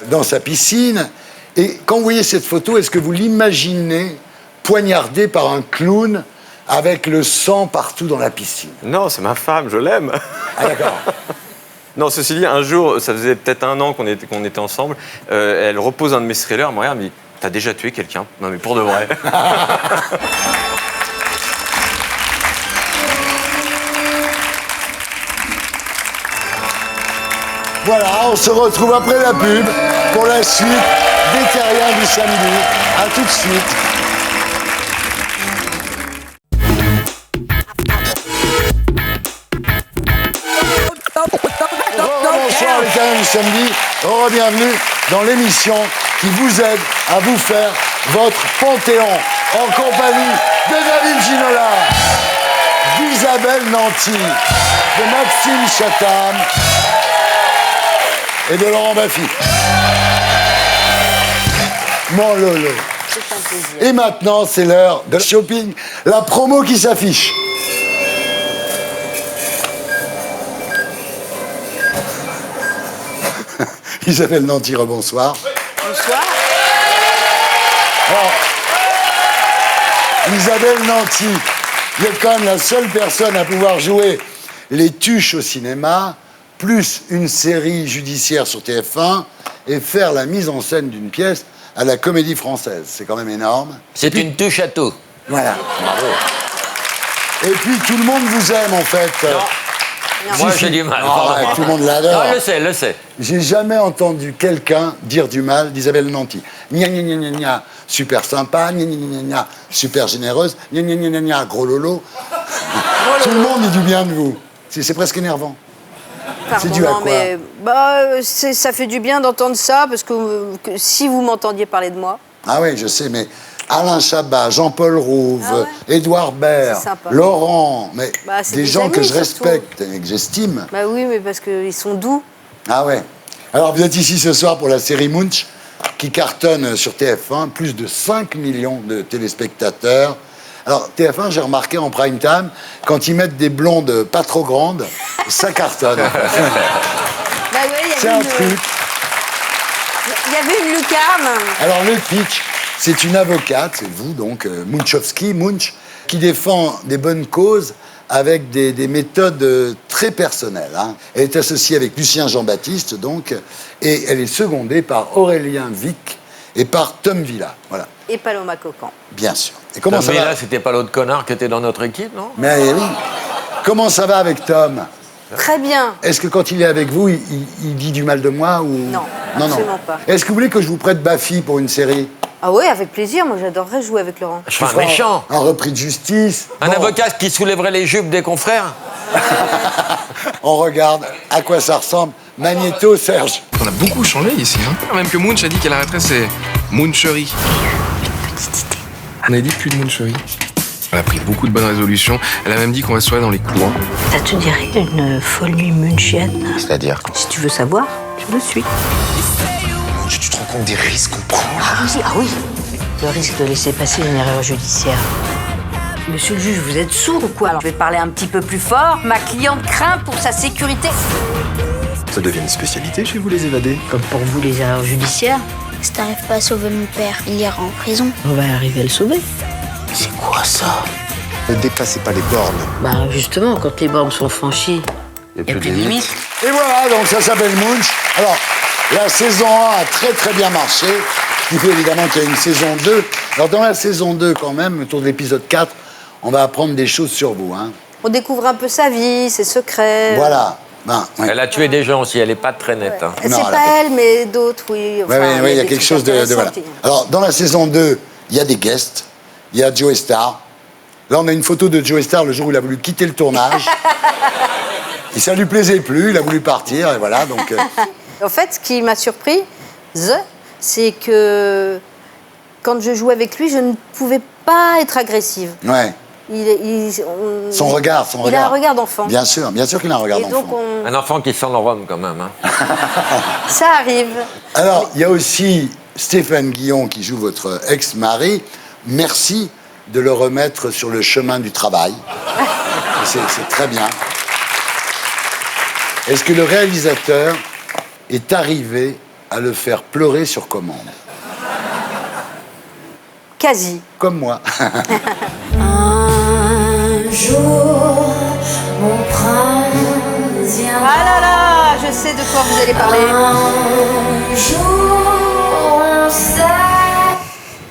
dans sa piscine. Et quand vous voyez cette photo, est-ce que vous l'imaginez poignardée par un clown avec le sang partout dans la piscine? Non, c'est ma femme, je l'aime. Ah d'accord. Non, ceci dit, un jour, ça faisait peut-être 1 an qu'on était ensemble, elle repose un de mes thrillers, elle me regarde, elle me dit, t'as déjà tué quelqu'un? Non mais pour de vrai. Voilà, on se retrouve après la pub pour la suite des Terriens du samedi. A tout de suite. Bonsoir les Terriens du samedi. Bienvenue dans l'émission qui vous aide à vous faire votre panthéon en compagnie de David Ginola, d'Isabelle Nanty, de Maxime Chatham et de Laurent Baffy. Mon Lolo. Et maintenant, c'est l'heure de shopping, la promo qui s'affiche. Isabelle Nanty, rebonsoir. Bonsoir. Alors, Isabelle Nanty, vous êtes quand même la seule personne à pouvoir jouer les tuches au cinéma, plus une série judiciaire sur TF1 et faire la mise en scène d'une pièce à la Comédie Française. C'est quand même énorme. C'est une touche à tout. Voilà. Bravo. Et puis tout le monde vous aime en fait. Moi, j'ai du mal. Ah, ouais, tout le monde l'adore. Non, je le sais. J'ai jamais entendu quelqu'un dire du mal d'Isabelle Nanty. Gna gna gna gna gna, super sympa, gna gna gna gna, super généreuse, gna gna gna gna gna, gros lolo. Tout le monde dit du bien de vous. C'est presque énervant. C'est dû à non, quoi mais ça fait du bien d'entendre ça, parce que si vous m'entendiez parler de moi, Ah oui, je sais, mais Alain Chabat, Jean-Paul Rouve, Édouard Baird, C'est sympa. Laurent, mais Bah, c'est des des gens que amis, je surtout. respecte et que j'estime. bah oui, mais parce qu'ils sont doux. Ah ouais. Alors vous êtes ici ce soir pour la série Munch qui cartonne sur TF1, plus de 5 millions de téléspectateurs. Alors TF1, j'ai remarqué en prime time, quand ils mettent des blondes pas trop grandes, ça cartonne. Bah ouais, il y C'est avait un une- truc. Il y avait une lucarne. Alors le pitch, c'est une avocate, c'est vous donc, Munch, qui défend des bonnes causes avec des méthodes très personnelles. Hein. Elle est associée avec Lucien Jean-Baptiste, donc, et elle est secondée par Aurélien Vic et par Tom Villa. Voilà, Et Paloma Cocan. bien sûr. Et comment ça va là, c'était pas l'autre connard qui était dans notre équipe, non? Mais oui. Comment ça va avec Tom? Très bien. Est-ce que quand il est avec vous, il dit du mal de moi ou... Non, absolument pas. Est-ce que vous voulez que je vous prête Baffy pour une série? Ah ouais, avec plaisir. Moi, j'adorerais jouer avec Laurent. Je suis un méchant. Un repris de justice. Un avocat qui soulèverait les jupes des confrères. On regarde à quoi ça ressemble. Magnéto, Serge. On a beaucoup changé ici. Hein. Même que Munch a dit qu'elle arrêterait ses Muncheries. On a dit plus de Muncheries. Elle a pris beaucoup de bonnes résolutions. Elle a même dit qu'on va se soirée dans les couloirs. Ça te dirait une folie munchienne? C'est-à-dire? Si tu veux savoir, tu me suis. Tu te rends compte des risques qu'on prend? Ah oui. Le risque de laisser passer une erreur judiciaire. Monsieur le juge, vous êtes sourd ou quoi? Alors, je vais parler un petit peu plus fort. Ma cliente craint pour sa sécurité. Ça devient une spécialité chez vous, les évadés? Comme pour vous, les erreurs judiciaires. Si t'arrives pas à sauver mon père, il ira en prison. On va arriver à le sauver. C'est quoi ça? Ne dépassez pas les bornes. Bah justement, quand les bornes sont franchies, il n'y a plus de limite. Et voilà, donc ça s'appelle Munch. Alors, la saison 1 a très très bien marché, ce qui fait évidemment qu'il y a une saison 2. Alors dans la saison 2 quand même, autour de l'épisode 4, on va apprendre des choses sur vous. Hein. On découvre un peu sa vie, ses secrets. Voilà. Ben, ouais. Elle a tué des gens aussi, elle n'est pas très nette. Hein. C'est pas elle, mais d'autres, oui. Enfin, oui, il y a quelque chose de voilà. Alors, dans la saison 2, il y a des guests. Il y a Joe Star. Là, on a une photo de Joe Star le jour où il a voulu quitter le tournage. Et ça lui plaisait plus, il a voulu partir, et voilà, donc... En fait, ce qui m'a surpris, c'est que quand je jouais avec lui, je ne pouvais pas être agressive. Ouais. Son regard. Il a un regard d'enfant. Bien sûr qu'il a un regard d'enfant. Un enfant qui sent le rhum, quand même. Hein. Ça arrive. Alors, il y a aussi Stéphane Guillon qui joue votre ex-mari. Merci de le remettre sur le chemin du travail. C'est très bien. Est-ce que le réalisateur est arrivé à le faire pleurer sur commande? Quasi. Comme moi. Un jour, mon prince viendra. Ah là là, je sais de quoi vous allez parler. Un jour, on sait.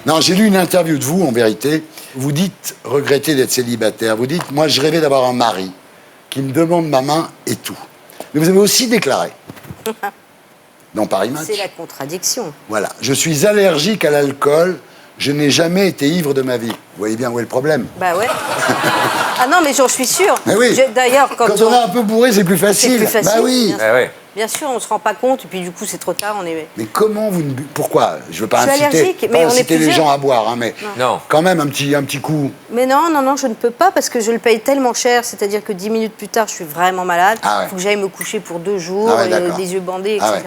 Non, j'ai lu une interview de vous, en vérité. Vous dites regretter d'être célibataire. Vous dites, moi, je rêvais d'avoir un mari qui me demande ma main et tout. Mais vous avez aussi déclaré, dans Paris Match. C'est la contradiction. Voilà. Je suis allergique à l'alcool. Je n'ai jamais été ivre de ma vie. Vous voyez bien où est le problème. Bah ouais. Ah non, mais j'en suis sûre. Mais oui. D'ailleurs, quand on est un peu bourré, c'est plus facile. C'est plus facile. Bah oui. Bien sûr, on se rend pas compte, et puis du coup, c'est trop tard. On est. Mais comment vous ne... Pourquoi? Je veux pas Je suis allergique, mais on est inciter les plusieurs. gens à boire, hein, mais non. Quand même un petit coup. Mais non, je ne peux pas parce que je le paye tellement cher. C'est-à-dire que 10 minutes plus tard, je suis vraiment malade. Ah ouais. Il faut que j'aille me coucher pour 2 jours, des yeux bandés, etc.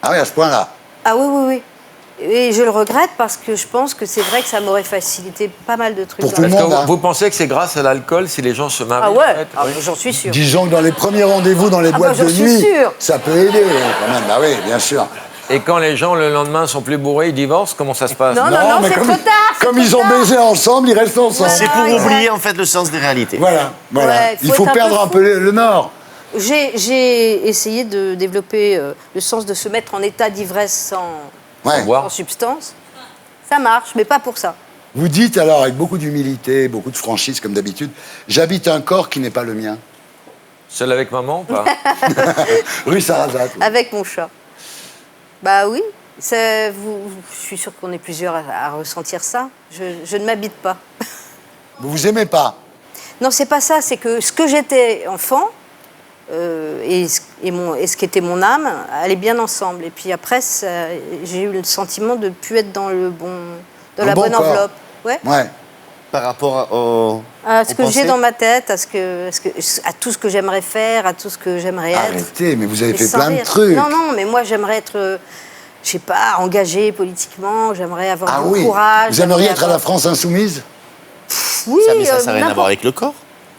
Ah ouais, à ce point-là. Ah oui. Et je le regrette parce que je pense que c'est vrai que ça m'aurait facilité pas mal de trucs. Pour tout le monde. Vous pensez que c'est grâce à l'alcool si les gens se marient? Ah ouais, en fait j'en suis sûre. Disons que dans les premiers rendez-vous dans les boîtes de nuit, ça peut aider quand même. Bah oui, bien sûr. Et quand les gens le lendemain sont plus bourrés, ils divorcent, comment ça se passe? Non, mais c'est trop tard. Comme ils ont baisé ensemble, ils restent ensemble. C'est pour oublier en fait le sens des réalités. Voilà. Ouais, il faut perdre un peu le nord. J'ai essayé de développer le sens de se mettre en état d'ivresse sans substance. Ça marche, mais pas pour ça. Vous dites alors, avec beaucoup d'humilité, beaucoup de franchise, comme d'habitude, j'habite un corps qui n'est pas le mien. Seul avec maman ou pas? Rue Sarrazat. Avec mon chat. Bah oui, je suis sûre qu'on est plusieurs à ressentir ça. Je ne m'habite pas. Vous vous aimez pas? Non, c'est pas ça, c'est que ce que j'étais enfant et ce qu'était mon âme allaient bien ensemble. Et puis après, j'ai eu le sentiment de ne plus être dans la bonne enveloppe. Ouais. Par rapport à ce que j'ai dans ma tête, à tout ce que j'aimerais faire, à tout ce que j'aimerais être. Arrêtez, mais vous avez fait sans plein de rire. trucs. Non, mais moi j'aimerais être, je sais pas, engagée politiquement, j'aimerais avoir du courage. Vous aimeriez être à la France insoumise? Oui, ça n'a rien à voir avec le corps.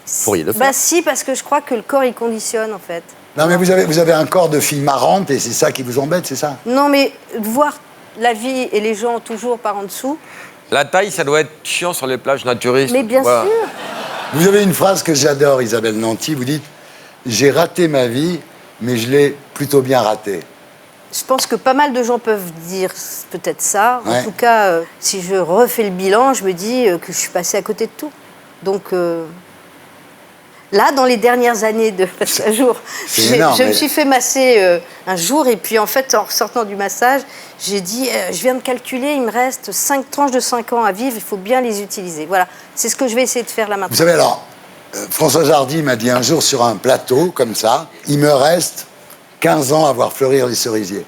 Vous pourriez le faire. Bah si, parce que je crois que le corps il conditionne en fait. Non, mais vous avez un corps de fille marrante et c'est ça qui vous embête, c'est ça? Non, mais voir la vie et les gens toujours par en dessous. La taille, ça doit être chiant sur les plages naturistes. Mais bien sûr. Vous avez une phrase que j'adore, Isabelle Nanty. Vous dites « J'ai raté ma vie, mais je l'ai plutôt bien ratée ». Je pense que pas mal de gens peuvent dire peut-être ça. Ouais. En tout cas, si je refais le bilan, je me dis que je suis passée à côté de tout. Donc là, dans les dernières années de ce jour, je me suis fait masser un jour et puis en fait, en ressortant du massage, j'ai dit, je viens de calculer, il me reste 5 tranches de 5 ans à vivre, il faut bien les utiliser. Voilà, c'est ce que je vais essayer de faire là maintenant. Vous savez alors, François Hardy m'a dit un jour sur un plateau, comme ça, il me reste 15 ans à voir fleurir les cerisiers.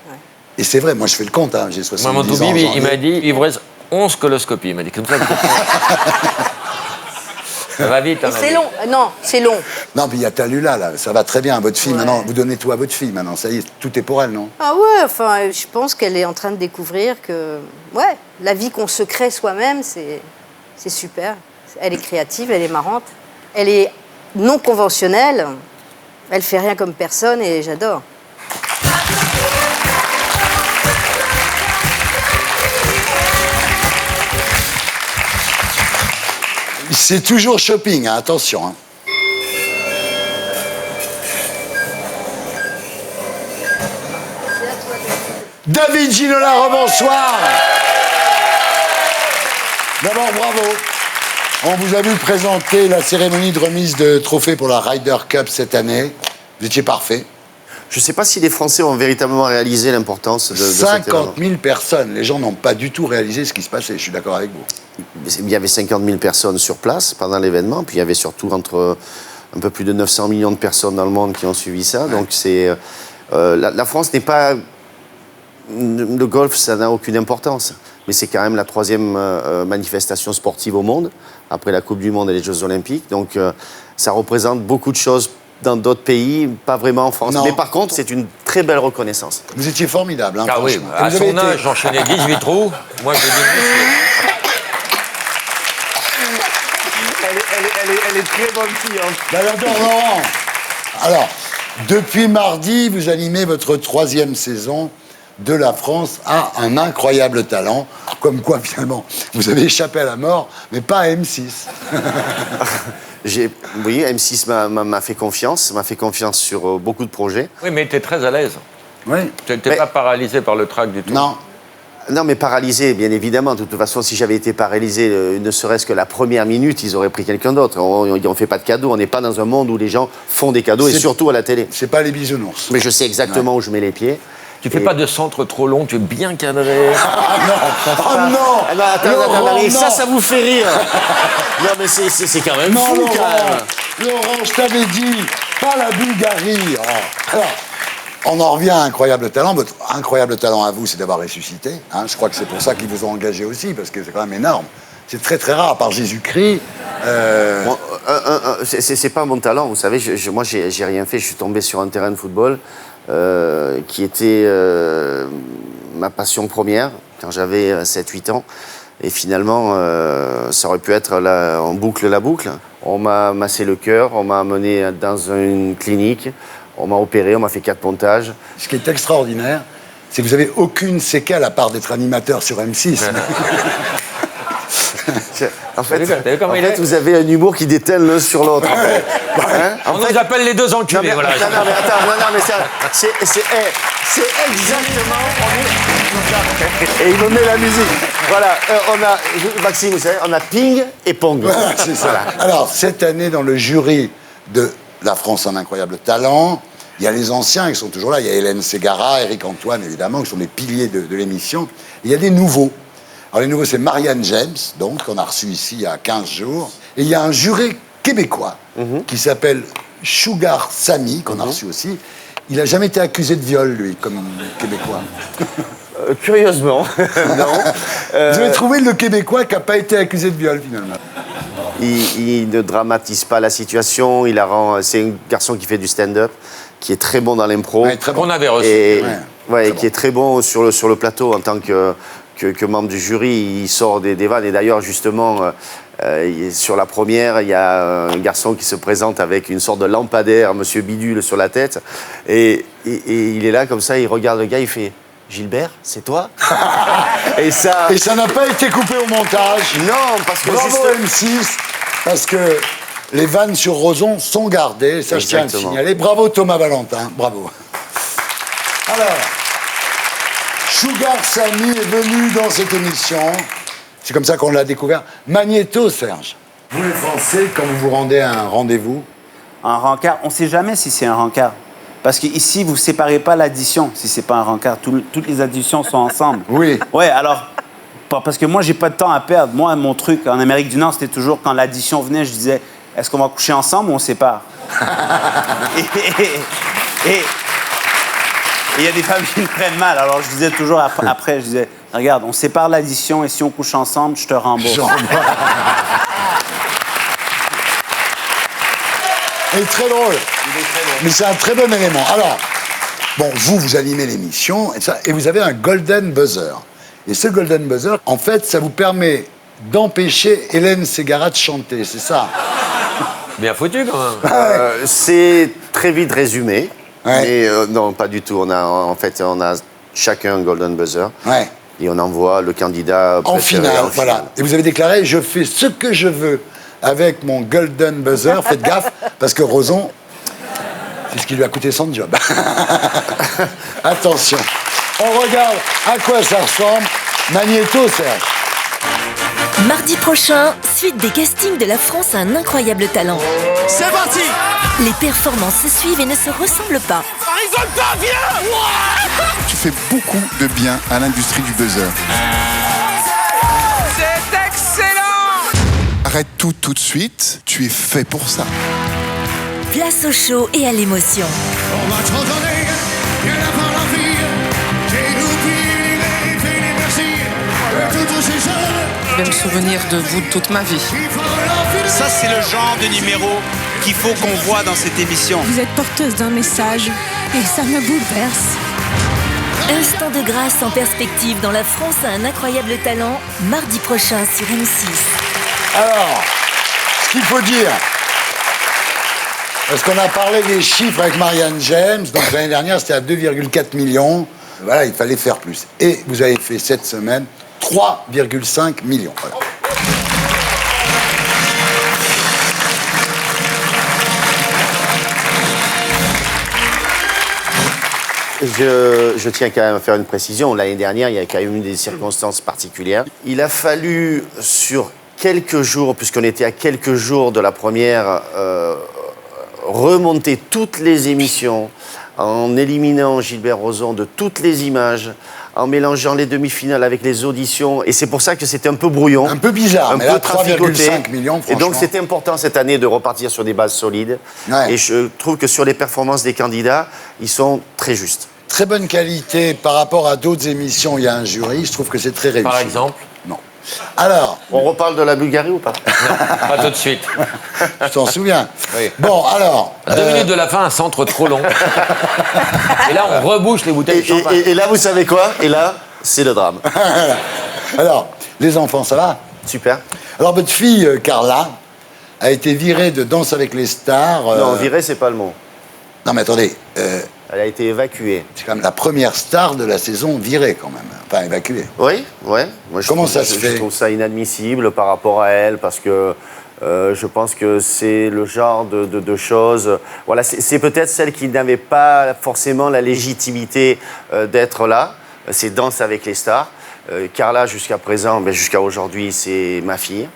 Ouais. Et c'est vrai, moi je fais le compte, hein, j'ai 70 ans. Il m'a dit, il vous reste 11 coloscopies, il m'a dit comme ça. Ça va vite, Et c'est long. Non, c'est long. Non, puis il y a Tallulah, là. Ça va très bien. Votre fille, maintenant, vous donnez tout à votre fille, maintenant. Ça y est, tout est pour elle, non? Ah ouais, enfin, je pense qu'elle est en train de découvrir que, ouais, la vie qu'on se crée soi-même, c'est super. Elle est créative, elle est marrante, elle est non conventionnelle, elle fait rien comme personne et j'adore. C'est toujours shopping, hein, attention. Hein. David Ginola, rebonsoir. D'abord, bravo. On vous a vu présenter la cérémonie de remise de trophée pour la Ryder Cup cette année. Vous étiez parfait. Je ne sais pas si les Français ont véritablement réalisé l'importance de 50 000 personnes. Les gens n'ont pas du tout réalisé ce qui se passait. Je suis d'accord avec vous. Il y avait 50 000 personnes sur place pendant l'événement. Puis il y avait surtout entre un peu plus de 900 millions de personnes dans le monde qui ont suivi ça. Ouais. Donc c'est la France n'est pas... Le golf, ça n'a aucune importance. Mais c'est quand même la 3e manifestation sportive au monde, après la Coupe du Monde et les Jeux Olympiques. Donc ça représente beaucoup de choses dans d'autres pays, pas vraiment en France. Non. Mais par contre, c'est une très belle reconnaissance. Vous étiez formidable, hein, oui, à son âge, j'enchaînais 18 trous. Moi, j'ai dit... Elle est très bonne fille. Hein. D'ailleurs, Laurent, alors, depuis mardi, vous animez votre 3e saison de La France a un incroyable talent, comme quoi finalement vous avez échappé à la mort, mais pas à M6. Vous voyez, M6 m'a fait confiance sur beaucoup de projets. Oui, mais tu es très à l'aise. Oui. Tu n'étais pas paralysé par le trac du tout. Non. Non, mais paralysé, bien évidemment. De toute façon, si j'avais été paralysé, ne serait-ce que la première minute, ils auraient pris quelqu'un d'autre. On ne fait pas de cadeaux. On n'est pas dans un monde où les gens font des cadeaux, et surtout à la télé. C'est pas les bisounours. Mais je sais exactement où je mets les pieds. Tu fais pas de centre trop long, tu es bien cadré. Ah non, oh non. Ah non, attends, Marie, ça vous fait rire. Non, mais c'est quand même fou, Laurent, quand même. Laurent, je t'avais dit, pas la Bulgarie. Oh. Alors, on en revient à incroyable talent. Votre incroyable talent à vous, c'est d'avoir ressuscité. Hein. Je crois que c'est pour ça qu'ils vous ont engagé aussi, parce que c'est quand même énorme. C'est très très rare, à part Jésus-Christ. Bon, c'est pas mon talent, vous savez. Moi, j'ai rien fait. Je suis tombé sur un terrain de football. Qui était ma passion première quand j'avais 7-8 ans. Et finalement, ça aurait pu être on boucle la boucle. On m'a massé le cœur, on m'a amené dans une clinique, on m'a opéré, on m'a fait 4 pontages. Ce qui est extraordinaire, c'est que vous n'avez aucune séquelle à part d'être animateur sur M6. En fait, vous avez un humour qui déteint l'un sur l'autre. Hein? On nous appelle les deux enculés. Non, mais c'est exactement... Et il me met la musique. Voilà, Maxime, vous savez, on a ping et pong. C'est ça. Voilà. Alors, cette année, dans le jury de La France a un incroyable talent, il y a les anciens qui sont toujours là. Il y a Hélène Ségara, Éric Antoine, évidemment, qui sont les piliers de l'émission. Il y a des nouveaux. Alors, les nouveaux, c'est Marianne James, donc, qu'on a reçu ici il y a 15 jours. Et il y a un juré québécois qui s'appelle Sugar Sammy, qu'on a reçu aussi. Il n'a jamais été accusé de viol, lui, comme Québécois. Curieusement, non. Vous avez trouvé le Québécois qui n'a pas été accusé de viol, finalement. Il ne dramatise pas la situation. C'est un garçon qui fait du stand-up, qui est très bon dans l'impro. Ouais, bon. On avait reçu. Et qui est très bon sur le plateau en tant que membre du jury. Il sort des vannes. Et d'ailleurs, justement, sur la première, il y a un garçon qui se présente avec une sorte de lampadaire, Monsieur Bidule, sur la tête. Et il est là, comme ça, il regarde le gars, il fait... Gilbert, c'est toi? Et ça n'a pas été coupé au montage. Non, parce que bravo M6, parce que les vannes sur Roson sont gardées, ça je tiens à le signaler. Bravo Thomas Valentin, bravo. Alors, Sugar Sammy est venu dans cette émission. C'est comme ça qu'on l'a découvert. Magnéto, Serge. Vous les Français, quand vous vous rendez à un rendez-vous? Un rencard, on ne sait jamais si c'est un rencard. Parce qu'ici, vous ne séparez pas l'addition, si ce n'est pas un rencard. Toutes les additions sont ensemble. Oui. Ouais, alors, parce que moi, j'ai pas de temps à perdre. Moi, mon truc, en Amérique du Nord, c'était toujours, quand l'addition venait, je disais, est-ce qu'on va coucher ensemble ou on sépare? Et il y a des familles qui me prennent mal. Alors, je disais toujours après, je disais, regarde, on sépare l'addition et si on couche ensemble, je te rembourse. Il est très drôle. Mais c'est un très bon élément. Alors, bon, vous animez l'émission et vous avez un golden buzzer. Et ce golden buzzer, en fait, ça vous permet d'empêcher Hélène Ségara de chanter, c'est ça? Bien foutu, quand même. C'est très vite résumé. Mais non, pas du tout. On a chacun un golden buzzer. Ouais. Et on envoie le candidat en finale, voilà. Et vous avez déclaré, je fais ce que je veux avec mon golden buzzer. Faites gaffe, parce que Roson, c'est ce qui lui a coûté son job. Attention. On regarde à quoi ça ressemble. Magnéto, Serge. Mardi prochain, suite des castings de La France a un incroyable talent. C'est parti. Les performances se suivent et ne se ressemblent pas. Rigole pas, viens. Tu fais beaucoup de bien à l'industrie du buzzer. C'est excellent. Arrête tout de suite, tu es fait pour ça. Place au show et à l'émotion. On va te redonner, viens là par la vie. J'ai oublié les merci. Tous ces jeunes. Je vais me souvenir de vous toute ma vie. Ça, c'est le genre de numéro qu'il faut qu'on voit dans cette émission. Vous êtes porteuse d'un message et ça me bouleverse. Instant de grâce en perspective dans La France a un incroyable talent, mardi prochain sur M6. Alors, ce qu'il faut dire, parce qu'on a parlé des chiffres avec Marianne James, donc l'année dernière c'était à 2,4 millions, voilà, il fallait faire plus. Et vous avez fait cette semaine 3,5 millions. Voilà. Je tiens quand même à faire une précision. L'année dernière, il y a quand même eu des circonstances particulières. Il a fallu, sur quelques jours, puisqu'on était à quelques jours de la première, remonter toutes les émissions en éliminant Gilbert Rozon de toutes les images, en mélangeant les demi-finales avec les auditions. Et c'est pour ça que c'était un peu brouillon. Un peu bizarre, mais là, traficoté. 3,5 millions, franchement. Et donc, c'était important cette année de repartir sur des bases solides. Ouais. Et je trouve que sur les performances des candidats, ils sont très justes. Très bonne qualité par rapport à d'autres émissions. Il y a un jury, je trouve que c'est très réussi. Par exemple? Non. Alors, on reparle de la Bulgarie ou pas? Pas tout de suite. Je t'en souviens. Oui. Bon, alors... 2 minutes de la fin, un centre trop long. Et là, on rebouche les bouteilles de champagne. Et là, vous savez quoi? Et là, c'est le drame. Alors, les enfants, ça va? Super. Alors, votre fille, Carla, a été virée de Danse avec les stars. Non, virée, c'est pas le mot. Non, mais attendez. Elle a été évacuée. C'est quand même la première star de la saison virée, quand même. Enfin, évacuée. Oui, ouais. Moi, Comment ça se fait? Je trouve ça inadmissible par rapport à elle, parce que je pense que c'est le genre de choses... Voilà, c'est peut-être celle qui n'avait pas forcément la légitimité d'être là. C'est Danse avec les stars. Carla, jusqu'à présent, jusqu'à aujourd'hui, c'est ma fille.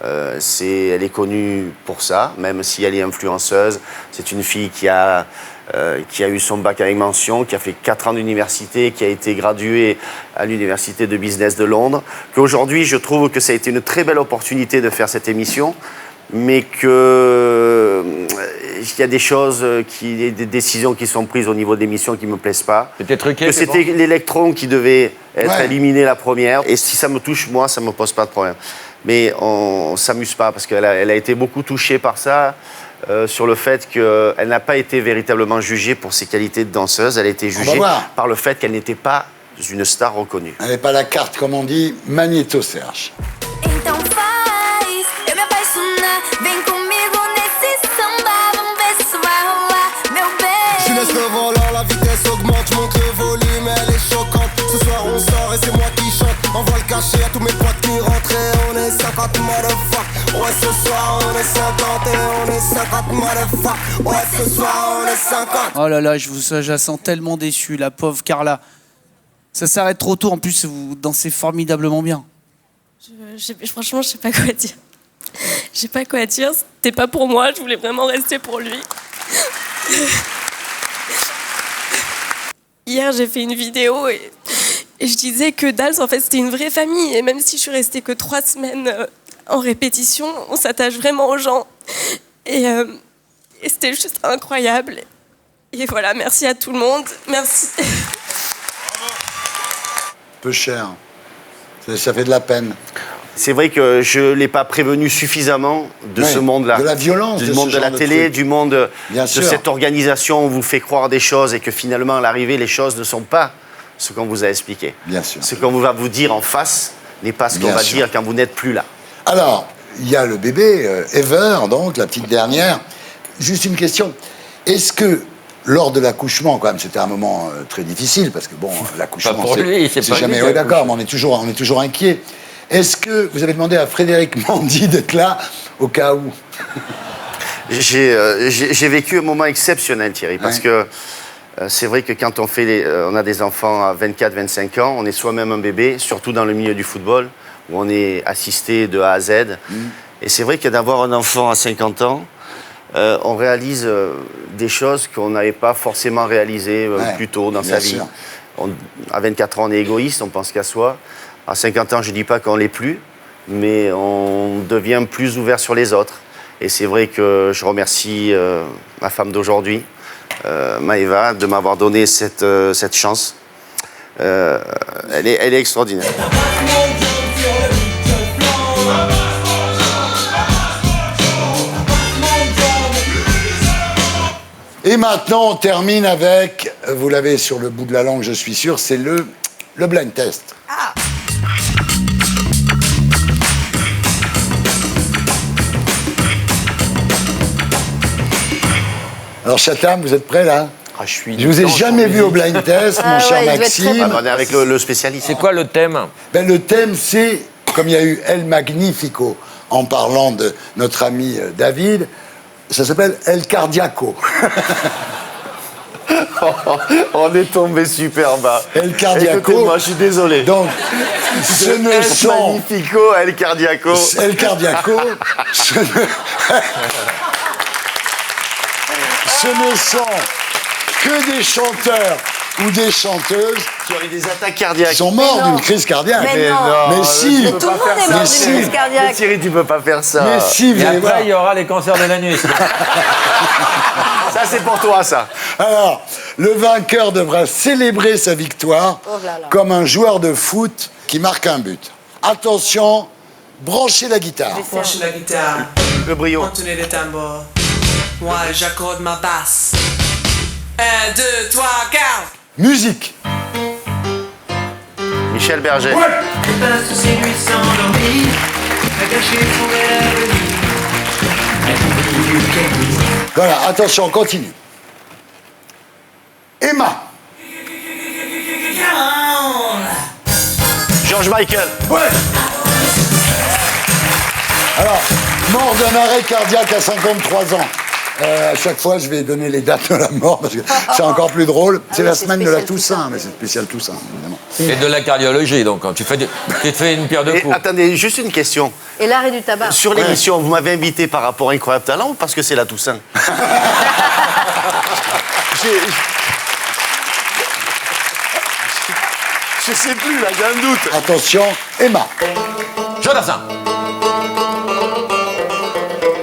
Elle est connue pour ça, même si elle est influenceuse. C'est une fille qui a eu son bac avec mention, qui a fait 4 ans d'université, qui a été graduée à l'Université de Business de Londres. Qu'aujourd'hui, je trouve que ça a été une très belle opportunité de faire cette émission, mais qu'il y a des choses, des décisions qui sont prises au niveau de l'émission qui ne me plaisent pas. C'était truqué. Que c'était l'électron qui devait être éliminé la première. Et si ça me touche, moi, ça ne me pose pas de problème. Mais on ne s'amuse pas, parce qu'elle a été beaucoup touchée par ça, sur le fait qu'elle n'a pas été véritablement jugée pour ses qualités de danseuse. Elle a été jugée par le fait qu'elle n'était pas une star reconnue. Elle n'est pas la carte, comme on dit, Magnéto, Serge. Je laisse le volant, la vitesse augmente, monte le volume, elle est choquante. Ce soir on sort et c'est moi qui chante. Envoie le cachet à tous mes potes qui rentrent et on est 50 motherfuck. Ouais, ce soir on est 50 et on est 50 motherfuck. Ouais, ce soir on est 50. Oh là là, je la sens tellement déçue, la pauvre Carla. Ça s'arrête trop tôt, en plus vous dansez formidablement bien. Franchement, je sais pas quoi dire. J'ai pas quoi dire, c'était pas pour moi, je voulais vraiment rester pour lui. Hier, j'ai fait une vidéo et je disais que Dals, en fait, c'était une vraie famille. Et même si je suis restée que 3 semaines en répétition, on s'attache vraiment aux gens. Et c'était juste incroyable. Et voilà, merci à tout le monde. Merci. Peu cher. Ça fait de la peine. c'est vrai que je ne l'ai pas prévenu suffisamment de ce monde-là. De la violence. Du monde de la télé, du monde de sûr. cette organisation où on vous fait croire des choses et que finalement, à l'arrivée, les choses ne sont pas ce qu'on vous a expliqué. Bien sûr. Ce qu'on va vous dire en face n'est pas ce qu'on Bien va sûr. dire quand vous n'êtes plus là. Alors, il y a le bébé, Ever, donc, la petite dernière. Juste une question. Est-ce que, lors de l'accouchement, quand même, c'était un moment très difficile, parce que, bon, l'accouchement, Pas pour lui, c'est pas jamais... lui qui Oui, d'accord, accouche. mais on est toujours inquiet. Est-ce que vous avez demandé à Frédéric Mandy d'être là, au cas où? J'ai vécu un moment exceptionnel, Thierry, parce que c'est vrai que quand on a des enfants à 24-25 ans, on est soi-même un bébé, surtout dans le milieu du football, où on est assisté de A à Z. Et c'est vrai que d'avoir un enfant à 50 ans, on réalise des choses qu'on n'avait pas forcément réalisées plus tôt dans sa vie. sûr. À 24 ans, on est égoïste, on pense qu'à soi. À 50 ans, je ne dis pas qu'on ne l'est plus, mais on devient plus ouvert sur les autres. Et c'est vrai que je remercie ma femme d'aujourd'hui, Maëva, de m'avoir donné cette chance. Elle est extraordinaire. Et maintenant, on termine avec, vous l'avez sur le bout de la langue, je suis sûr, c'est le blind test. Alors, Chatham, vous êtes prêts, là? Je vous ai jamais vu au blind test, mon cher Maxime. On est avec le spécialiste. C'est quoi le thème? Ben, le thème, c'est, comme il y a eu El Magnifico en parlant de notre ami David, ça s'appelle El Cardiaco. On est tombé super bas. El Cardiaco. Écoutez-moi, je suis désolé. Donc, ce ne El sont... Magnifico, El Cardiaco. El Cardiaco, ce ne sont que des chanteurs ou des chanteuses qui ont eu des attaques cardiaques. Qui sont morts d'une crise cardiaque. Mais non. Mais si. Mais tout le monde est mort d'une crise cardiaque. Mais Thierry, tu peux pas faire ça. Mais si, vous Et allez après, voir. il y aura les cancers de l'anus. Ça, c'est pour toi, ça. Alors, le vainqueur devra célébrer sa victoire comme un joueur de foot qui marque un but. Attention, branchez la guitare. Branchez la guitare. Le brio. Tenez les tambours. Moi, j'accorde ma basse. 1, 2, 3, 4. Musique. Michel Berger. Ouais. Passe tous ces nuits s'endormir, à cacher pour Voilà, attention, on continue. Emma. George Michael. Ouais. Alors, mort d'un arrêt cardiaque à 53 ans. À chaque fois, je vais donner les dates de la mort parce que c'est encore plus drôle. C'est la semaine de la Toussaint, mais c'est spécial Toussaint, évidemment. Et de la cardiologie, donc. Tu te fais une pierre de coups. Attendez, juste une question. Et l'arrêt du tabac. Sur l'émission, vous m'avez invité par rapport à Incroyable Talent ou parce que c'est la Toussaint? Je sais plus, là, j'ai un doute. Attention, Emma. Jonathan.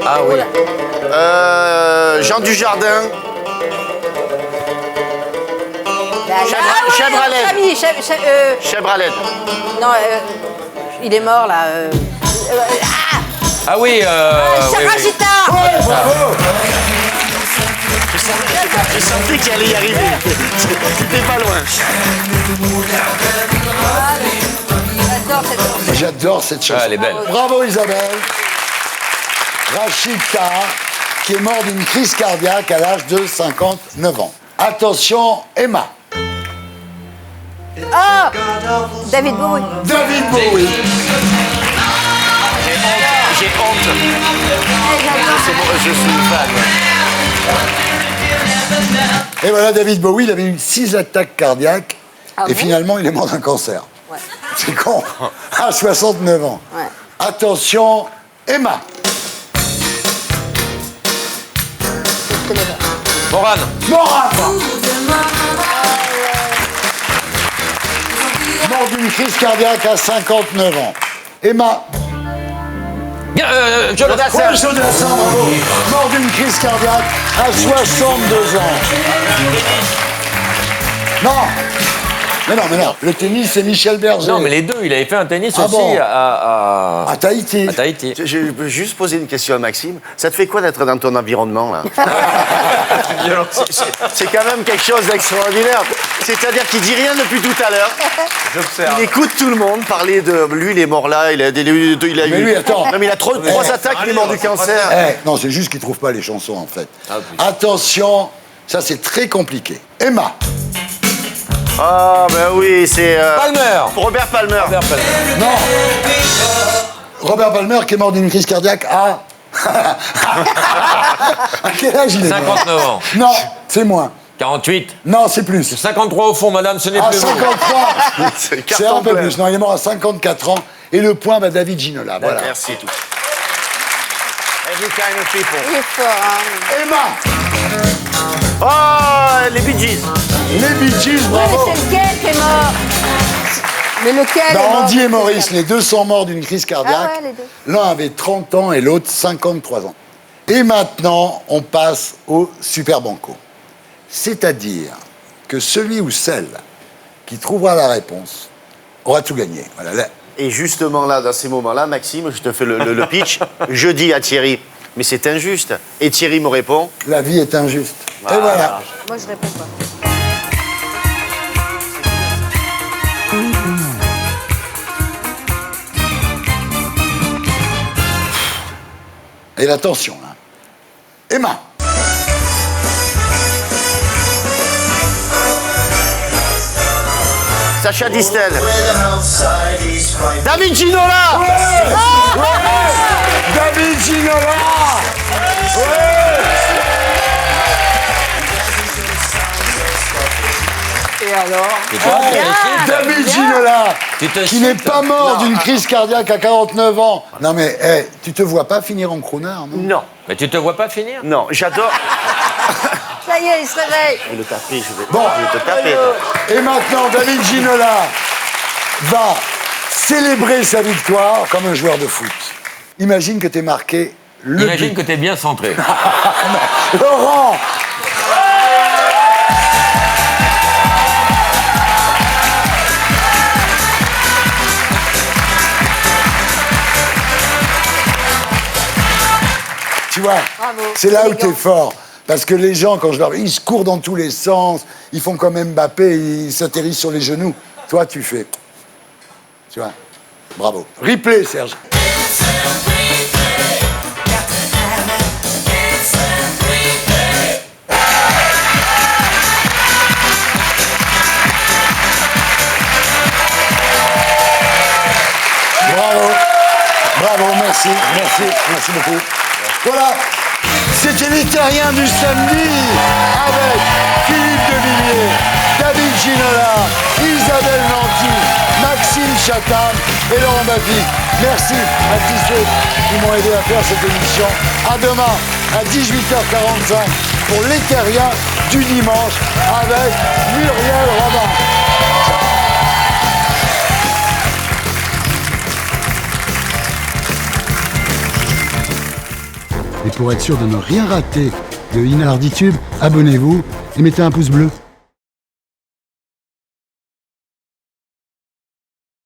Ah oui. Jean Dujardin. Chabraled. Chabraled. Non, il est mort là. Ah oui, Sarajita. Ouais, bravo. Je sentais qu'il allait y arriver. C'était pas loin. J'adore cette chanson. Ah, elle est belle. Bravo Isabelle. Rachid Taha, qui est mort d'une crise cardiaque à l'âge de 59 ans. Attention, Emma. Ah, David Bowie. David Bowie. J'ai honte. C'est bon, je suis fan. Et voilà, David Bowie, il avait eu 6 attaques cardiaques et bon finalement, il est mort d'un cancer. Ouais. C'est con. À 69 ans. Ouais. Attention, Emma. Je connais pas. Moran. Moran. Mort d'une crise cardiaque à 59 ans. Emma. Jonathan. Ouais, Jonathan, bravo. Mort d'une crise cardiaque à 62 ans. Non. Mais non. Le tennis, c'est Michel Berger. Non, mais les deux, il avait fait un tennis Ah aussi bon à Tahiti. À Tahiti. Je peux juste poser une question à Maxime. Ça te fait quoi d'être dans ton environnement, là? C'est quand même quelque chose d'extraordinaire. C'est-à-dire qu'il dit rien depuis tout à l'heure. J'observe. Il écoute tout le monde parler de... Lui, il est mort là, il a eu... Mais lui, attends. Non, mais il a trois attaques, il est mort du cancer. Non, c'est juste qu'il trouve pas les chansons, en fait. Attention, ça, c'est très compliqué. Emma. Ah, ben oui, c'est... Palmer. Robert Palmer. Non. Robert Palmer qui est mort d'une crise cardiaque à... À quel âge il est mort? 59 ans. Non, c'est moins. 48. Non, c'est plus. 53 au fond, madame, ce n'est plus vous. 53. C'est un peu plus. Non, il est mort à 54 ans. Et le point, David Ginola. Voilà. Merci, tout. Every kind of people. Il est fort, hein. Emma. Oh, les Bee Gees. Les Bee Gees, Oui, bravo. mais c'est lequel qui est mort? Mais lequel est mort? Andy et Maurice, les deux sont morts d'une crise cardiaque. Ah ouais, les deux. L'un avait 30 ans et l'autre 53 ans. Et maintenant, on passe au Super Banco. C'est-à-dire que celui ou celle qui trouvera la réponse aura tout gagné. Voilà. Et justement là, dans ces moments-là, Maxime, je te fais le pitch. Je dis à Thierry, mais c'est injuste. Et Thierry me répond, la vie est injuste. Et voilà. Moi, je réponds pas. Et l'attention, hein. Emma. Sacha Distel. David Ginola. David Ginola. Et alors? David Ginola, qui n'est pas mort d'une crise cardiaque à 49 ans. Non mais, tu te vois pas finir en crooner, non? Non. Mais tu te vois pas finir? Non, j'adore. Ça y est, il se réveille. Je vais le taper, je vais Bon. te taper. Et maintenant, David Ginola va célébrer sa victoire comme un joueur de foot. Imagine que t'es marqué le Imagine but. que t'es bien centré. Laurent. Tu vois, c'est là où t'es fort. Parce que les gens, quand je leur... Ils se courent dans tous les sens, ils font comme Mbappé, ils s'atterrissent sur les genoux. Toi, tu fais... Tu vois, bravo. Replay, Serge. Bravo. Bravo, merci beaucoup. Voilà, c'était les Terriens du samedi avec Philippe Devilliers, David Ginola, Isabelle Nanty, Maxime Chatham et Laurent Baffy. Merci à tous ceux qui m'ont aidé à faire cette émission. À demain à 18h45 pour les Terriens du dimanche avec Muriel Robin. Et pour être sûr de ne rien rater de Inarditube, abonnez-vous et mettez un pouce bleu.